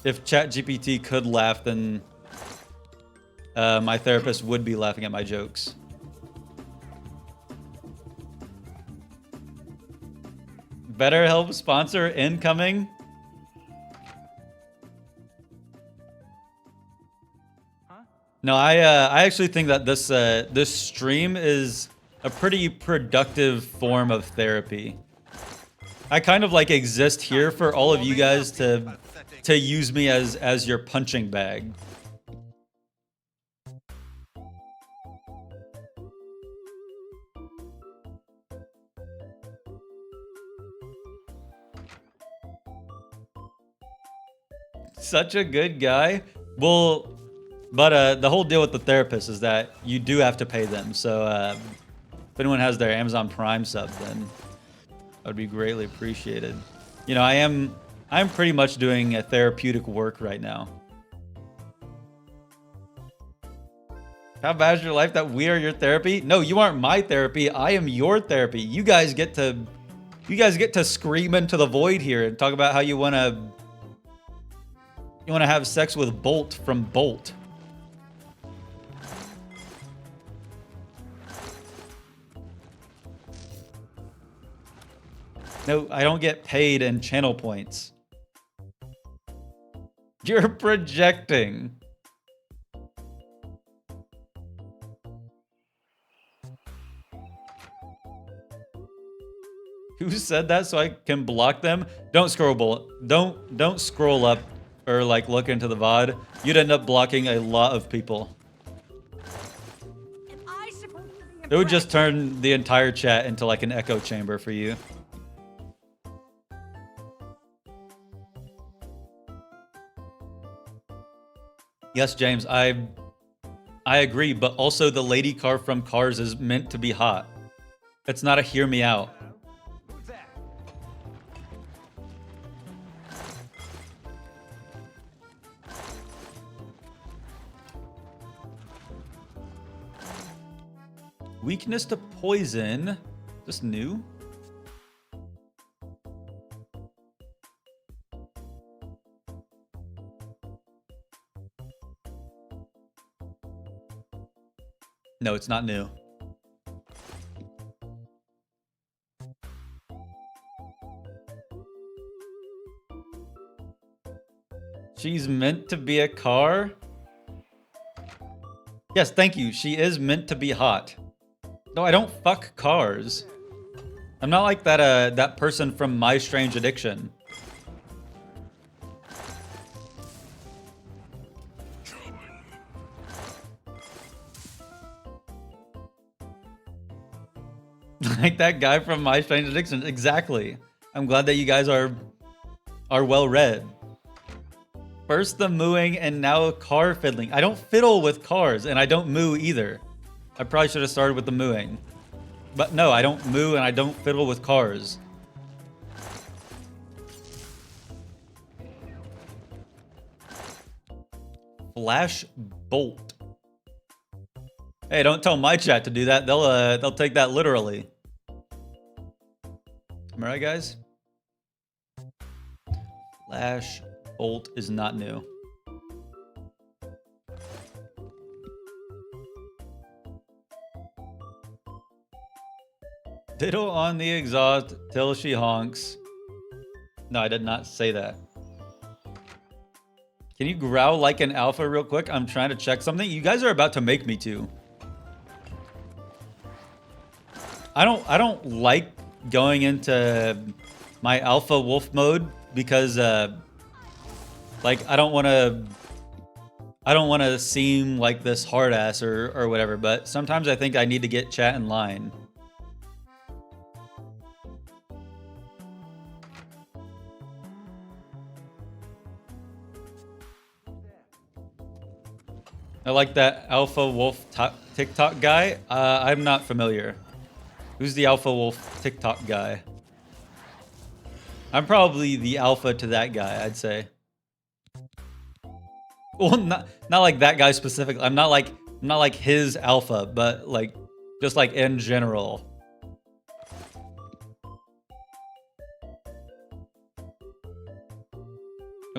if ChatGPT could laugh, then my therapist would be laughing at my jokes. BetterHelp sponsor incoming. No, I actually think that this stream is a pretty productive form of therapy. I kind of like exist here for all of you guys to use me as your punching bag. Such a good guy. Well, but the whole deal with the therapist is that you do have to pay them. So if anyone has their Amazon Prime sub, then that would be greatly appreciated. You know, I'm pretty much doing a therapeutic work right now. How bad is your life that we are your therapy? No, you aren't my therapy. I am your therapy. You guys get to scream into the void here and talk about how you want to have sex with Bolt from Bolt. No, I don't get paid in channel points. You're projecting. Who said that so I can block them? Don't scroll. Don't scroll up or like look into the VOD. You'd end up blocking a lot of people. It would just turn the entire chat into like an echo chamber for you. Yes, James, I agree, but also the lady car from Cars is meant to be hot. It's not a hear me out. Who's that? Weakness to poison. Just new? No, it's not new. She's meant to be a car? Yes, thank you. She is meant to be hot. No, I don't fuck cars. I'm not like that that person from My Strange Addiction. Like that guy from My Strange Addiction. Exactly. I'm glad that you guys are well read. First the mooing and now car fiddling. I don't fiddle with cars and I don't moo either. I probably should have started with the mooing. But no, I don't moo and I don't fiddle with cars. Flash Bolt. Hey, don't tell my chat to do that. They'll take that literally. Am I right, guys? Flash Bolt is not new. Diddle on the exhaust till she honks. No, I did not say that. Can you growl like an alpha real quick? I'm trying to check something. You guys are about to make me to. I don't like going into my alpha wolf mode because like I don't want to seem like this hard ass or whatever, but sometimes I think I need to get chat in line. I like that Alpha Wolf TikTok guy. I'm not familiar. Who's the Alpha Wolf TikTok guy? I'm probably the alpha to that guy, I'd say. Well, not like that guy specifically. I'm not like his alpha, but like just like in general.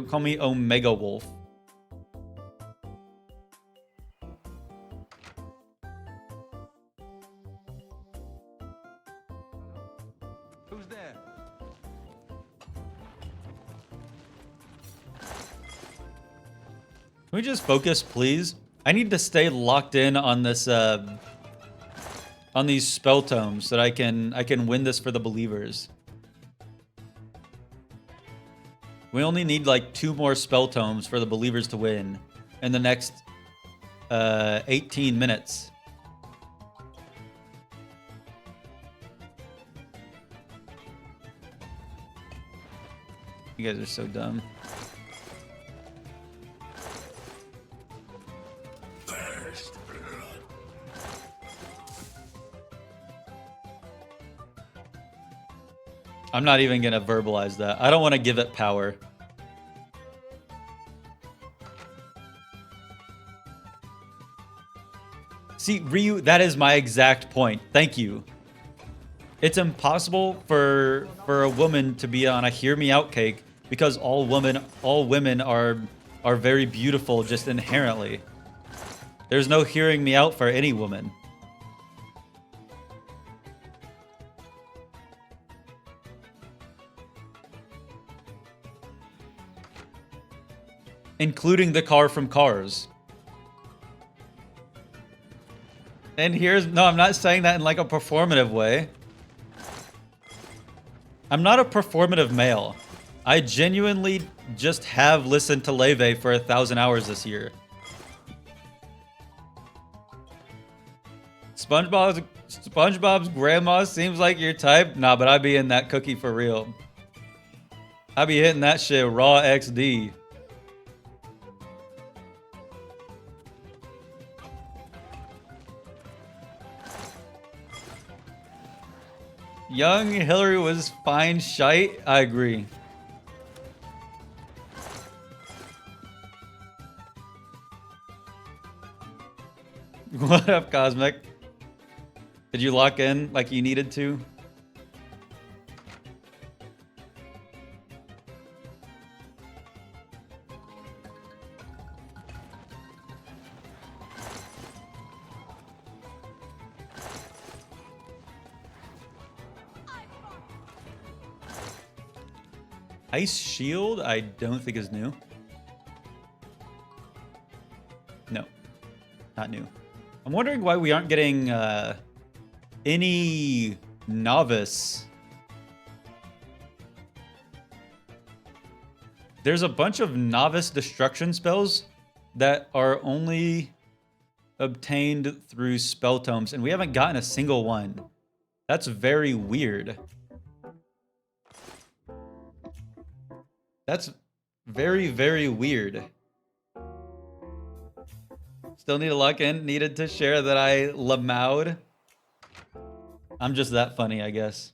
Don't call me Omega Wolf. Who's there? Can we just focus, please? I need to stay locked in on this, on these spell tomes so that I can win this for the believers. We only need like 2 more spell tomes for the believers to win in the next 18 minutes. You guys are so dumb. I'm not even gonna verbalize that. I don't want to give it power. See, Ryu, that is my exact point. Thank you. It's impossible for a woman to be on a hear me out cake because all women are very beautiful just inherently. There's no hearing me out for any woman. Including the car from Cars. And no, I'm not saying that in like a performative way. I'm not a performative male. I genuinely just have listened to Leve for 1,000 hours this year. SpongeBob's grandma seems like your type. Nah, but I be in that cookie for real. I be hitting that shit raw XD. Young Hillary was fine shite. I agree. What up, Cosmic? Did you lock in like you needed to? Ice Shield, I don't think is new. No, not new. I'm wondering why we aren't getting any novice. There's a bunch of novice destruction spells that are only obtained through spell tomes, and we haven't gotten a single one. That's very weird. That's very, very weird. Still need to lock in. Needed to share that I lamowed. I'm just that funny, I guess.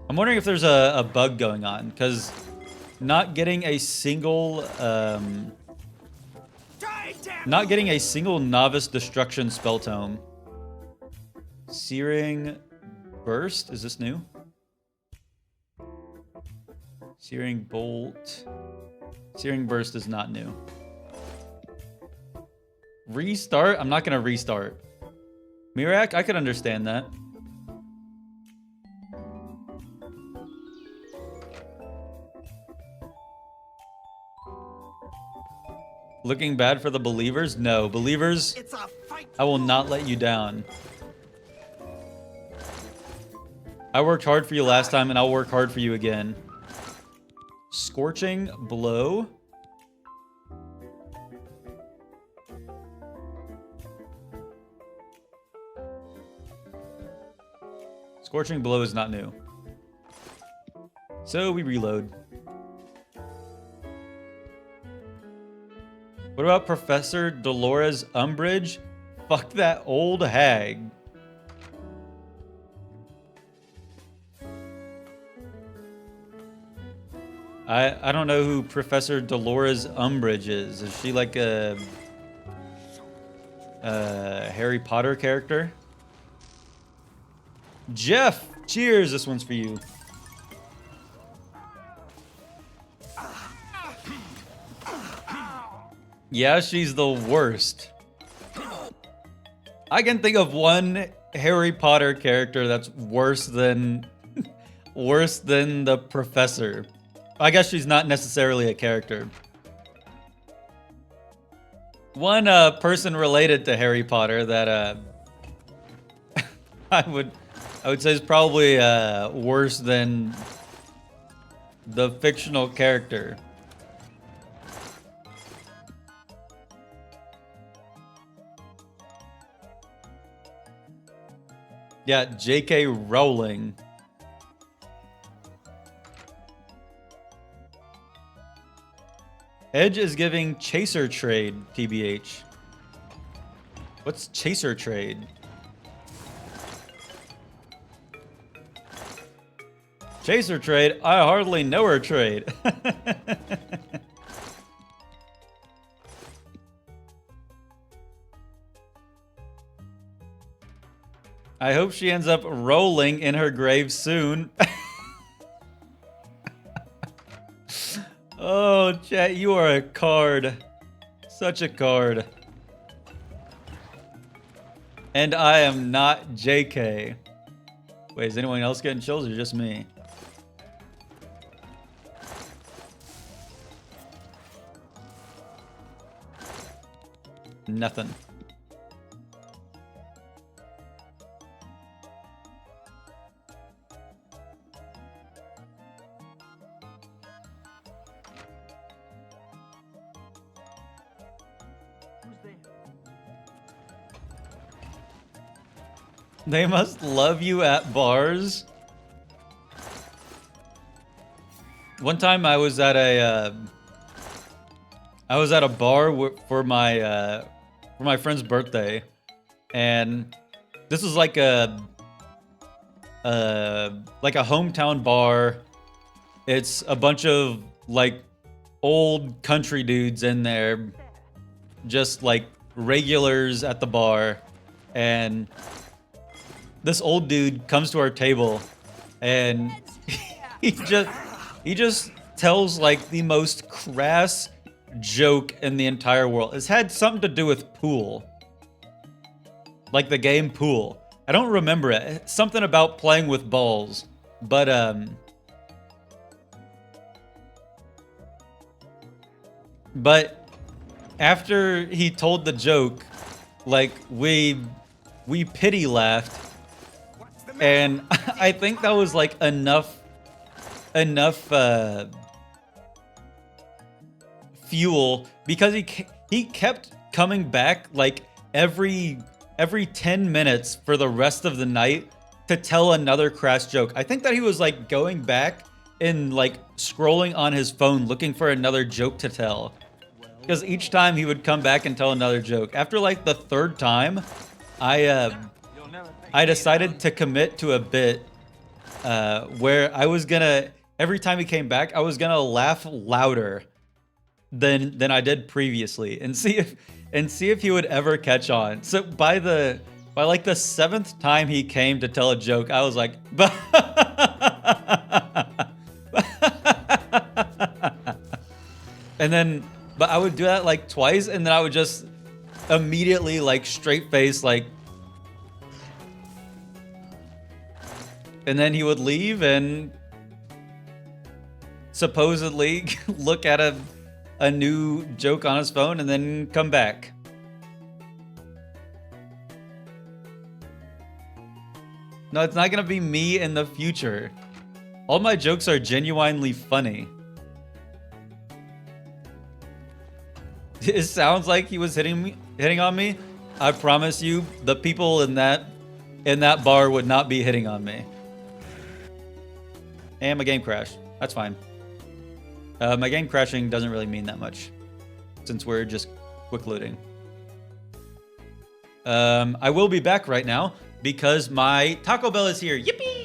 I'm wondering if there's a bug going on, because not getting a single novice destruction spell tome. Searing Burst, is this new? Searing Bolt. Searing Burst is not new. Restart? I'm not going to restart. Mirak, I could understand that. Looking bad for the believers? No. Believers, It's a fight. I will not let you down. I worked hard for you last time, and I'll work hard for you again. Scorching Blow. Scorching Blow is not new. So we reload. What about Professor Dolores Umbridge? Fuck that old hag. I don't know who Professor Dolores Umbridge is. Is she like a Harry Potter character? Jeff, cheers. This one's for you. Yeah, she's the worst. I can think of one Harry Potter character that's worse than worse than the professor. I guess she's not necessarily a character. One person related to Harry Potter that I would say is probably worse than the fictional character. Yeah, J.K. Rowling. Edge is giving Chaser Trade, TBH. What's Chaser Trade? Chaser Trade? I hardly know her trade. I hope she ends up rolling in her grave soon. Oh, chat, you are a card. Such a card. And I am not JK. Wait, is anyone else getting chills or just me? Nothing. They must love you at bars. One time I was at a bar for my friend's birthday, and this was like a hometown bar. It's a bunch of like old country dudes in there, just like regulars at the bar, and this old dude comes to our table, and he just tells like the most crass joke in the entire world. It's had something to do with pool, like the game Pool. I don't remember it. It's something about playing with balls, but after he told the joke, like we pity laughed. And I think that was like enough fuel, because he kept coming back like every 10 minutes for the rest of the night to tell another crass joke. I think that he was like going back and like scrolling on his phone looking for another joke to tell, because each time he would come back and tell another joke. After like the third time, I decided to commit to a bit where I was gonna, every time he came back, I was gonna laugh louder than I did previously, and see if he would ever catch on. So by like the 7th time he came to tell a joke, I was like, and then, but I would do that like twice, and then I would just immediately like straight face like. And then he would leave and supposedly look at a new joke on his phone and then come back. No, it's not gonna be me in the future. All my jokes are genuinely funny. It sounds like he was hitting on me. I promise you, the people in that bar would not be hitting on me. And my game crashed. That's fine. My game crashing doesn't really mean that much, since we're just quick loading. I will be back right now because my Taco Bell is here. Yippee!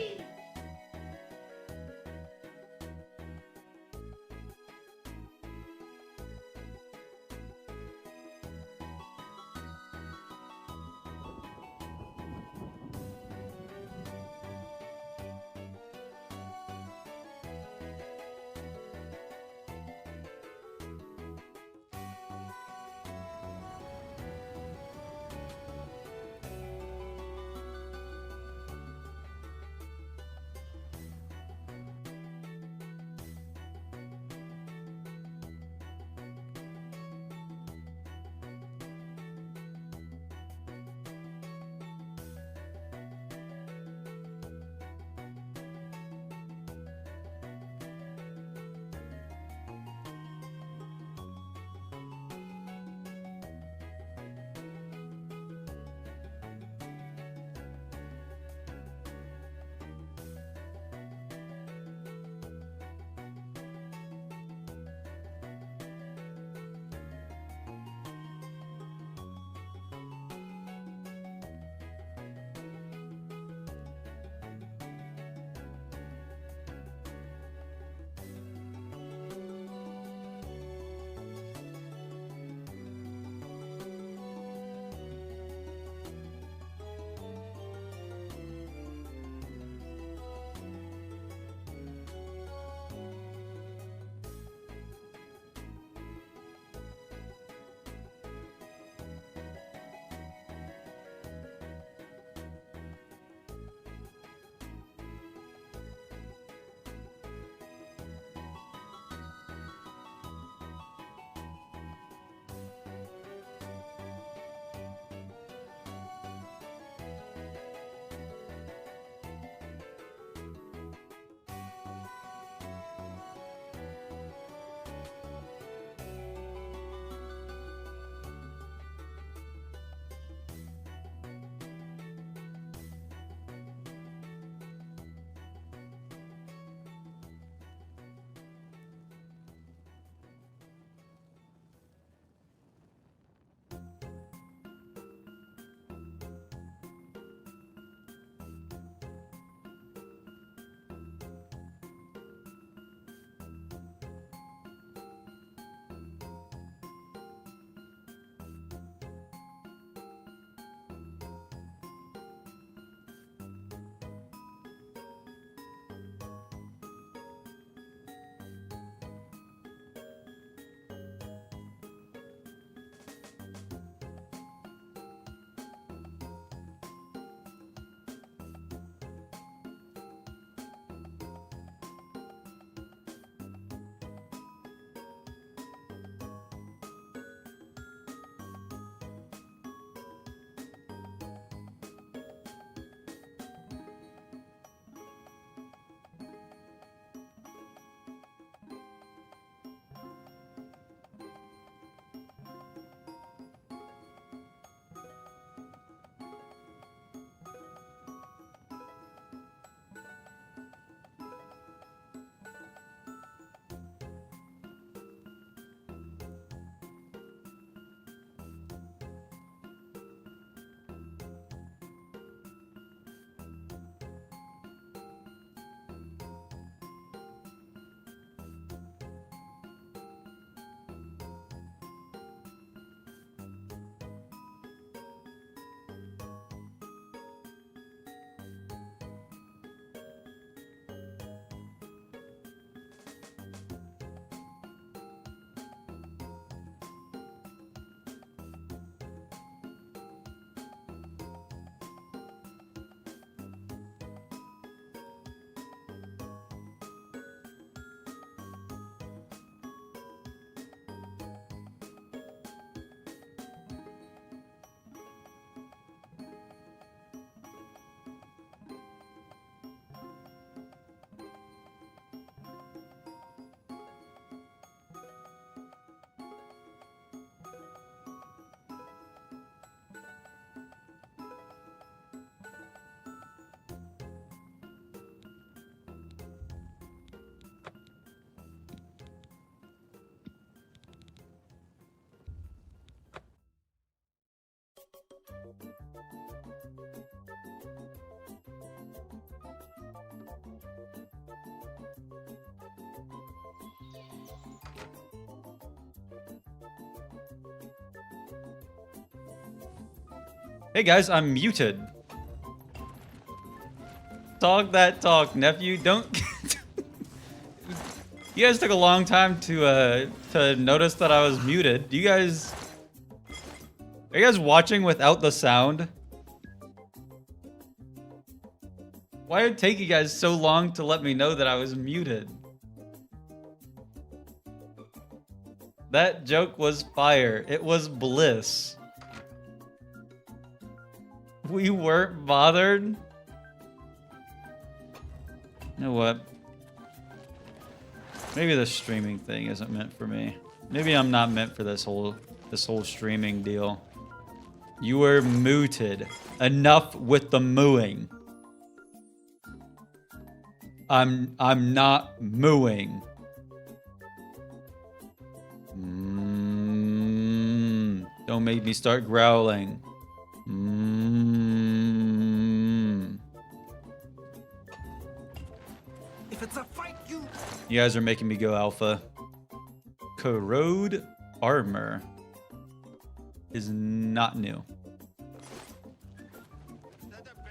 Hey guys, I'm muted. Talk that talk, nephew. Don't. You guys took a long time to notice that I was muted. Are you guys watching without the sound? Why did it take you guys so long to let me know that I was muted? That joke was fire. It was bliss. We weren't bothered. You know what? Maybe the streaming thing isn't meant for me. Maybe I'm not meant for this whole streaming deal. You were muted. Enough with the mooing. I'm not mooing. Don't make me start growling. If it's a fight, You guys are making me go alpha. Corrode armor is not new.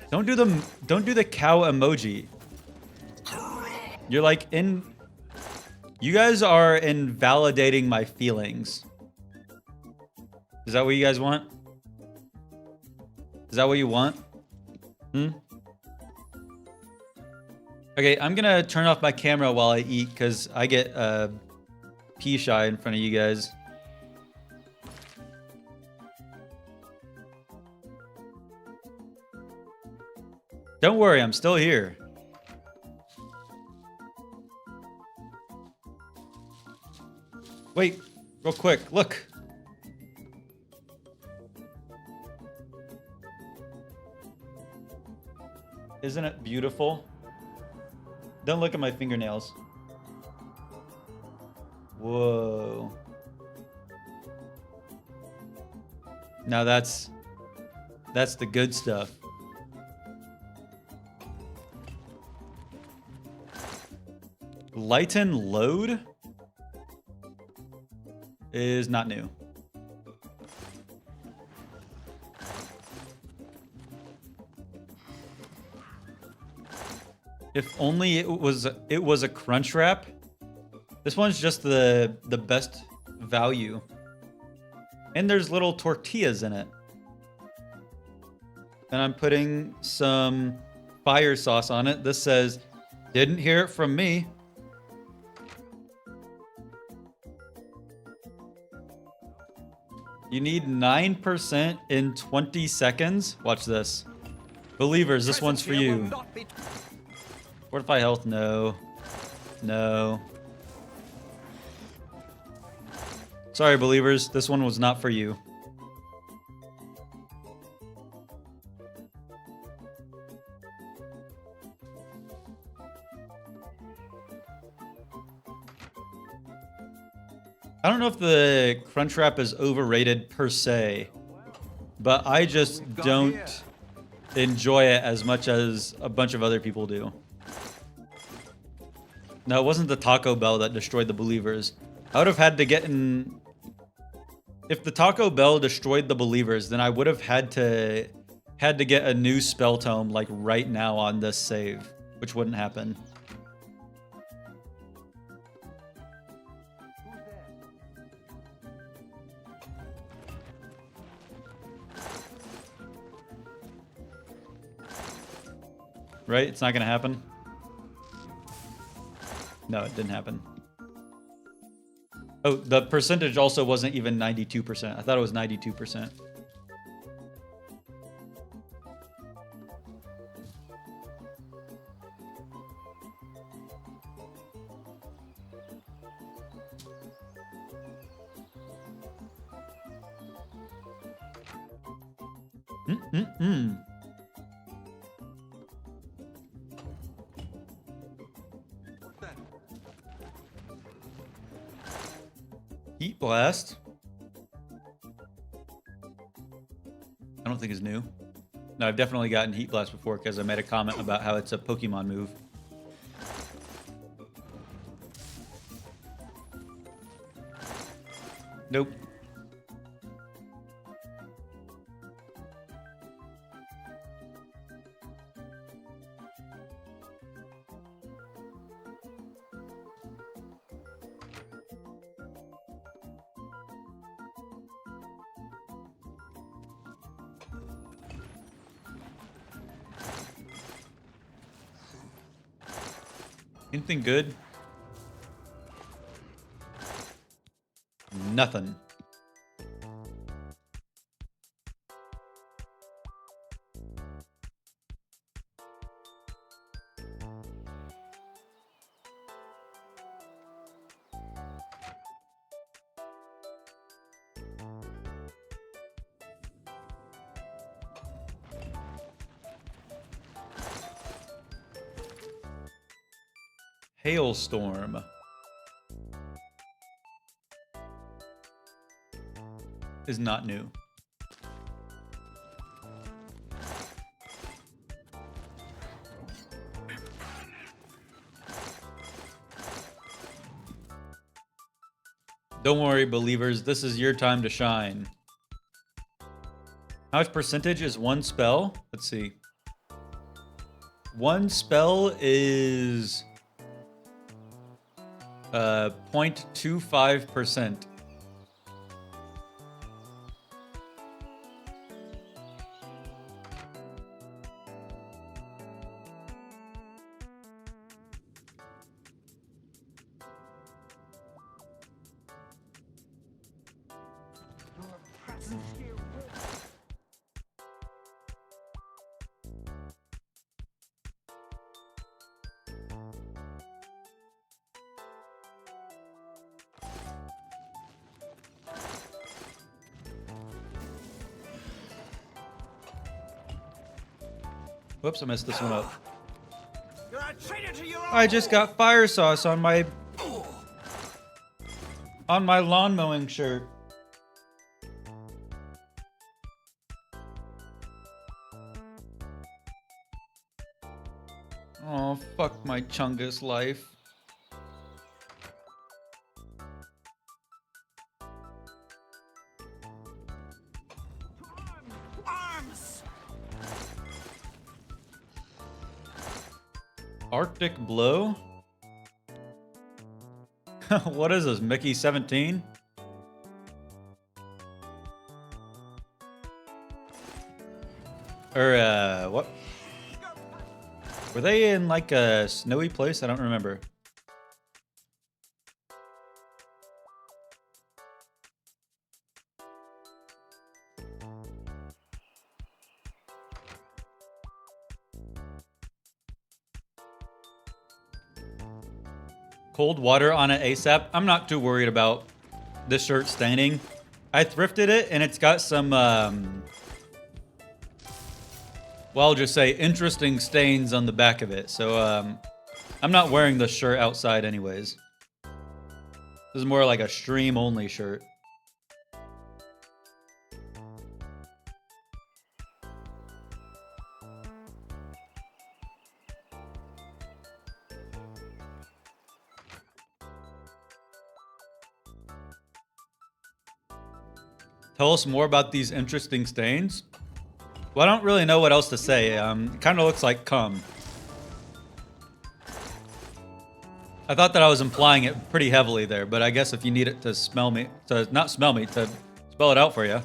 Don't do the cow emoji. You're like you guys are invalidating my feelings. Is that what you guys want? Is that what you want? Okay, I'm gonna turn off my camera while I eat because I get pee shy in front of you guys. Don't worry, I'm still here. Wait, real quick, look. Isn't it beautiful? Don't look at my fingernails. Whoa. Now that's the good stuff. Lighten load is not new. If only it was a crunch wrap. This one's just the best value. And there's little tortillas in it. And I'm putting some fire sauce on it. This says, "Didn't hear it from me." You need 9% in 20 seconds. Watch this. Believers, this one's for you. Fortify health, no. No. Sorry, believers, this one was not for you. I don't know if the crunch wrap is overrated per se, but I just don't enjoy it as much as a bunch of other people do. No, it wasn't the Taco Bell that destroyed the believers. I would have had to get in... If the Taco Bell destroyed the believers, then I would have had to get a new spell tome like right now on this save, which wouldn't happen. Right? It's not gonna happen? No, it didn't happen. Oh, the percentage also wasn't even 92%. I thought it was 92%. Heat blast. I don't don't think is new. No, I've definitely gotten Heat Blast before because I made a comment about how it's a Pokemon move. Nope. Anything good? Nothing. Hailstorm. Is not new. Don't worry, believers. This is your time to shine. How much percentage is one spell? Let's see. One spell is 0.25%. Your presence here will Whoops, I messed this one up. You're a traitor to your I just got fire sauce on my lawn mowing shirt. Oh, fuck my Chungus life. arms. Arctic Blow? What is this, Mickey 17? Or, what? Were they in, like, a snowy place? I don't remember. Cold water on it ASAP. I'm not too worried about this shirt staining. I thrifted it, and it's got some, well, I'll just say interesting stains on the back of it. So, I'm not wearing this shirt outside anyways. This is more like a stream-only shirt. Tell us more about these interesting stains. Well, I don't really know what else to say. It kind of looks like cum. I thought that I was implying it pretty heavily there, but I guess if you need it to smell me, to not smell me, to spell it out for you.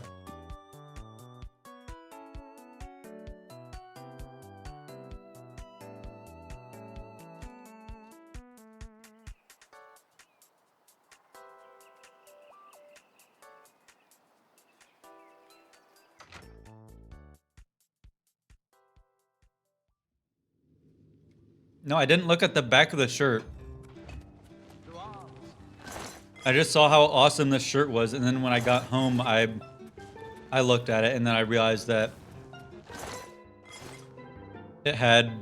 No, I didn't look at the back of the shirt. I just saw how awesome this shirt was, and then when I got home, I looked at it, and then I realized that it had,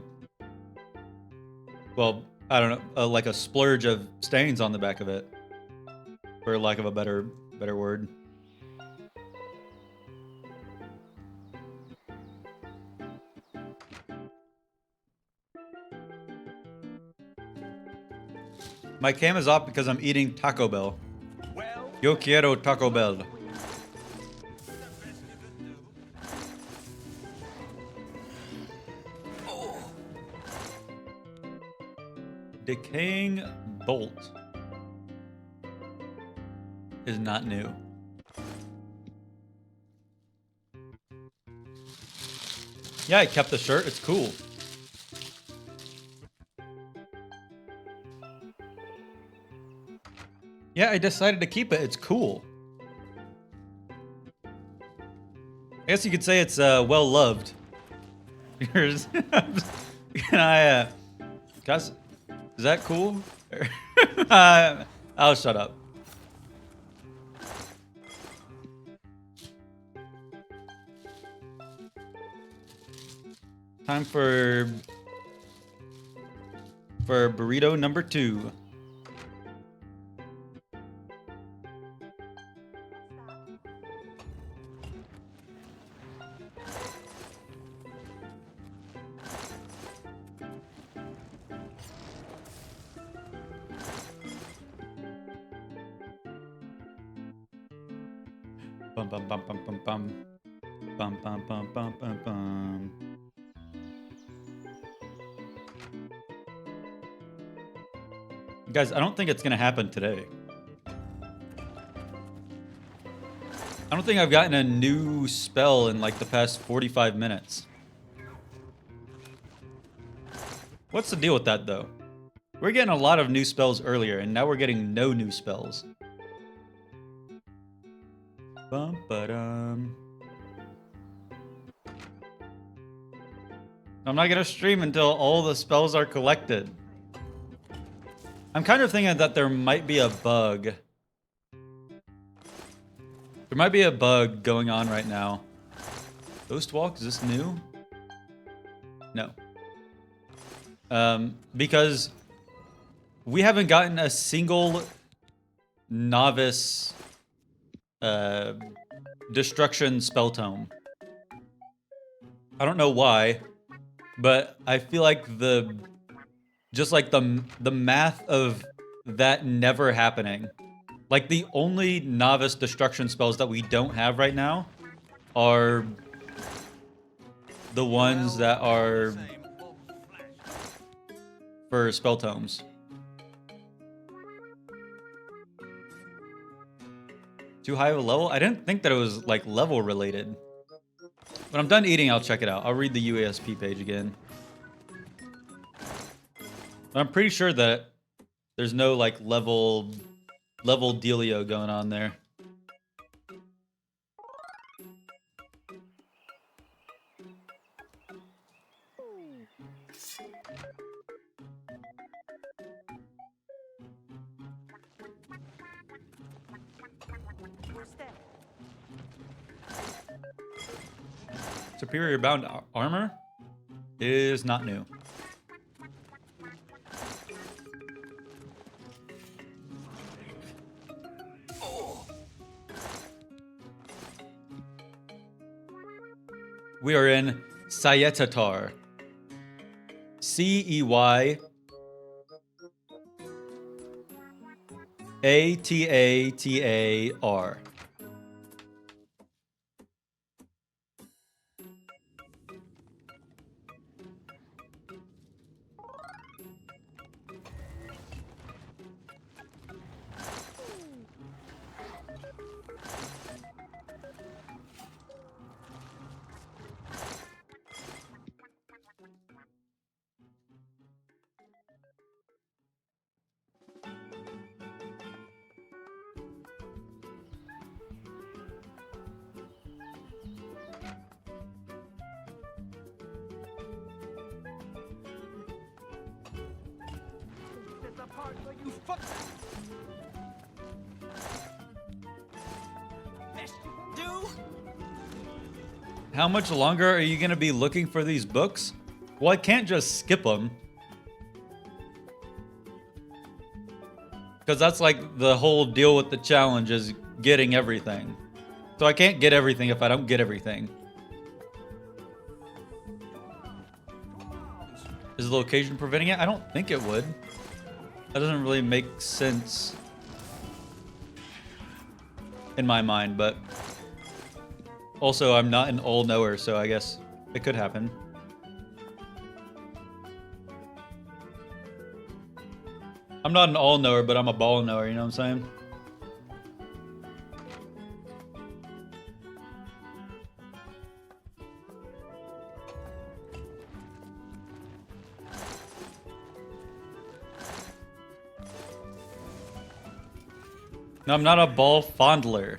well, I don't know, like a splurge of stains on the back of it, for lack of a better word. My cam is off because I'm eating Taco Bell. Well, Yo quiero Taco Bell. Decaying bolt is not new. Yeah, I kept the shirt. It's cool. Yeah, I decided to keep it. It's cool. I guess you could say it's well loved. Yours. Can I? Guys, is that cool? I'll shut up. Time for burrito number 2. Bum bum bum bum bum bum. Bum bum bum bum bum bum. Guys, I don't think it's gonna happen today. I don't think I've gotten a new spell in like the past 45 minutes. What's the deal with that though? We're getting a lot of new spells earlier, and now we're getting no new spells. Bum ba-dum. I'm not gonna stream until all the spells are collected. I'm kind of thinking that there might be a bug. There might be a bug going on right now. Ghost Walk, is this new? No. Because we haven't gotten a single novice destruction spell tome. I don't know why, but I feel like the math of that never happening. Like the only novice destruction spells that we don't have right now are the ones that are for spell tomes. Too high of a level? I didn't think that it was like level related. When I'm done eating, I'll check it out. I'll read the UASP page again. But I'm pretty sure that there's no like level dealio going on there. Superior bound armor is not new. We are in Sayetatar. Ceyatatar. there's a part where you fuck. Best you can do. How much longer are you going to be looking for these books? Well, I can't just skip them. Because that's like the whole deal with the challenge is getting everything. So I can't get everything if I don't get everything. Is the location preventing it? I don't think it would. That doesn't really make sense in my mind, but also I'm not an all-knower, so I guess it could happen. I'm not an all-knower, but I'm a ball-knower, you know what I'm saying? No, I'm not a ball fondler.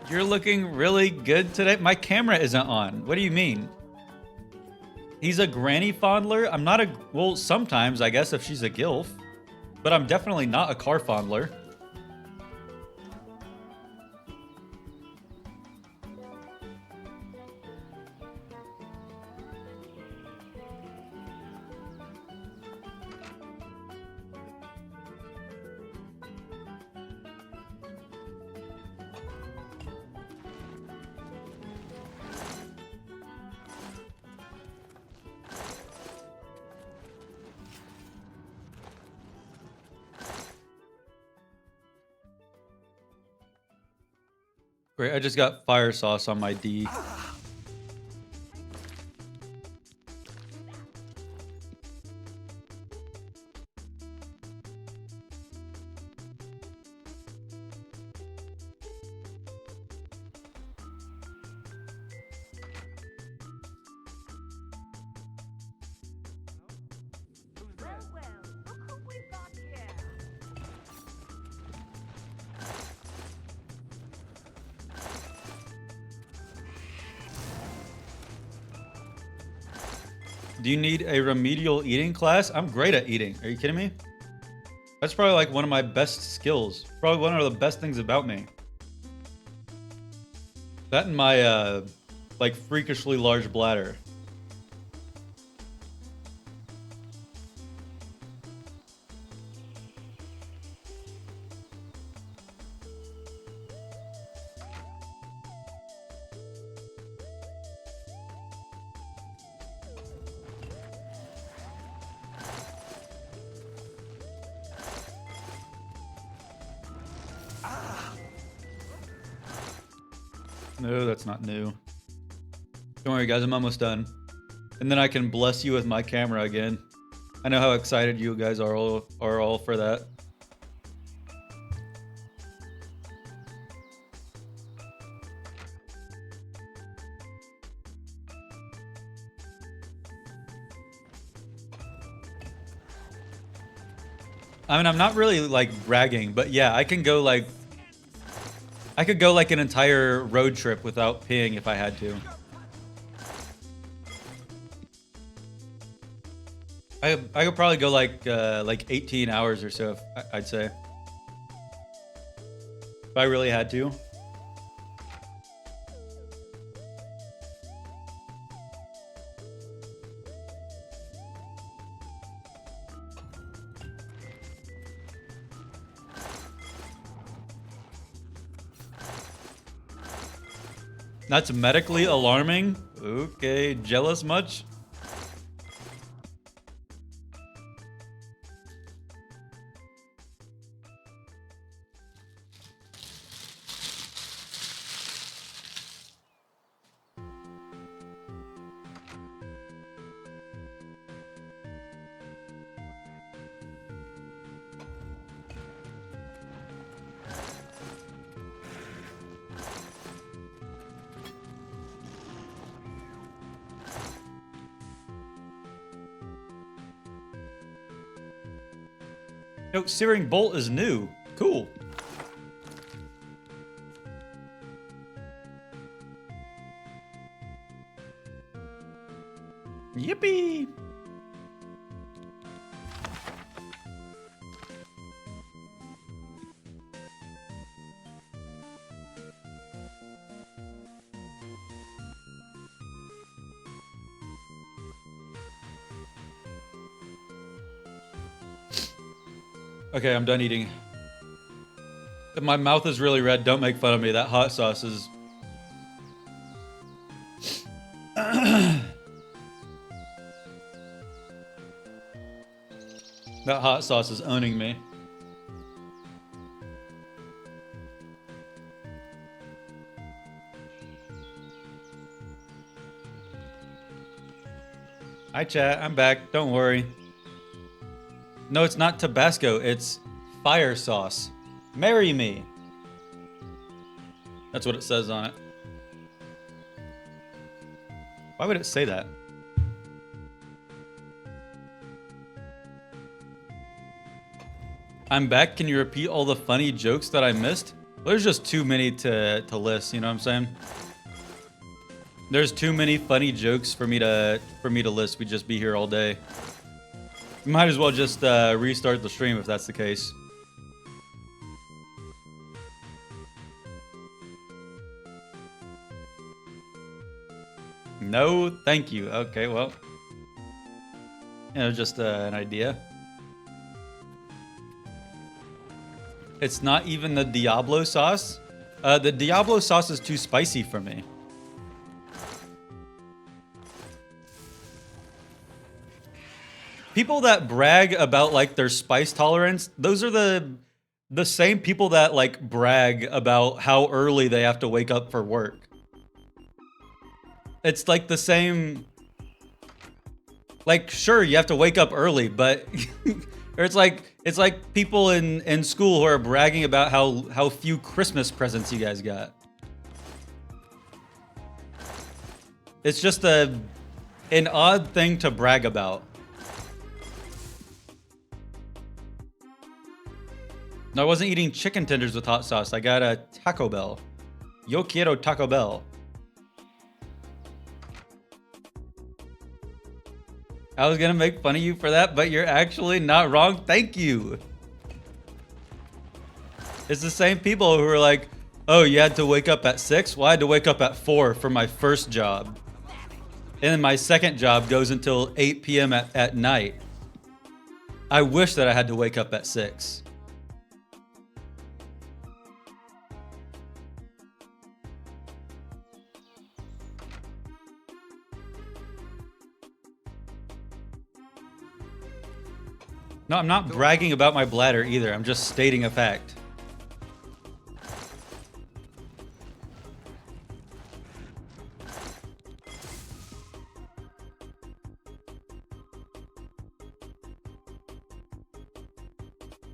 You're looking really good today. My camera isn't on. What do you mean? He's a granny fondler? I'm not a... Well, sometimes, I guess, if she's a gilf. But I'm definitely not a car fondler. Great, I just got fire sauce on my D. Well, look who we've got here. Do you need a remedial eating class? I'm great at eating. Are you kidding me? That's probably like one of my best skills. Probably one of the best things about me. That and my, like, freakishly large bladder. No, that's not new. Don't worry, guys. I'm almost done. And then I can bless you with my camera again. I know how excited you guys are all for that. I mean, I'm not really, like, bragging, but yeah, I could go, like, an entire road trip without peeing if I had to. I could probably go, like 18 hours or so, I'd say. If I really had to. That's medically alarming? Okay, jealous much? No, Searing Bolt is new. Cool. Yippee! Okay, I'm done eating. If my mouth is really red, don't make fun of me. That hot sauce is... That hot sauce is owning me. Hi chat, I'm back. Don't worry. No, it's not Tabasco. It's fire sauce. Marry me. That's what it says on it. Why would it say that? I'm back. Can you repeat all the funny jokes that I missed? There's just too many to list, you know what I'm saying? There's too many funny jokes for me to list. We'd just be here all day. Might as well just restart the stream if that's the case. No, thank you. Okay, well. You know, just an idea. It's not even the Diablo sauce. The Diablo sauce is too spicy for me. People that brag about like their spice tolerance, those are the same people that like brag about how early they have to wake up for work. It's like the same. Like, sure, you have to wake up early, but or it's like people in school who are bragging about how few Christmas presents you guys got. It's just an odd thing to brag about. No, I wasn't eating chicken tenders with hot sauce. I got a Taco Bell. Yo quiero Taco Bell. I was gonna make fun of you for that, but you're actually not wrong. Thank you. It's the same people who are like, oh, you had to wake up at 6? Well, I had to wake up at 4 for my first job. And then my second job goes until 8 p.m. at night. I wish that I had to wake up at 6. No, I'm not bragging about my bladder either. I'm just stating a fact.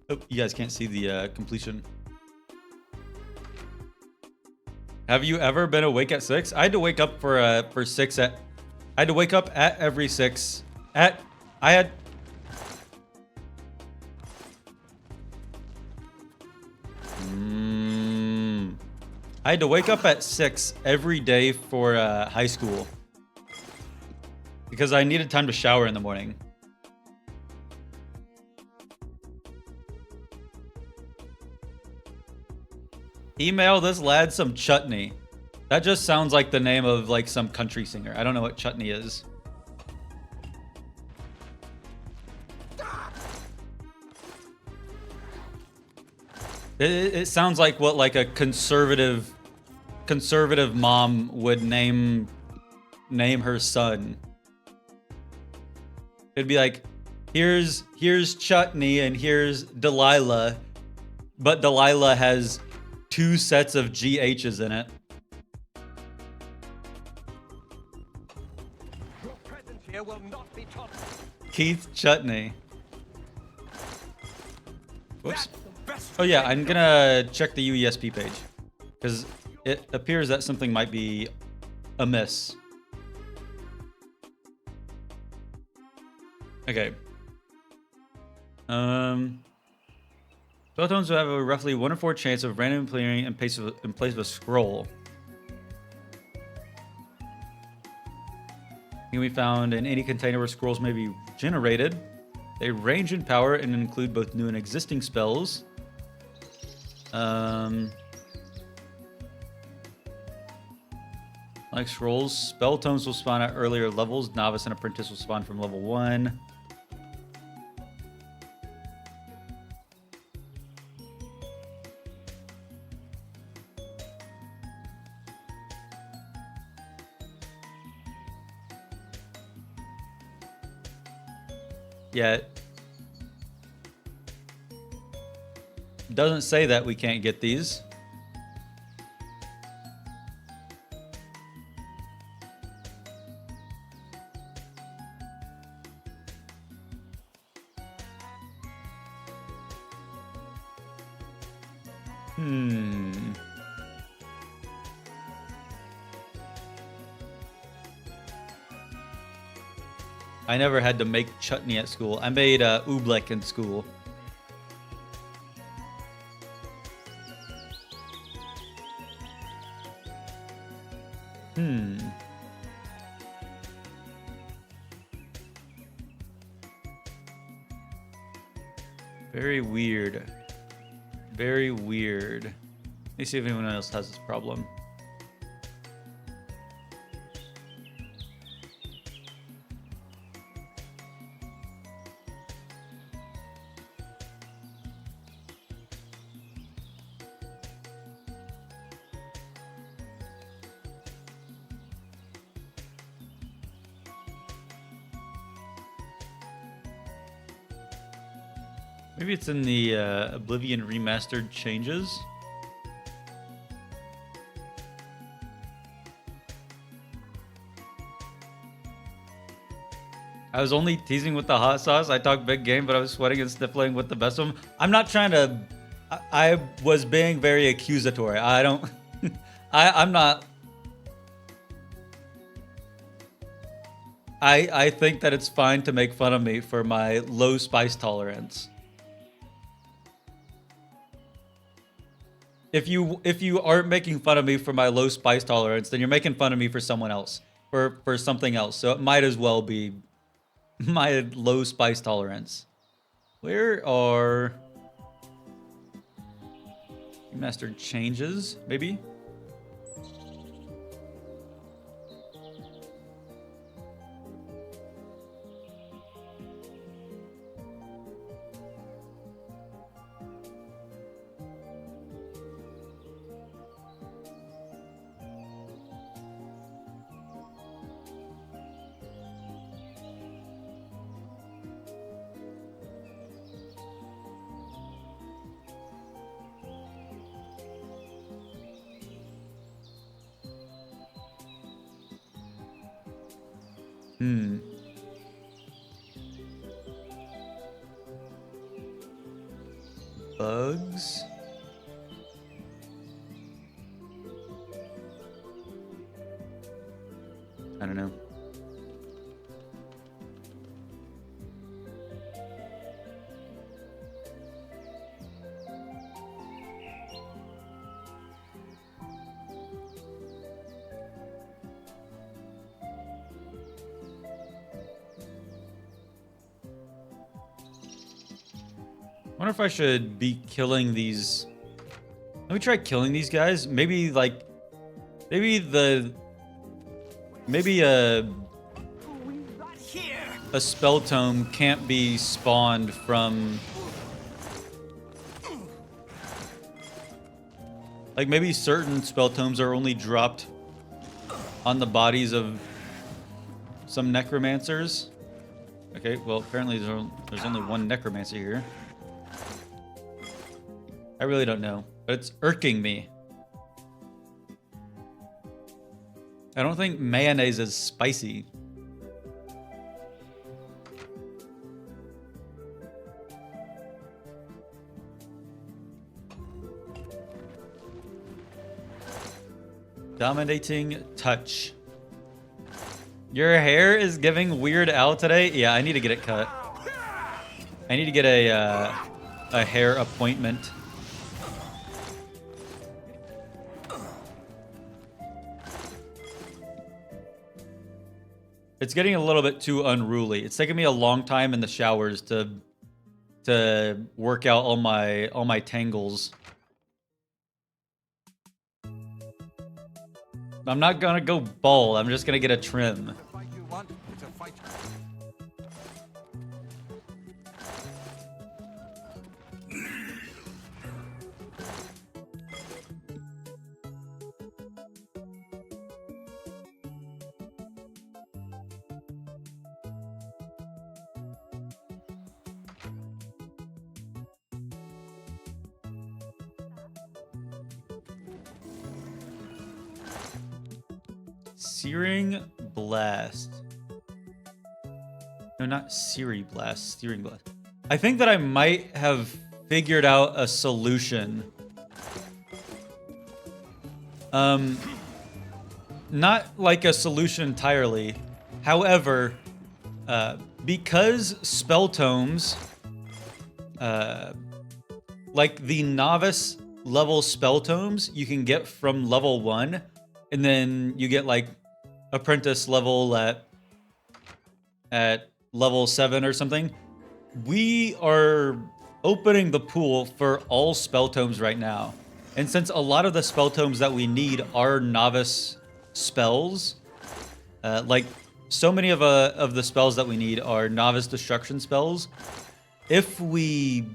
Oh, you guys can't see the completion. Have you ever been awake at 6? I had to wake up for 6 at... I had to wake up at every 6. I had to wake up at 6 every day for high school because I needed time to shower in the morning. Email this lad some chutney. That just sounds like the name of like some country singer. I don't know what chutney is. It sounds like what like a conservative mom would name her son. It'd be like, here's Chutney and here's Delilah, but Delilah has 2 sets of GHs in it. Your presence here will not be tolerated. Keith Chutney. Whoops. Oh yeah, I'm gonna check the UESP page because it appears that something might be amiss. Okay. Spelltones will have a roughly 1 in 4 chance of random appearing in place of a scroll. Can be found in any container where scrolls may be generated. They range in power and include both new and existing spells. Like scrolls, spell tomes will spawn at earlier levels. Novice and apprentice will spawn from level 1. yet. Doesn't say that we can't get these. I never had to make chutney at school. I made oobleck in school. Very weird. Very weird. Let me see if anyone else has this problem. Maybe it's in the Oblivion Remastered changes. I was only teasing with the hot sauce. I talk big game, but I was sweating and sniffling with the best of them. I'm not trying to... I was being very accusatory. I don't... I'm not... I think that it's fine to make fun of me for my low spice tolerance. If you aren't making fun of me for my low spice tolerance, then you're making fun of me for someone else, for something else. So it might as well be my low spice tolerance. Where are remastered changes? Maybe. Bugs. I don't know. I wonder if I should be killing these. Let me try killing these guys. Maybe like, maybe a spell tome can't be spawned from. Like maybe certain spell tomes are only dropped on the bodies of some necromancers. Okay, well apparently there's only one necromancer here. I really don't know, but it's irking me. I don't think mayonnaise is spicy. Dominating touch. Your hair is giving Weird Al today? Yeah, I need to get it cut. I need to get a hair appointment. It's getting a little bit too unruly. It's taking me a long time in the showers to work out all my tangles. I'm not gonna go bald. I'm just gonna get a trim. The fight you want, it's a fight. Searing Blast. No, not Searing Blast. Searing Blast. I think that I might have figured out a solution. Not like a solution entirely. However, because spell tomes, like the novice level spell tomes, you can get from level 1, and then you get like apprentice level at level 7 or something. We are opening the pool for all spell tomes right now. And since a lot of the spell tomes that we need are novice spells, like so many of the spells that we need are novice destruction spells. If we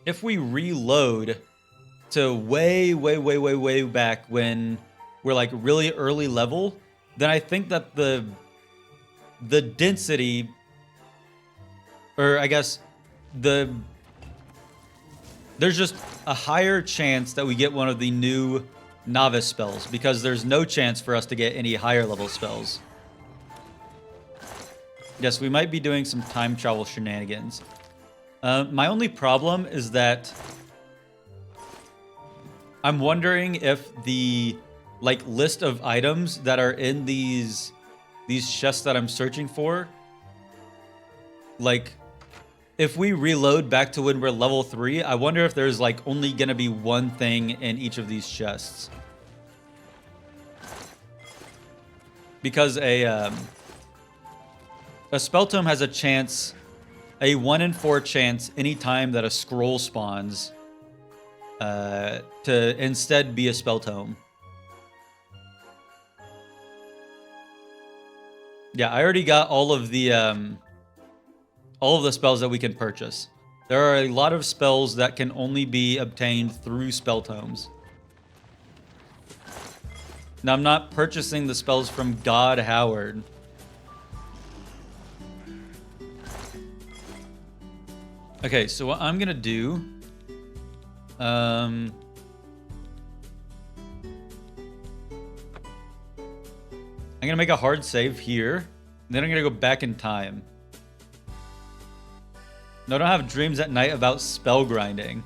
reload to way back when we're like really early level, then I think that the density, or I guess there's just a higher chance that we get one of the new novice spells, because there's no chance for us to get any higher level spells. Yes, we might be doing some time travel shenanigans. My only problem is that I'm wondering if the like list of items that are in these chests that I'm searching for, like if we reload back to when we're level 3, I wonder if there's like only gonna be one thing in each of these chests. Because a spell tome has a chance, a 1 in 4 chance anytime that a scroll spawns to instead be a spell tome. Yeah, I already got all of the spells that we can purchase. There are a lot of spells that can only be obtained through spell tomes. Now, I'm not purchasing the spells from God Howard. Okay, so what I'm gonna do, I'm gonna make a hard save here, and then I'm gonna go back in time. No, I don't have dreams at night about spell grinding.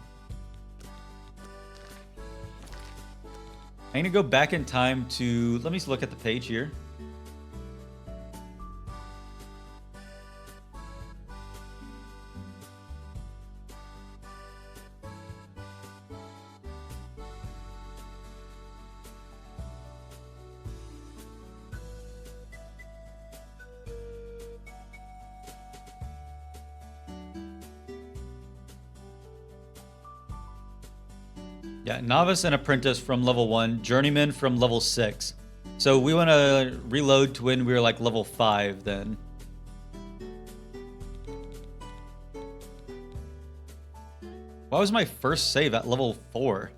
I'm gonna go back in time to, let me look at the page here. Yeah, novice and apprentice from level 1, journeyman from level 6. So we want to reload to when we're like level 5 then. Why was my first save at level 4?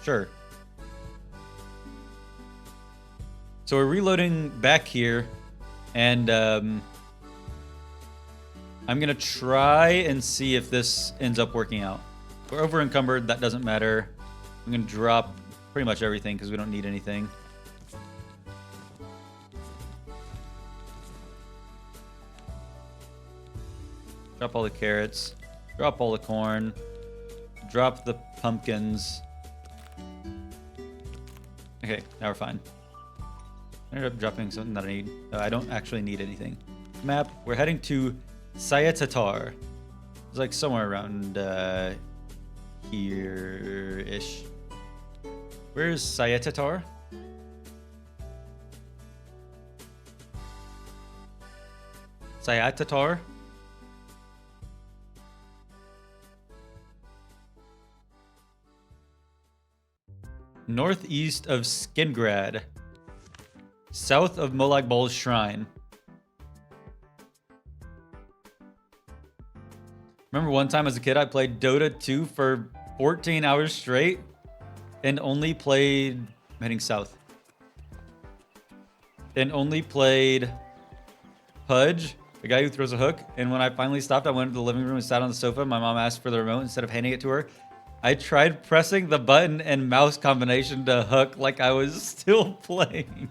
Sure. So we're reloading back here, and I'm going to try and see if this ends up working out. We're over encumbered, that doesn't matter. I'm gonna drop pretty much everything because we don't need anything. Drop all the carrots, drop all the corn, drop the pumpkins. Okay, now we're fine. I ended up dropping something that I need. I don't actually need anything. Map, we're heading to Sayatatar. It's like somewhere around here-ish. Where's Sayatatar? Sayatatar? Northeast of Skingrad. South of Molag Bal's Shrine. Remember one time as a kid I played Dota 2 for 14 hours straight and only played, I'm heading south, and only played Pudge, the guy who throws a hook. And when I finally stopped, I went to the living room and sat on the sofa. My mom asked for the remote. Instead of handing it to her, I tried pressing the button and mouse combination to hook like I was still playing.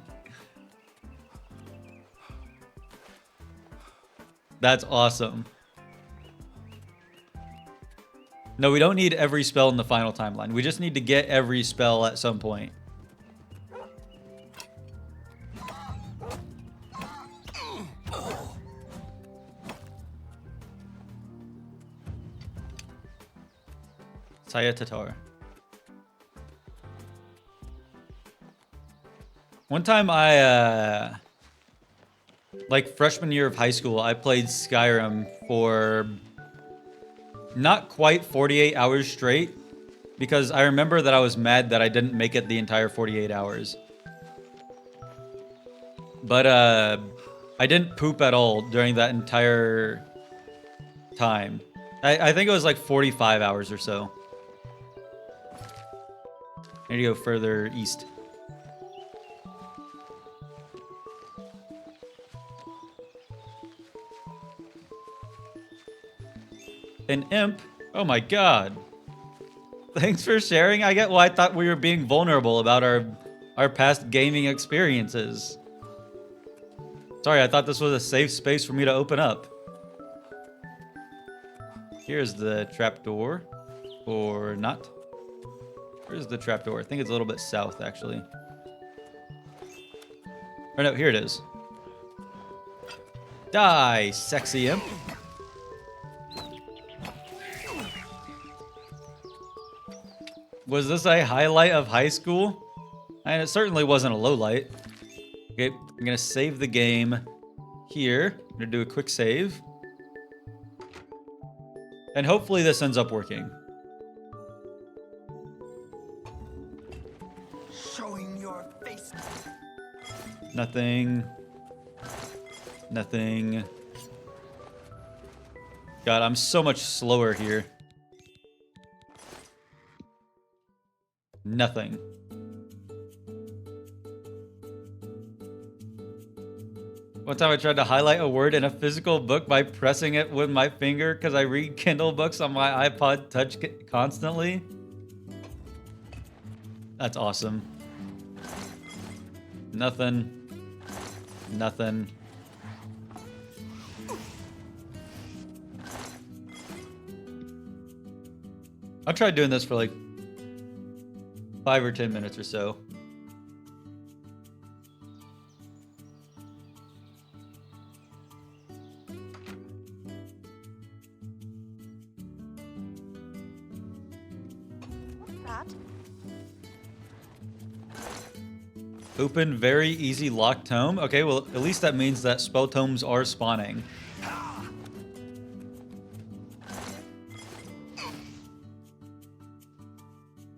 That's awesome. No, we don't need every spell in the final timeline. We just need to get every spell at some point. Saya Tatar. One time like freshman year of high school, I played Skyrim for not quite 48 hours straight because I remember that I was mad that I didn't make it the entire 48 hours. But I didn't poop at all during that entire time. I think it was like 45 hours or so. I need to go further east. An imp? Oh my god. Thanks for sharing. I get why I thought we were being vulnerable about our past gaming experiences. Sorry, I thought this was a safe space for me to open up. Here's the trapdoor. Or not. Where's the trapdoor? I think it's a little bit south, actually. Or no, here it is. Die, sexy imp. Was this a highlight of high school? And it certainly wasn't a low light. Okay, I'm gonna save the game here. I'm gonna do a quick save. And hopefully this ends up working. Showing your face. Nothing. Nothing. God, I'm so much slower here. Nothing. One time I tried to highlight a word in a physical book by pressing it with my finger because I read Kindle books on my iPod Touch constantly. That's awesome. Nothing. Nothing. I'll try doing this for like 5 or 10 minutes or so. What's that? Open very easy locked tome. Okay, well, at least that means that spell tomes are spawning.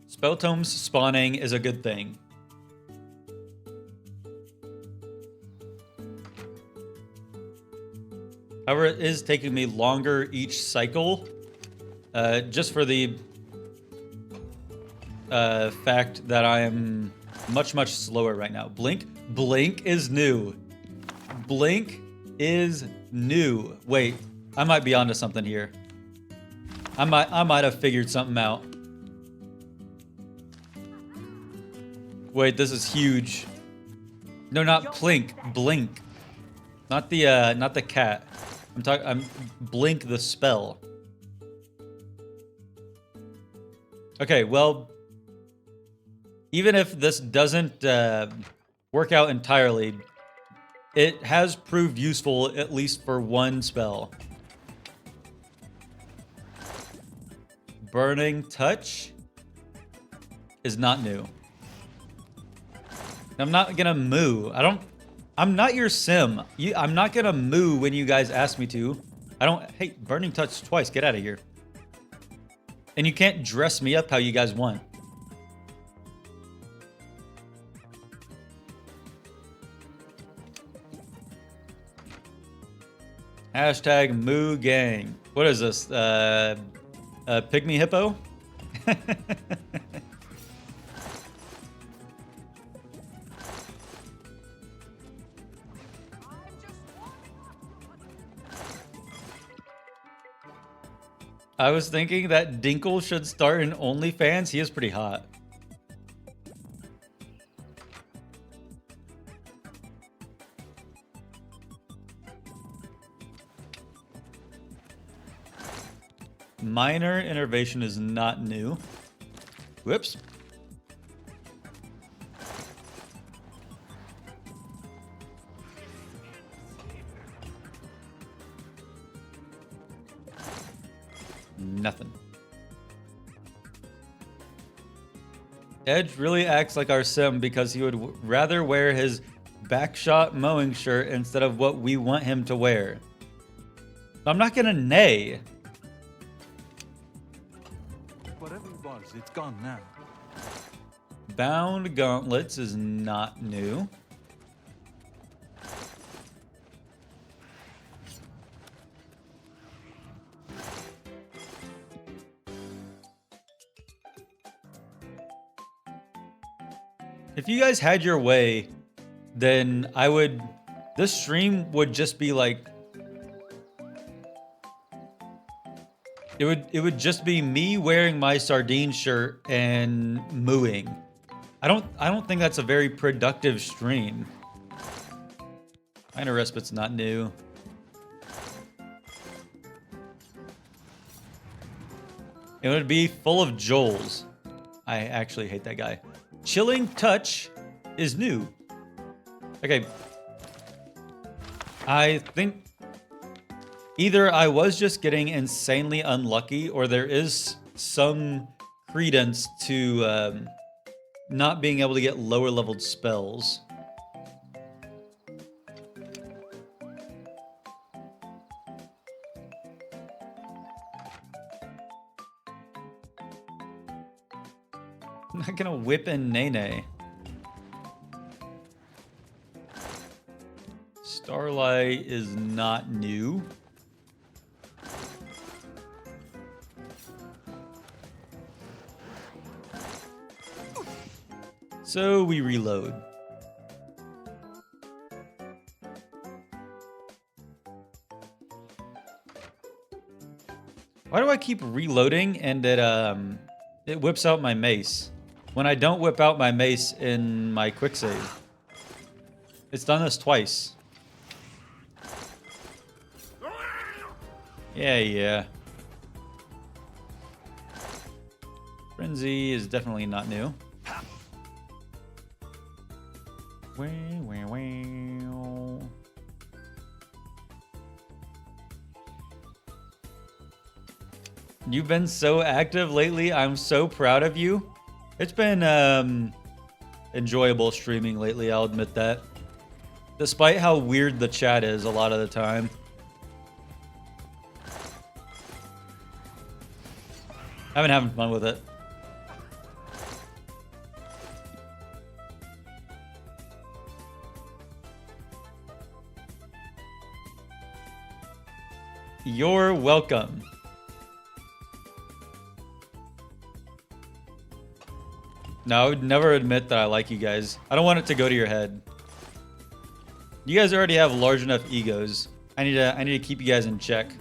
Spell tomes spawning is a good thing. However, it is taking me longer each cycle, just for the fact that I am much slower right now. Blink is new. Blink is new. Wait, I might be onto something here. I might have figured something out. Wait, this is huge. No, not Plink, Blink. Not the cat. I'm Blink the spell. Okay, well, even if this doesn't work out entirely, it has proved useful at least for one spell. Burning Touch is not new. I'm not gonna moo. I'm not your sim. I'm not gonna moo when you guys ask me to. Hey, Burning Touch twice. Get out of here. And you can't dress me up how you guys want. Hashtag moo gang. What is this? Pygmy hippo? I was thinking that Dinkle should start in OnlyFans. He is pretty hot. Minor innervation is not new. Whoops. Nothing. Edge really acts like our sim because he would rather wear his backshot mowing shirt instead of what we want him to wear. I'm not gonna neigh. Whatever it was, it's gone now. Bound gauntlets is not new. If you guys had your way, then this stream would just be like, it would just be me wearing my sardine shirt and mooing. I don't think that's a very productive stream. Minor respite's not new. It would be full of Joels. I actually hate that guy. Chilling touch is new. Okay. I think either I was just getting insanely unlucky or there is some credence to not being able to get lower leveled spells. I'm not gonna whip in Nene. Starlight is not new. So we reload. Why do I keep reloading and it whips out my mace when I don't whip out my mace in my quick save? It's done this twice. Yeah. Frenzy is definitely not new. You've been so active lately. I'm so proud of you. It's been enjoyable streaming lately, I'll admit that. Despite how weird the chat is a lot of the time. I've been having fun with it. You're welcome. No, I would never admit that I like you guys. I don't want it to go to your head. You guys already have large enough egos. I need to keep you guys in check.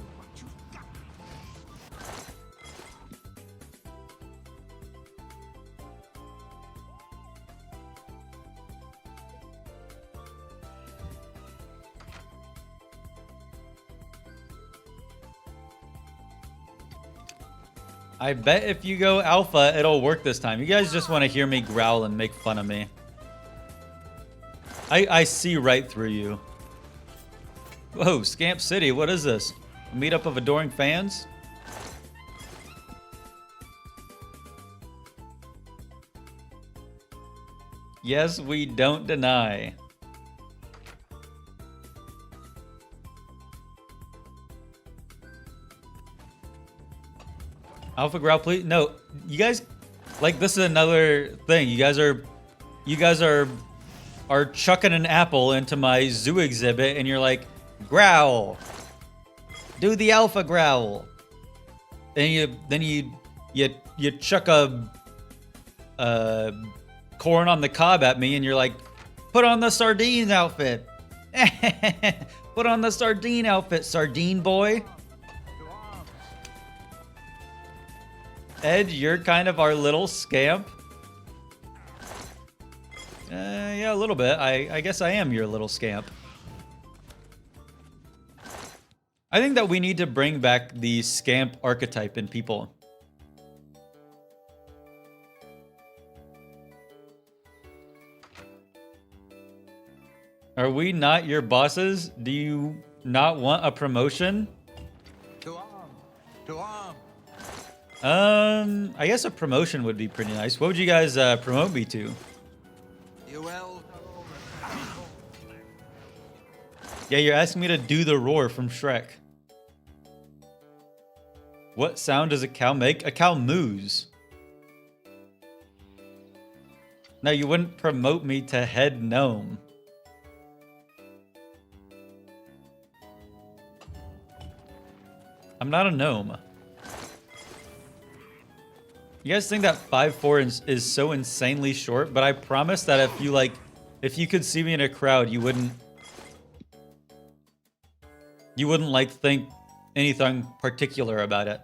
I bet if you go alpha, it'll work this time. You guys just want to hear me growl and make fun of me. I see right through you. Whoa, Scamp City, what is this? A meetup of adoring fans? Yes, we don't deny. Alpha growl, please. No, you guys, like, this is another thing. You guys are chucking an apple into my zoo exhibit, and you're like, growl. Do the alpha growl. Then you chuck a corn on the cob at me, and you're like, put on the sardine outfit. Put on the sardine outfit, sardine boy. Ed, you're kind of our little scamp. Yeah, a little bit. I guess I am your little scamp. I think that we need to bring back the scamp archetype in people. Are we not your bosses? Do you not want a promotion? To arm! To arm! I guess a promotion would be pretty nice. What would you guys promote me to? You will. Yeah, you're asking me to do the roar from Shrek. What sound does a cow make? A cow moos. No, you wouldn't promote me to head gnome. I'm not a gnome. You guys think that 5'4" is so insanely short, but I promise that if you could see me in a crowd, you wouldn't like think anything particular about it.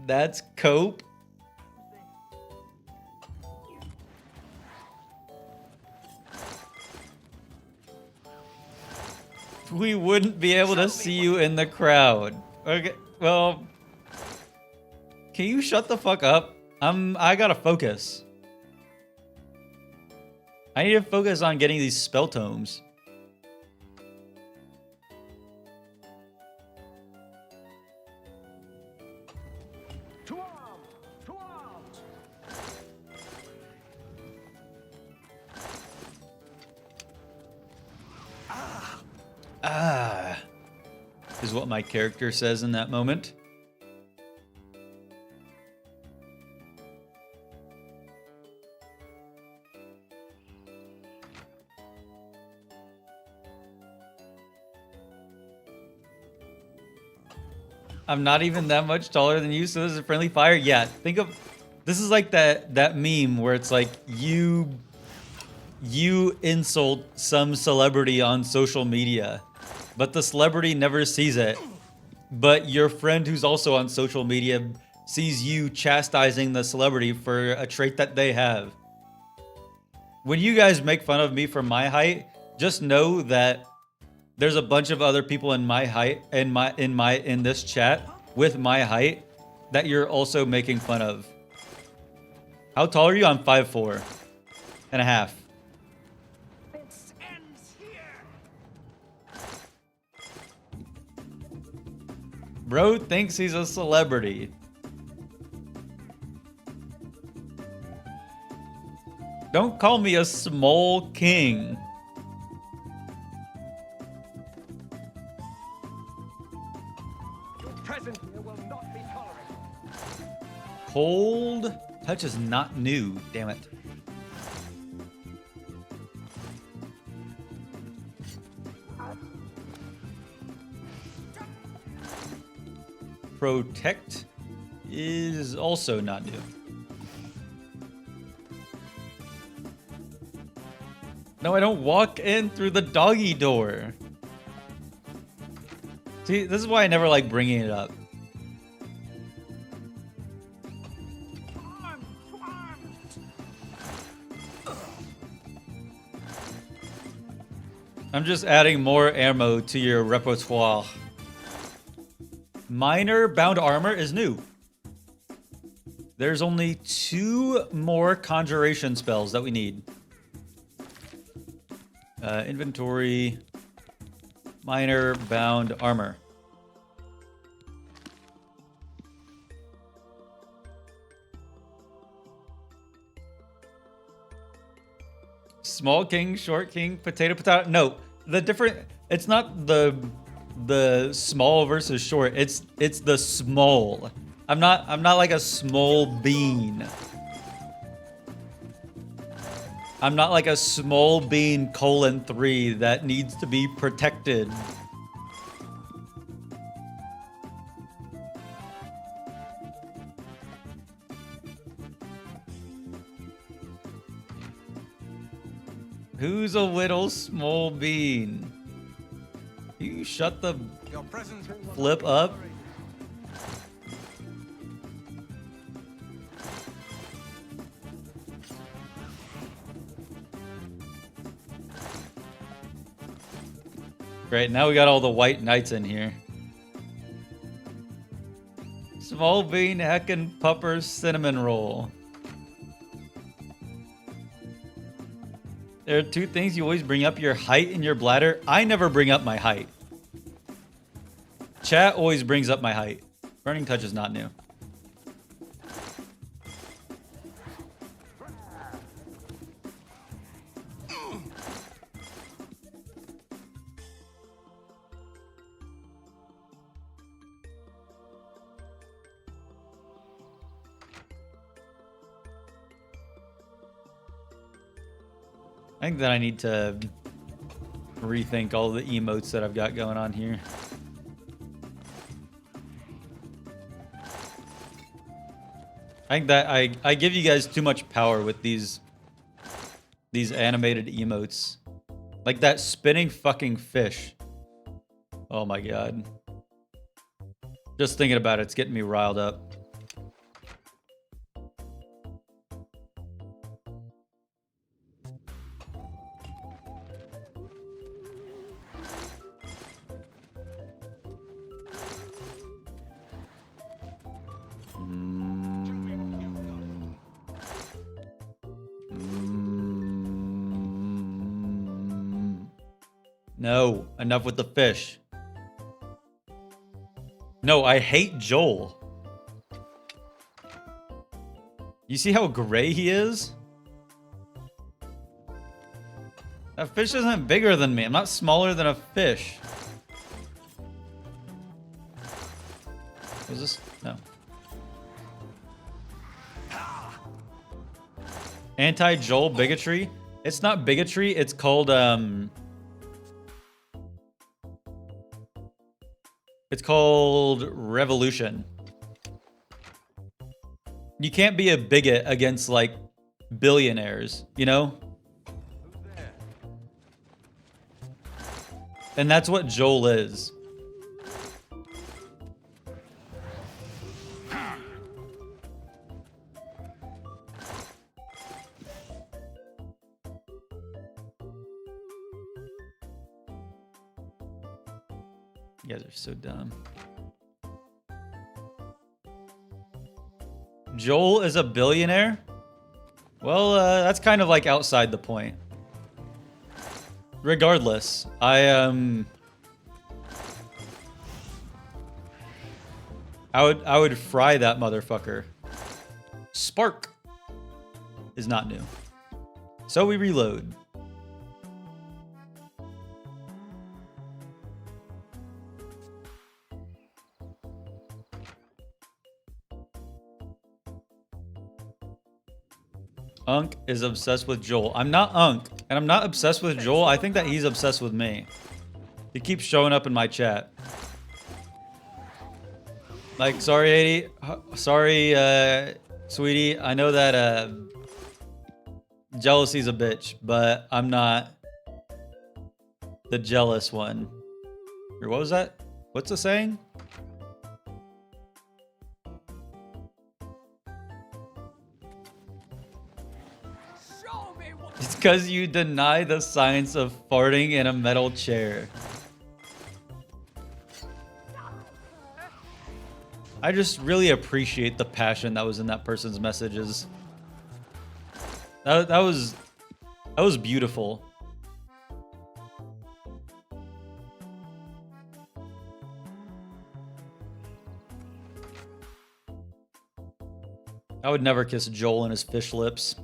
That's cope. We wouldn't be able to see you in the crowd. Okay, well, can you shut the fuck up? I gotta focus. I need to focus on getting these spell tomes. To arms! To arms! Ah, is what my character says in that moment. I'm not even that much taller than you, so this is a friendly fire. Yeah, think of this is like that meme where it's like you insult some celebrity on social media, but the celebrity never sees it. But your friend who's also on social media sees you chastising the celebrity for a trait that they have. When you guys make fun of me for my height, just know that there's a bunch of other people in my height in this chat with my height that you're also making fun of. How tall are you? I'm 5'4" and a half. This ends here. Bro thinks he's a celebrity. Don't call me a small king. Your presence here will not be tolerated. Cold touch is not new, damn it. Protect is also not new. No, I don't walk in through the doggy door. See, this is why I never like bringing it up. Arms to arms. I'm just adding more ammo to your repertoire. Minor bound armor is new. There's only 2 more conjuration spells that we need. Inventory, minor bound armor. Small king, short king, potato, potato. No, the different. It's not the small versus short. It's the small. I'm not like a small bean. I'm not like a small bean :3 that needs to be protected. Who's a little small bean? You shut the Your presence will not flip be up. tolerated. Great, now we got all the white knights in here. Small bean heckin' pupper cinnamon roll. There are two things you always bring up: your height and your bladder. I never bring up my height. Chat always brings up my height. Burning Touch is not new. I think that I need to rethink all the emotes that I've got going on here. I think that I give you guys too much power with these animated emotes. Like that spinning fucking fish. Oh my god. Just thinking about it, it's getting me riled up. No, enough with the fish. No, I hate Joel. You see how gray he is? That fish isn't bigger than me. I'm not smaller than a fish. Was this? No. Anti-Joel bigotry? It's not bigotry, it's called, it's called revolution. You can't be a bigot against, like, billionaires, you know? And that's what Joel is. You guys are so dumb. Joel is a billionaire? Well, that's kind of like outside the point. Regardless, I would fry that motherfucker. Spark is not new. So we reload. Unk is obsessed with Joel. I'm not Unk, and I'm not obsessed with Joel. I think that he's obsessed with me. He keeps showing up in my chat. Like, sorry, 80. Sorry, sweetie. I know that jealousy's a bitch, but I'm not the jealous one. Or what was that? What's the saying? It's because you deny the science of farting in a metal chair. I just really appreciate the passion that was in that person's messages. That was beautiful. I would never kiss Joel in his fish lips.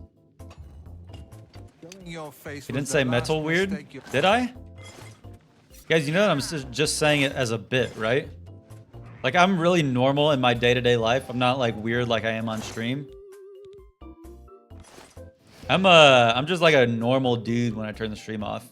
Your face You was didn't the say last metal weird? mistake you- Did I? Guys, you know that I'm just saying it as a bit, right? Like, I'm really normal in my day-to-day life. I'm not, like, weird like I am on stream. I'm just like a normal dude when I turn the stream off.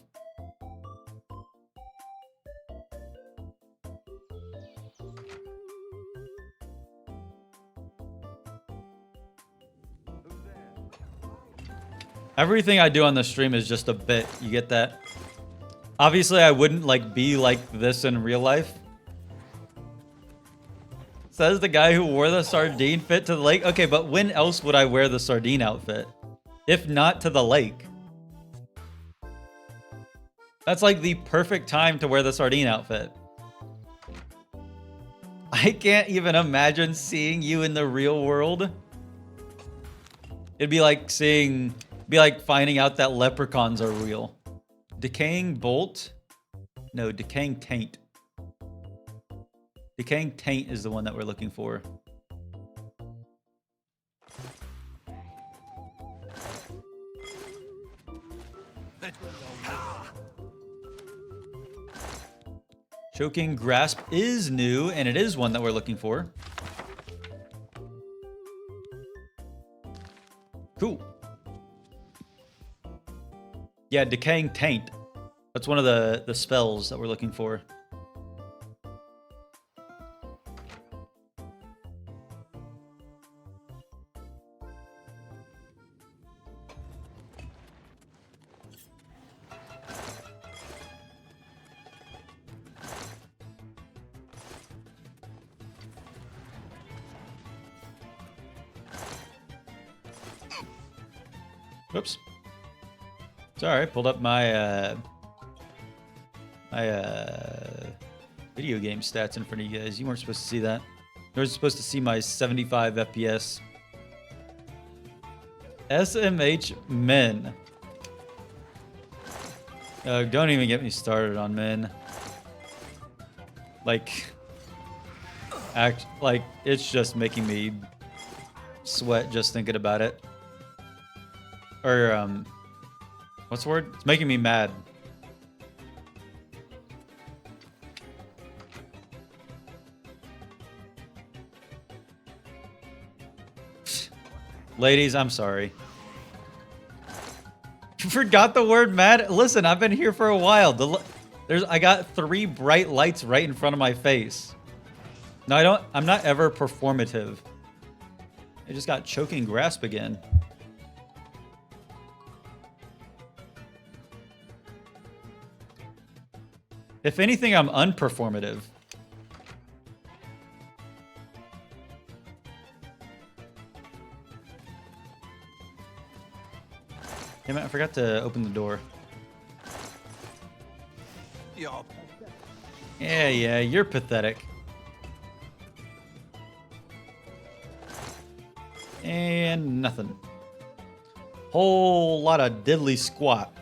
Everything I do on the stream is just a bit. You get that? Obviously, I wouldn't like be like this in real life. Says the guy who wore the sardine fit to the lake. Okay, but when else would I wear the sardine outfit? If not to the lake. That's like the perfect time to wear the sardine outfit. I can't even imagine seeing you in the real world. It'd be like finding out that leprechauns are real. Decaying bolt? No, decaying taint. Decaying taint is the one that we're looking for. Choking grasp is new, and it is one that we're looking for. Cool. Yeah, decaying taint. That's one of the spells that we're looking for. Whoops. It's alright, pulled up my video game stats in front of you guys. You weren't supposed to see that. You were supposed to see my 75 FPS. SMH men. Don't even get me started on men. Like, it's just making me sweat just thinking about it. Or, what's the word? It's making me mad. Ladies, I'm sorry. You forgot the word mad? Listen, I've been here for a while. I got 3 bright lights right in front of my face. No, I'm not ever performative. I just got choking grasp again. If anything, I'm unperformative. Damn it, I forgot to open the door. Yeah, you're pathetic. And nothing. Whole lot of diddly squat.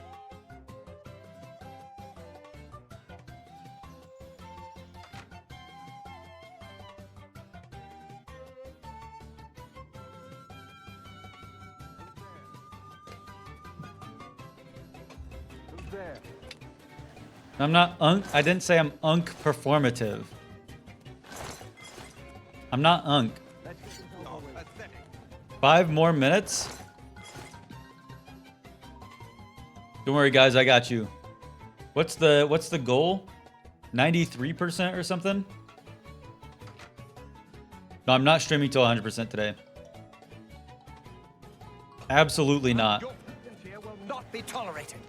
I'm not I didn't say I'm performative. I'm not 5 more minutes? Don't worry guys, I got you. What's the goal? 93% or something? No, I'm not streaming till 100% today. Absolutely not. Your presence here will not be tolerated.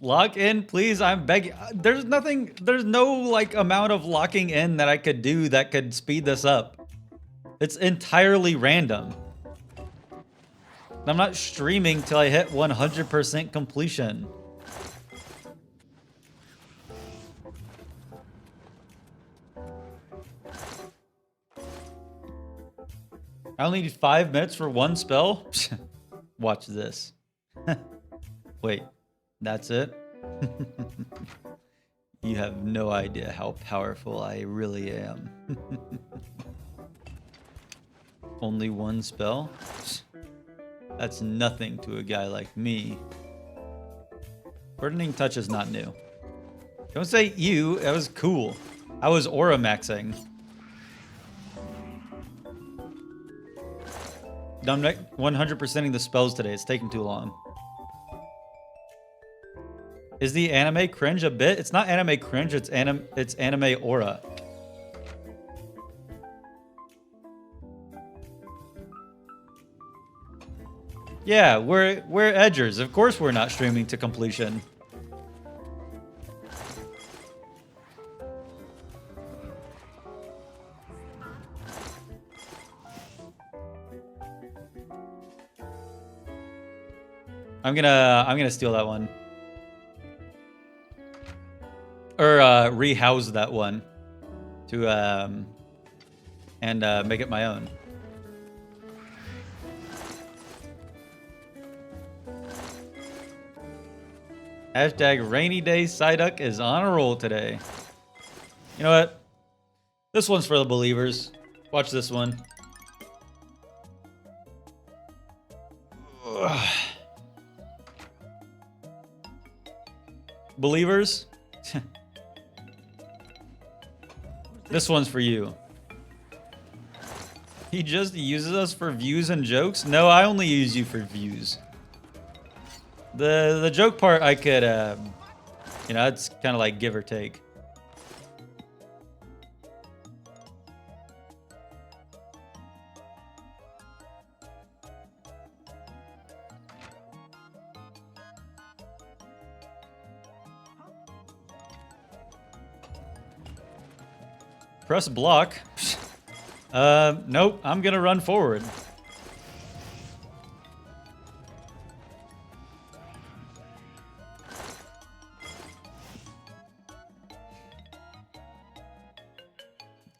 Lock in, please. I'm begging. There's no like amount of locking in that I could do that could speed this up. It's entirely random. I'm not streaming till I hit 100% completion. I only need 5 minutes for one spell? Watch this. Wait. That's it? You have no idea how powerful I really am. Only one spell? That's nothing to a guy like me. Burdening Touch is not new. Don't say you, that was cool. I was aura maxing. I'm not 100%ing the spells today, it's taking too long. Is the anime cringe a bit? It's not anime cringe, it's anime aura. Yeah, we're edgers. Of course we're not streaming to completion. I'm gonna steal that one. Or rehouse that one to and make it my own. Hashtag rainy day Psyduck is on a roll today. You know what? This one's for the believers. Watch this one. Ugh. Believers? This one's for you. He just uses us for views and jokes? No, I only use you for views. The joke part I could, you know, it's kind of like give or take. Press block. Nope, I'm gonna run forward.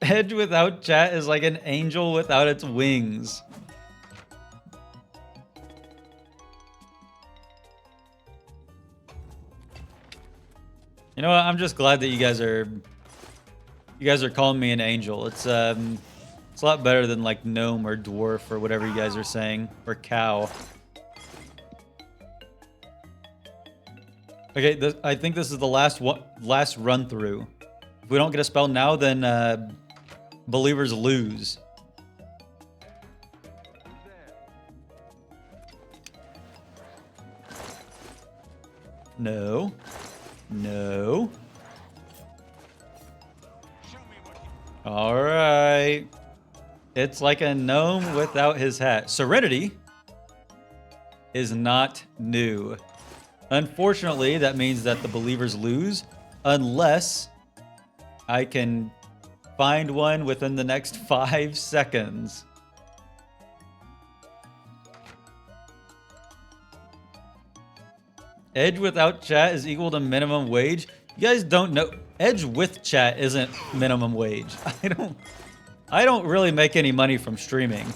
Edge without chat is like an angel without its wings. You know what? I'm just glad that you guys are calling me an angel. It's a lot better than like gnome or dwarf or whatever you guys are saying, or cow. Okay, I think this is the last run through. If we don't get a spell now, then believers lose. No. No. All right. It's like a gnome without his hat. Serenity is not new. Unfortunately, that means that the believers lose unless I can find one within the next 5 seconds. Edge without chat is equal to minimum wage. You guys don't know. Edge with chat isn't minimum wage. I don't really make any money from streaming.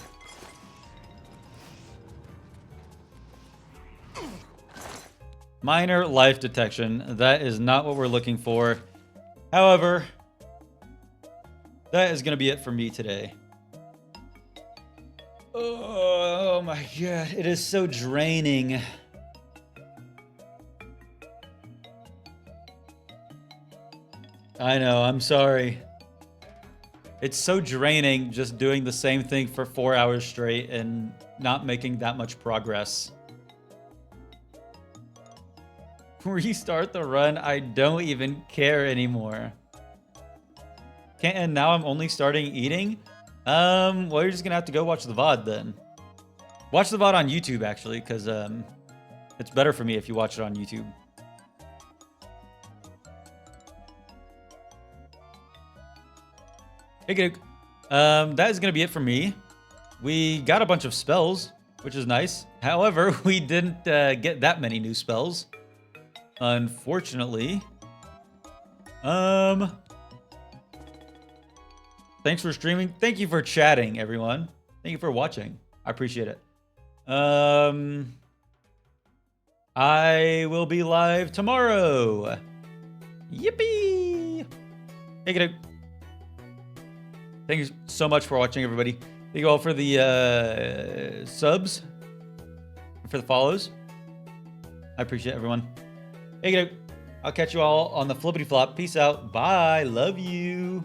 Minor life detection. That is not what we're looking for. However, that is going to be it for me today. Oh my god, it is so draining. I know, I'm sorry. It's so draining just doing the same thing for 4 hours straight and not making that much progress. Restart the run, I don't even care anymore. And now I'm only starting eating? Well, you're just gonna have to go watch the VOD then. Watch the VOD on YouTube, actually, because it's better for me if you watch it on YouTube. Hey, good. That is gonna be it for me. We got a bunch of spells, which is nice. However, we didn't get that many new spells, unfortunately. Thanks for streaming. Thank you for chatting, everyone. Thank you for watching. I appreciate it. I will be live tomorrow. Yippee! Take it out. Thank you so much for watching, everybody. Thank you all for the subs, for the follows. I appreciate everyone. Take it out. I'll catch you all on the flippity flop. Peace out. Bye. Love you.